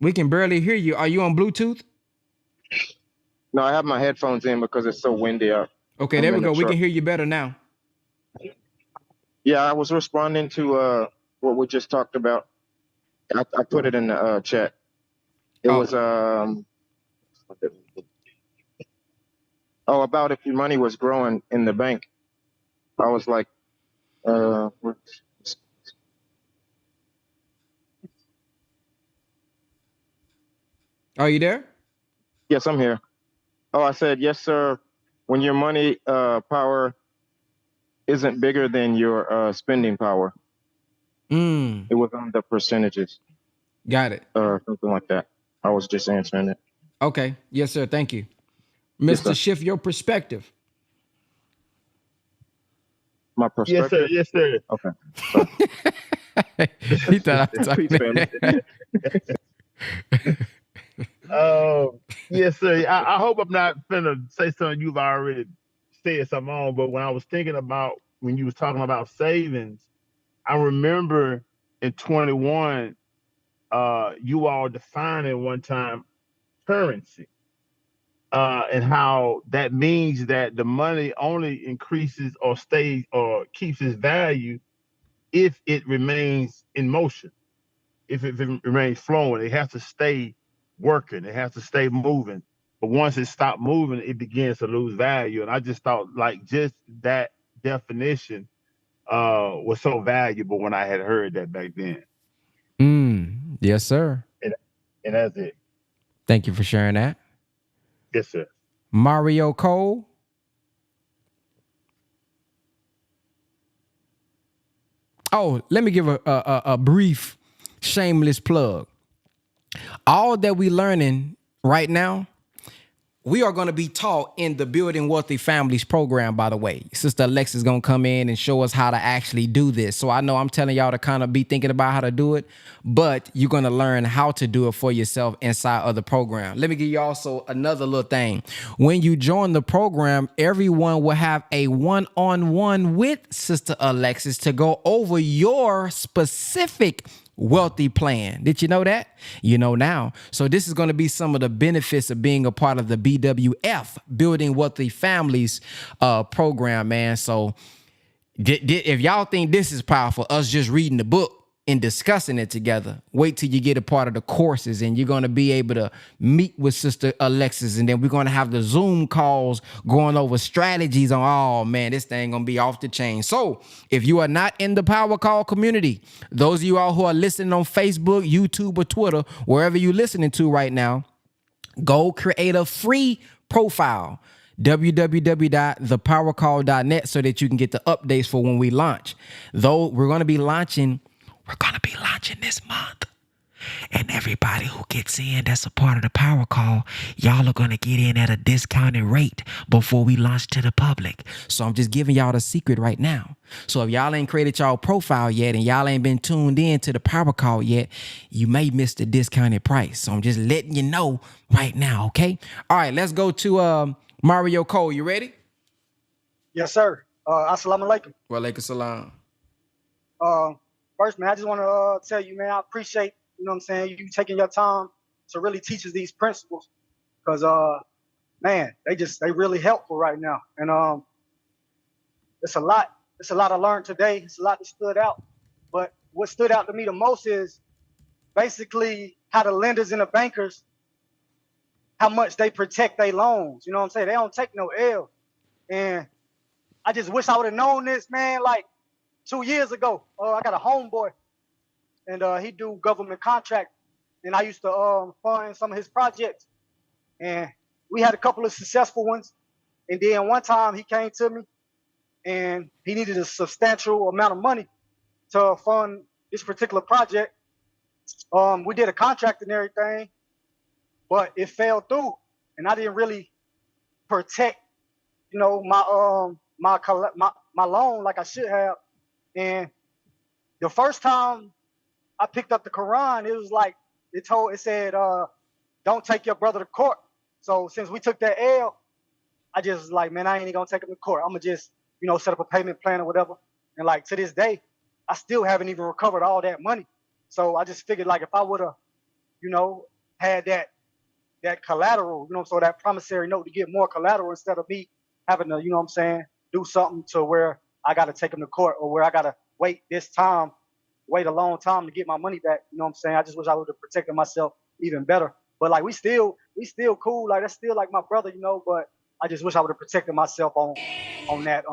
We can barely hear you. Are you on Bluetooth? No, I have my headphones in because it's so windy out. Okay, there we go. We can hear you better now. Yeah, I was responding to what we just talked about. I put it in the chat. It was about if your money was growing in the bank. I was like, are you there? Yes, I'm here. Oh, I said, yes, sir. When your money power isn't bigger than your spending power. It was on the percentages. Got it. Something like that. I was just answering it. Okay. Yes, sir. Thank you. Mr. Shift Your Perspective. My perspective? Yes, sir. Okay. He thought I was talking. Yes, sir. I hope I'm not finna say something you've already said something on, but when I was thinking about when you was talking about savings, I remember in 21, you all defining one time currency. And how that means that the money only increases or stays or keeps its value if it remains in motion, if it remains flowing. It has to stay working. It has to stay moving. But once it stops moving, it begins to lose value. And I just thought like just that definition was so valuable when I had heard that back then. Yes, sir. And that's it. Thank you for sharing that. Yes, sir. Mario Cole. Oh, let me give a brief shameless plug. All that we learning right now, we are going to be taught in the Building Wealthy Families program, by the way. Sister Alexis is going to come in and show us how to actually do this. So I know I'm telling y'all to kind of be thinking about how to do it, but you're going to learn how to do it for yourself inside of the program. Let me give you also another little thing. When you join the program, everyone will have a one-on-one with Sister Alexis to go over your specific wealthy plan. Did you know that? You know now. So this is going to be some of the benefits of being a part of the BWF, Building Wealthy Families program, man. So if y'all think this is powerful, us just reading the book and discussing it together, wait till you get a part of the courses and you're going to be able to meet with Sister Alexis, and then we're going to have the Zoom calls going over strategies on, oh man, this thing going to be off the chain. So if you are not in the Power Call community, those of you all who are listening on Facebook, YouTube, or Twitter, wherever you're listening to right now, go create a free profile, www.thepowercall.net, so that you can get the updates for when we launch. Though we're going to be launching this month. And everybody who gets in that's a part of the Power Call, y'all are going to get in at a discounted rate before we launch to the public. So I'm just giving y'all the secret right now. So if y'all ain't created y'all profile yet and y'all ain't been tuned in to the Power Call yet, you may miss the discounted price. So I'm just letting you know right now, okay? All right, let's go to Mario Cole. You ready? Yes, sir. Assalamu alaikum. Wa alaikum salam. first, man, I just want to tell you, man, I appreciate, you know what I'm saying, you taking your time to really teach us these principles. Because, man, they really helpful right now. And it's a lot I learned today. It's a lot that stood out. But what stood out to me the most is basically how the lenders and the bankers, how much they protect their loans. You know what I'm saying? They don't take no L. And I just wish I would have known this, man, like 2 years ago. I got a homeboy, and he do government contract, and I used to fund some of his projects. And we had a couple of successful ones. And then one time he came to me, and he needed a substantial amount of money to fund this particular project. We did a contract and everything, but it fell through, and I didn't really protect, you know, my loan like I should have. And the first time I picked up the Quran, it was like it said, don't take your brother to court. So since we took that L, I just was like, man, I ain't even gonna take him to court. I'm gonna just, you know, set up a payment plan or whatever. And like to this day, I still haven't even recovered all that money. So I just figured, like, if I would have, you know, had that collateral, you know, so that promissory note to get more collateral instead of me having to, you know what I'm saying, do something to where I got to take him to court or where I got to wait a long time to get my money back. You know what I'm saying? I just wish I would have protected myself even better. But like we still cool. Like that's still like my brother, you know, but I just wish I would have protected myself on that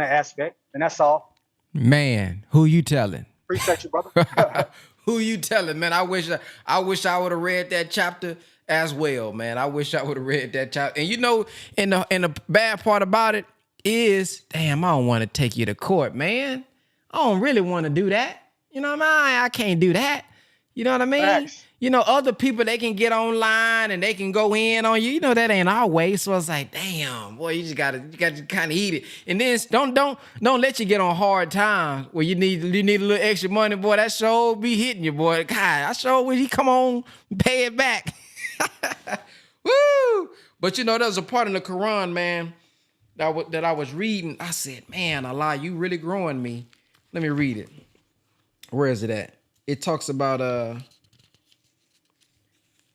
aspect. And that's all. Man, who you telling? Appreciate you, brother. Who you telling, man? I wish I would have read that chapter as well, man. I wish I would have read that chapter. And you know, and the bad part about it is, damn, I don't want to take you to court, man. I don't really want to do that. You know what I mean? I can't do that. You know what I mean? Facts. You know, other people, they can get online and they can go in on you. You know, that ain't our way. So it's like, damn, boy, you gotta kind of eat it. And then don't let you get on hard times where you need a little extra money, boy. That sure be hitting you, boy. God, I sure wish he come on and pay it back. Woo! But you know, there's a part in the Quran, man, that I was reading. I said, man, Allah, you really growing me. Let me read it. Where is it at? It talks about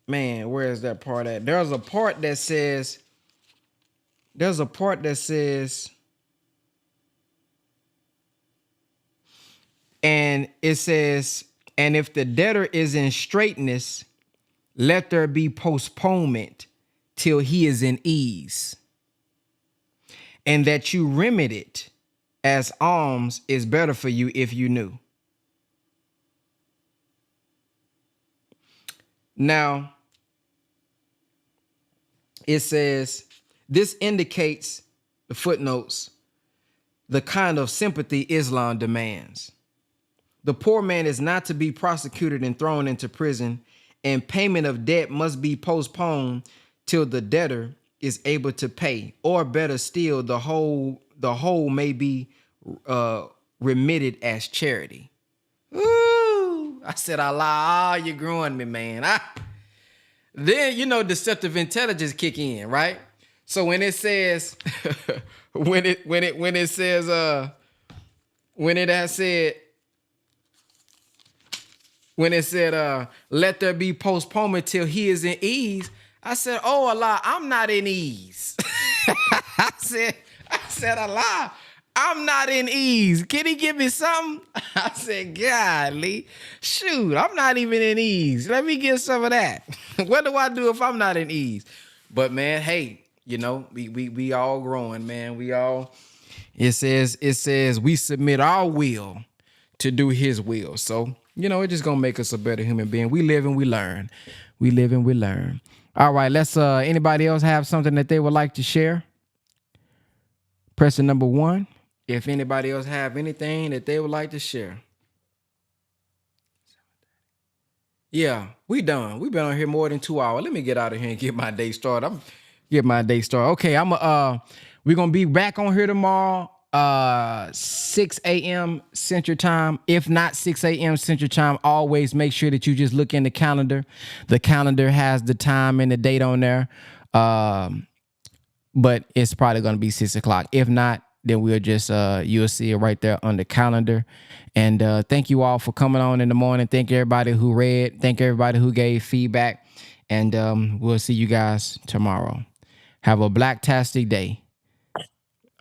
man, where is that part at? There's a part that says, and it says, and if the debtor is in straitness, let there be postponement till he is in ease, and that you remedy it as alms is better for you if you knew. Now, it says, this indicates, the footnotes, the kind of sympathy Islam demands. The poor man is not to be prosecuted and thrown into prison, and payment of debt must be postponed till the debtor is able to pay, or better still, the whole may be remitted as charity. Ooh, I said, Allah, you're growing me, man. Then, you know, deceptive intelligence kick in, right? So when it says, when it said, let there be postponement till he is in ease, I said, oh, Allah, I'm not in ease. I said, Allah, I'm not in ease. Can he give me something? I said, golly, shoot, I'm not even in ease. Let me get some of that. What do I do if I'm not in ease? But man, hey, you know, we all growing, man. It says we submit our will to do his will. So, you know, it's just gonna make us a better human being. We live and we learn. We live and we learn. All right, let's anybody else have something that they would like to share? Press the number 1. If anybody else have anything that they would like to share. Yeah, we done. We've been on here more than 2 hours. Let me get out of here and get my day started. Okay, we're gonna be back on here tomorrow, 6 a.m. Central Time. If not 6 a.m. Central Time, always make sure that you just look in the calendar. The calendar has the time and the date on there. But it's probably gonna be 6 o'clock. If not, then we'll just you'll see it right there on the calendar. And thank you all for coming on in the morning. Thank everybody who read. Thank everybody who gave feedback. And we'll see you guys tomorrow. Have a blacktastic day.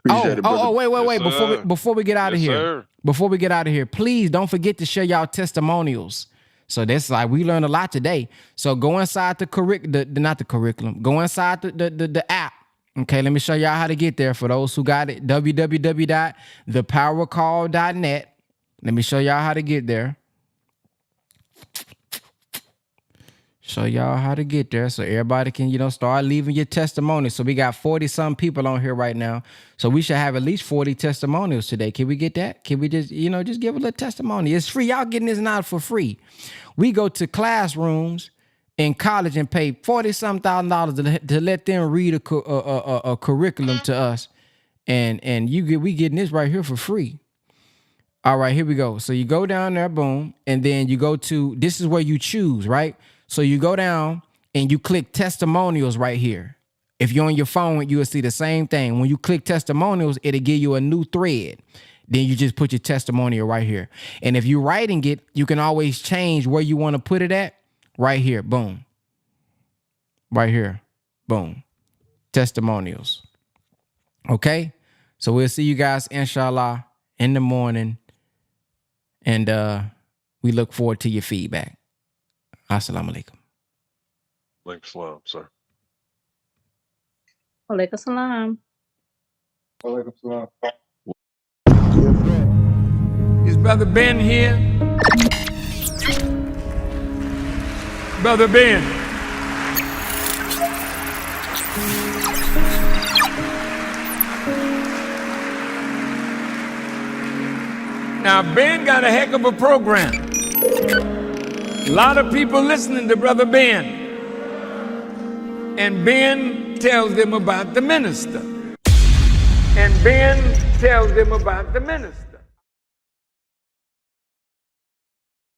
Appreciate it, brother. Wait. Yes, Before we get out of Yes, here, sir. before we get out of here, please don't forget to share y'all testimonials. So that's like we learned a lot today. So go inside not the curriculum. Go inside the app. Okay, let me show y'all how to get there for those who got it. www.thepowercall.net. Let me show y'all how to get there. Show y'all how to get there so everybody can, start leaving your testimony. So we got 40-some people on here right now. So we should have at least 40 testimonials today. Can we get that? Can we just, just give a little testimony? It's free. Y'all getting this now for free. We go to classrooms in college and pay $40-some thousand to let them read a curriculum to us. And we getting this right here for free. All right, here we go. So you go down there, boom. And then you go to, this is where you choose, right? So you go down and you click testimonials right here. If you're on your phone, you will see the same thing. When you click testimonials, it'll give you a new thread. Then you just put your testimonial right here. And if you're writing it, you can always change where you want to put it at. Right here, boom. Right here, boom. Testimonials. Okay? So we'll see you guys, inshallah, in the morning. And we look forward to your feedback. Assalamu alaikum. Link salam, sir. Walaikum salam. Walaikum salam. Is Brother Ben here? Brother Ben. Now, Ben got a heck of a program. A lot of people listening to Brother Ben. And Ben tells them about the minister. And Ben tells them about the minister.